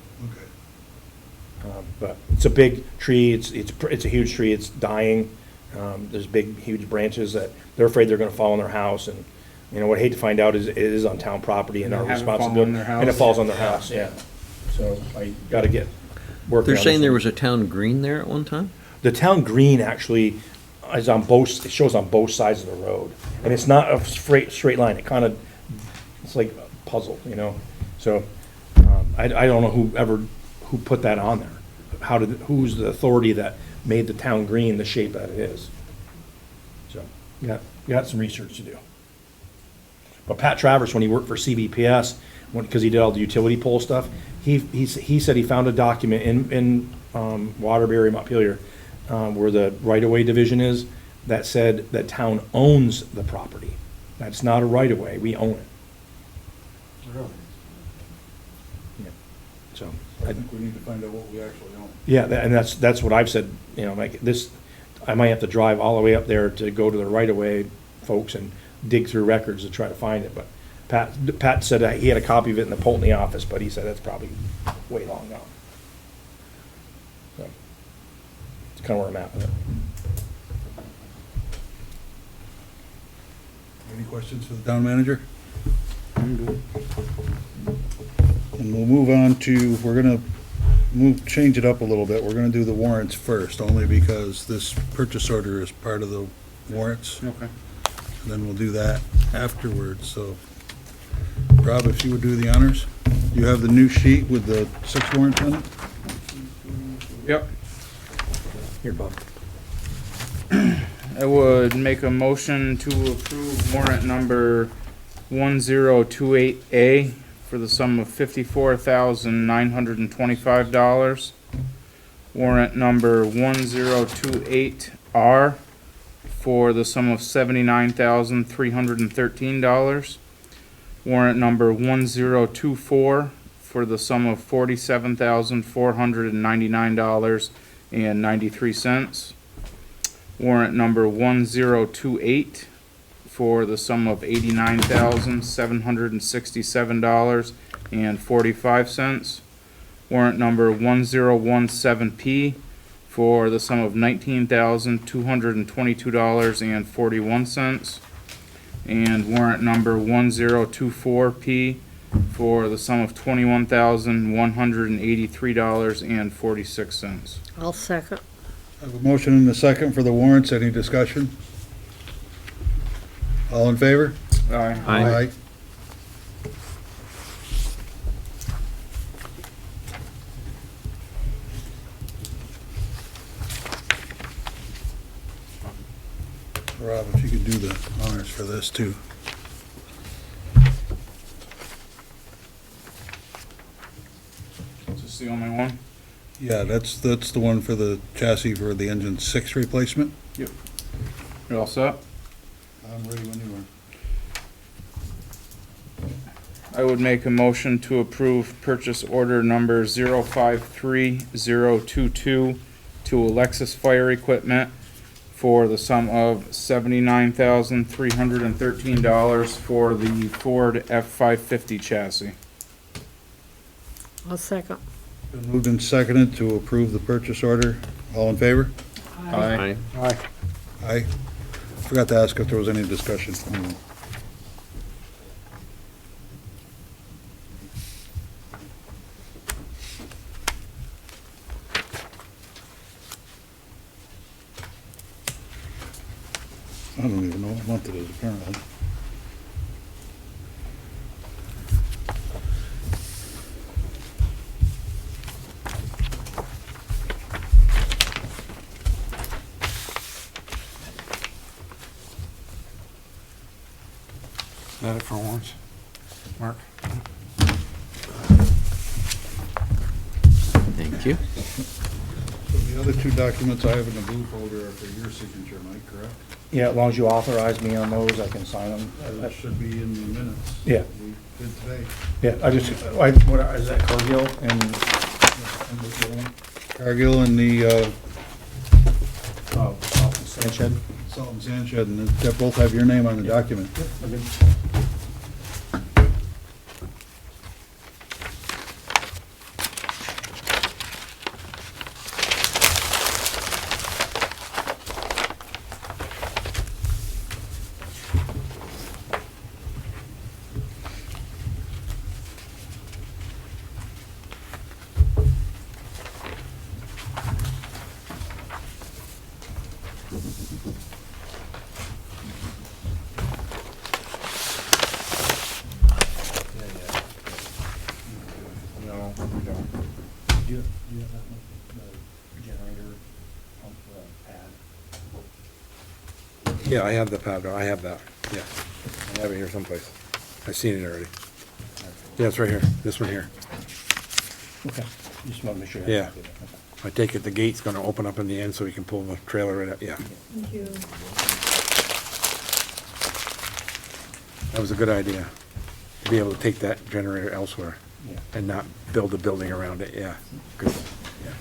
Okay.
But it's a big tree, it's a huge tree, it's dying. There's big, huge branches that they're afraid they're gonna fall on their house, and, what I hate to find out is it is on town property and our
have it fall on
responsibility.
their house?
And it falls on their house, yeah. So I gotta get working
They're
on
saying
this
there
one.
was a town green there at one time?
The town green actually is on both, it shows on both sides of the road. And it's not a straight line, it's like a puzzle, So, I don't know who put that on there. Who's the authority that made the town green the shape that it is? So, got some research to do. But Pat Travers, when he worked for CVPS, because he did all the utility pole stuff, he said he found a document in Waterbury, Montpelier, where the right-of-way division is, that said that town owns the property. That's not a right-of-way, we own it.
Really?
Yeah. So,
I think we need to find out what we actually own.
yeah, and that's what I've said, like this, I might have to drive all the way up there to go to the right-of-way folks and dig through records to try to find it, but Pat said that he had a copy of it in the Pulteney office, but he said that's probably way long gone. So, it's kind of where I'm at with it.
Any questions for the town manager?
I'm good.
And we'll move on to, we're gonna change it up a little bit. We're gonna do the warrants first, only because this purchase order is part of the warrants.
Okay.
And then we'll do that afterwards, so. Rob, if you would do the honors. You have the new sheet with the 6 warrants on it?
Yep.
Here, Bob.
I would make a motion to approve warrant number 1028A for the sum of $54,925. Warrant number 1028R for the sum of $79,313. Warrant number 1024 for the sum of $47,499.93. Warrant number 1028 for the sum of $89,767.45. Warrant number 1017P for the sum of $19,222.41. And warrant number 1024P for the sum of $21,183.46.
I'll second.
I have a motion and a second for the warrants. Any discussion? All in favor?
Aye.
Aye.
Rob, if you could do the honors for this too.
Is this the only one?
Yeah, that's the one for the chassis for the engine 6 replacement.
You all set?
I'm ready when you are.
I would make a motion to approve purchase order number 053022 to Alexis Fire Equipment for the sum of $79,313 for the Ford F-550 chassis.
I'll second.
Been moved and seconded to approve the purchase order. All in favor?
Aye.
Aye.
Aye. Forgot to ask if there was any discussion. I don't even know what month it is apparently.
Is that it for warrants? Mark?
Thank you.
So the other 2 documents I have in the blue folder are for your signature, Mike, correct?
Yeah, as long as you authorize me on those, I can sign them.
That should be in the minutes.
Yeah.
We did today.
Yeah, is that Cargill and the other one?
Cargill and the
Oh, Sand Shed?
Salt and Sand Shed, and they both have your name on the document.
Okay. No, we don't. Do you have that one, the generator pump pad?
Yeah, I have the pad, I have that, yeah. I have it here someplace. I've seen it already. Yeah, it's right here, this one here.
Okay, just want to make sure.
Yeah. I take it the gate's gonna open up in the end so we can pull the trailer right up, yeah.
Thank you.
That was a good idea, to be able to take that generator elsewhere
Yeah.
and not build a building around it, yeah. Good, yeah.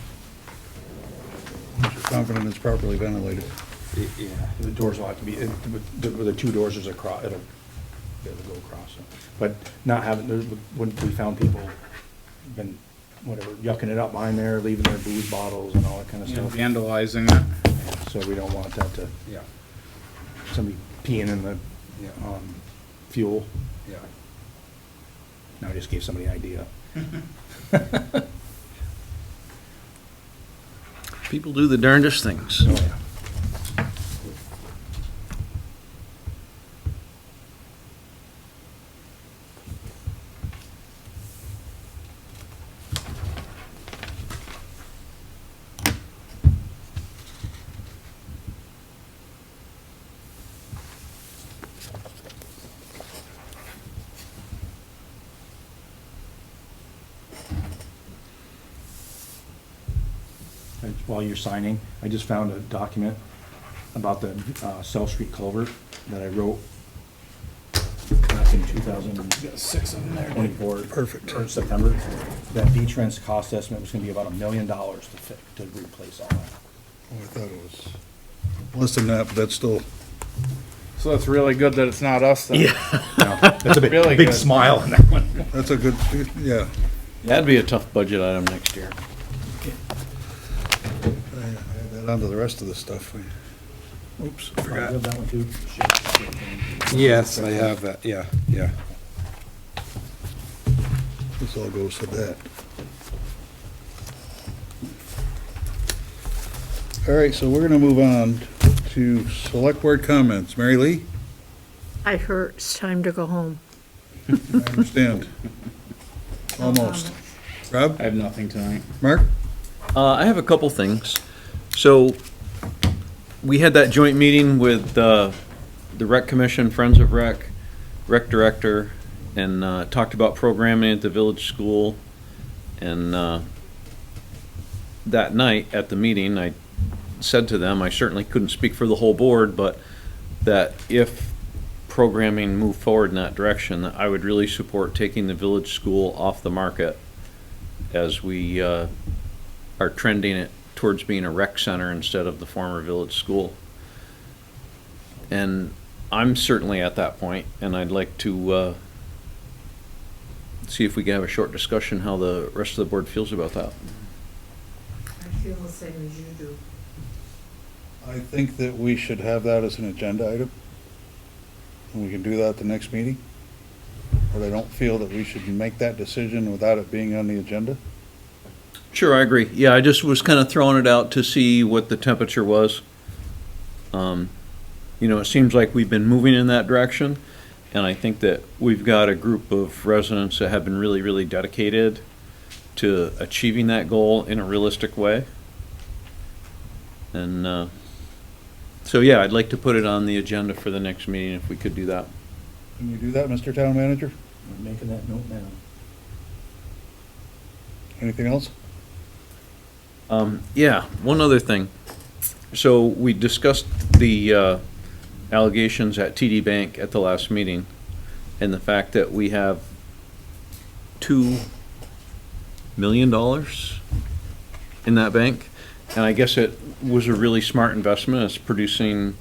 You're confident it's properly ventilated.
Yeah.
The doors will have to be, with the 2 doors, there's a cross, it'll go across. But not having, when we found people been, whatever, yucking it up behind there, leaving their booze bottles and all that kind of stuff.
Vandalizing it.
So we don't want that to,
Yeah.
somebody peeing in the fuel. Yeah. Now I just gave somebody an idea.
People do the darndest things.
Oh, yeah. While you're signing, I just found a document about the South Street culvert that I wrote back in 2024.
Perfect.
Or September. That V-Trans cost estimate was gonna be about $1 million to replace all that.
Oh, I thought it was less than that, but that's still,
So it's really good that it's not us then.
That's a big,
Really
big
good.
smile on that one.
that's a good, yeah.
That'd be a tough budget item next year.
Add that onto the rest of the stuff. Oops, I
You
forgot.
have that one too?
Yes, I have that, yeah.
This all goes to that. All right, so we're gonna move on to select board comments. Mary Lee?
I heard it's time to go home.
I understand. Almost. Rob?
I have nothing tonight.
Mark?
I have a couple things. So, we had that joint meeting with the Rec Commission, Friends of Rec, Rec Director, and talked about programming at the village school. And that night at the meeting, I said to them, I certainly couldn't speak for the whole board, but that if programming moved forward in that direction, that I would really support taking the village school off the market as we are trending it towards being a rec center instead of the former village school. And I'm certainly at that point, and I'd like to see if we can have a short discussion how the rest of the board feels about that.
I feel the same as you do.
I think that we should have that as an agenda item. And we can do that at the next meeting. But I don't feel that we should make that decision without it being on the agenda.
Sure, I agree. Yeah, I just was kind of throwing it out to see what the temperature was. You know, it seems like we've been moving in that direction, and I think that we've got a group of residents that have been really, really dedicated to achieving that goal in a realistic way. And so, yeah, I'd like to put it on the agenda for the next meeting if we could do that.
Can you do that, Mr. Town Manager?
I'm making that note now.
Anything else?
Yeah, one other thing. So we discussed the allegations at TD Bank at the last meeting, and the fact that we have $2 million in that bank. And I guess it was a really smart investment. It's producing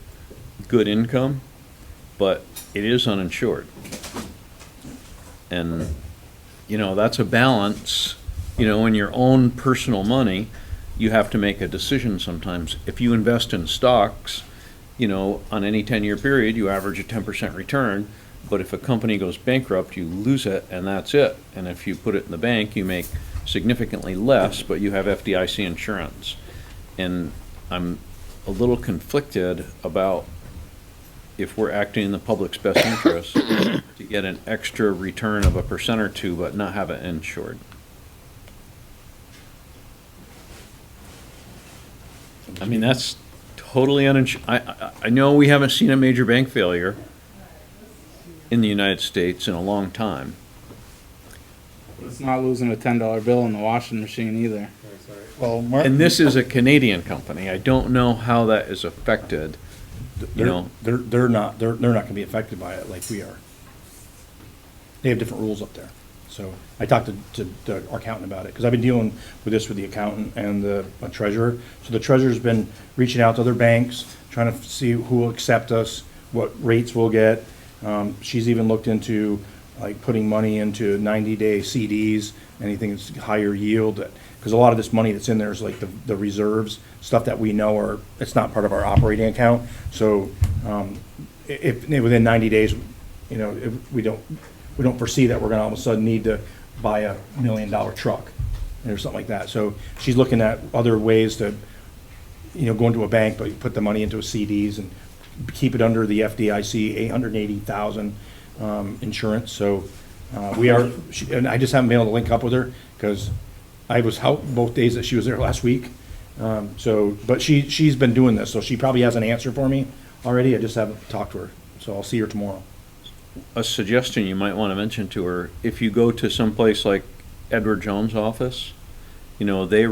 good income, but it is uninsured. And, you know, that's a balance. You know, in your own personal money, you have to make a decision sometimes. If you invest in stocks, you know, on any 10-year period, you average a 10% return. But if a company goes bankrupt, you lose it, and that's it. And if you put it in the bank, you make significantly less, but you have FDIC insurance. And I'm a little conflicted about if we're acting in the public's best interest to get an extra return of 1% or 2%, but not have it insured. I mean, that's totally uninsured. I know we haven't seen a major bank failure in the United States in a long time.
It's not losing a $10 bill in the washing machine either.
Well, Mark.
And this is a Canadian company. I don't know how that is affected, you know.
They're not gonna be affected by it like we are. They have different rules up there. So I talked to our accountant about it, because I've been dealing with this with the accountant and the treasurer. So the treasurer's been reaching out to other banks, trying to see who will accept us, what rates we'll get. She's even looked into like putting money into 90-day CDs, anything that's higher yield, because a lot of this money that's in there is like the reserves, stuff that we know it's not part of our operating account. So if, within 90 days, you know, if we don't foresee that we're gonna all of a sudden need to buy a $1 million truck or something like that. So she's looking at other ways to, you know, go into a bank, but you put the money into a CDs and keep it under the FDIC, 880,000 insurance. So and I just haven't been able to link up with her because I was out both days that she was there last week. But she's been doing this, so she probably has an answer for me already. I just haven't talked to her, so I'll see her tomorrow.
A suggestion you might want to mention to her, if you go to some place like Edward Jones' office, you know, they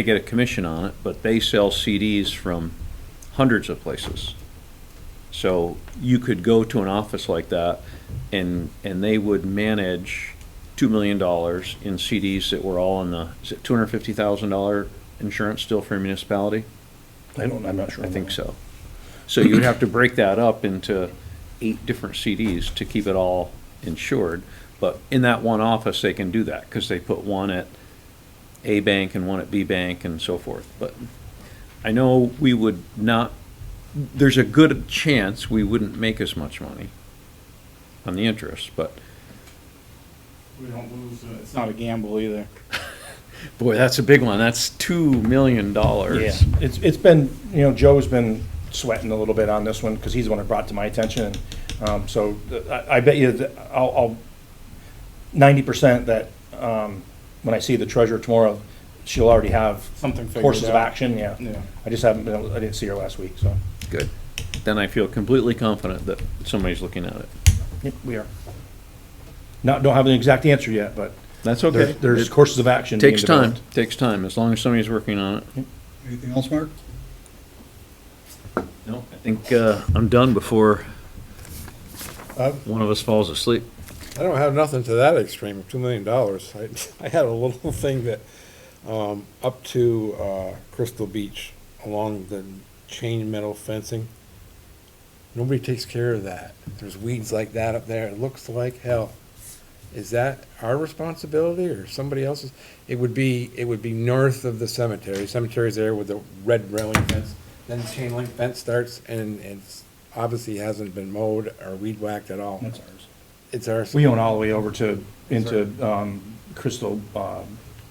get a commission on it, but they sell CDs from hundreds of places. So you could go to an office like that and they would manage $2 million in CDs that were all in the, is it $250,000 insurance still for a municipality?
I'm not sure.
I think so. So you would have to break that up into 8 different CDs to keep it all insured. But in that one office, they can do that because they put one at A bank and one at B bank and so forth. But I know we would not, there's a good chance we wouldn't make as much money on the interest, but
We don't lose, it's not a gamble either.
boy, that's a big one. That's $2 million.
Yeah, it's been, you know, Joe's been sweating a little bit on this one because he's the one that brought it to my attention. So I bet you that I'll 90% that when I see the treasurer tomorrow, she'll already have
Something figured
courses of
out.
action, yeah.
Yeah.
I just haven't been able, I didn't see her last week, so.
Good. Then I feel completely confident that somebody's looking at it.
Yep, we are. Don't have an exact answer yet, but
That's okay.
there's
It
courses of action being
takes time,
developed.
takes time, as long as somebody's working on it.
Anything else, Mark?
No, I think I'm done before one of us falls asleep.
I don't have nothing to that extreme, $2 million. I had a little thing that, up to, Crystal Beach, along the chain metal fencing. Nobody takes care of that. There's weeds like that up there. It looks like hell. Is that our responsibility or somebody else's? It would be north of the cemetery. Cemetery's there with the red railing fence. Then the chain link fence starts and it's obviously hasn't been mowed or weed whacked at all.
That's ours.
It's ours.
We own all the way over to, into Crystal,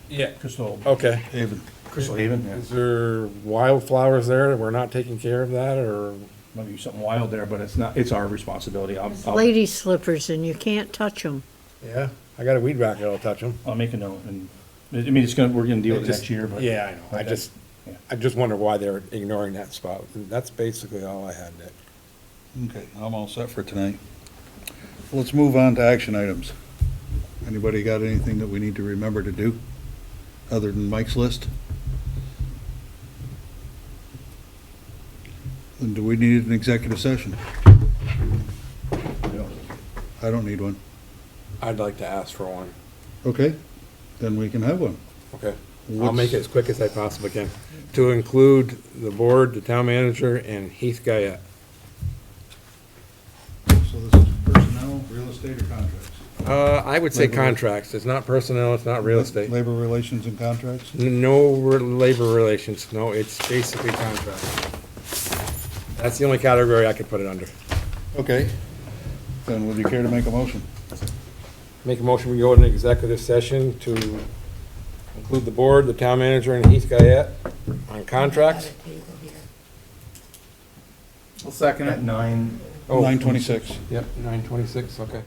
Yeah.
Crystal
Okay.
Haven.
Crystal Haven, yeah.
Is there wildflowers there? We're not taking care of that or?
Might be something wild there, but it's not, it's our responsibility.
Lady slippers and you can't touch them.
Yeah, I got a weed whacker that'll touch them.
I'll make a note and, I mean, we're gonna deal with it next year, but.
Yeah, I know. I just wonder why they're ignoring that spot. That's basically all I had, Nick.
Okay, I'm all set for tonight. Let's move on to action items. Anybody got anything that we need to remember to do, other than Mike's list? Then do we need an executive session? I don't need one.
I'd like to ask for one.
Okay, then we can have one.
Okay. I'll make it as quick as I possibly can. To include the board, the town manager, and Heath Guyette.
So this is personnel, real estate, or contracts?
I would say
Labor-
contracts. It's not personnel, it's not real estate.
Labor relations and contracts?
No labor relations. No, it's basically contracts. That's the only category I could put it under.
Okay, then would you care to make a motion?
Make a motion, we go into executive session to include the board, the town manager, and Heath Guyette on contracts.
I'll second
At
it.
9.
Oh,
9:26.
Yep, 9:26, okay.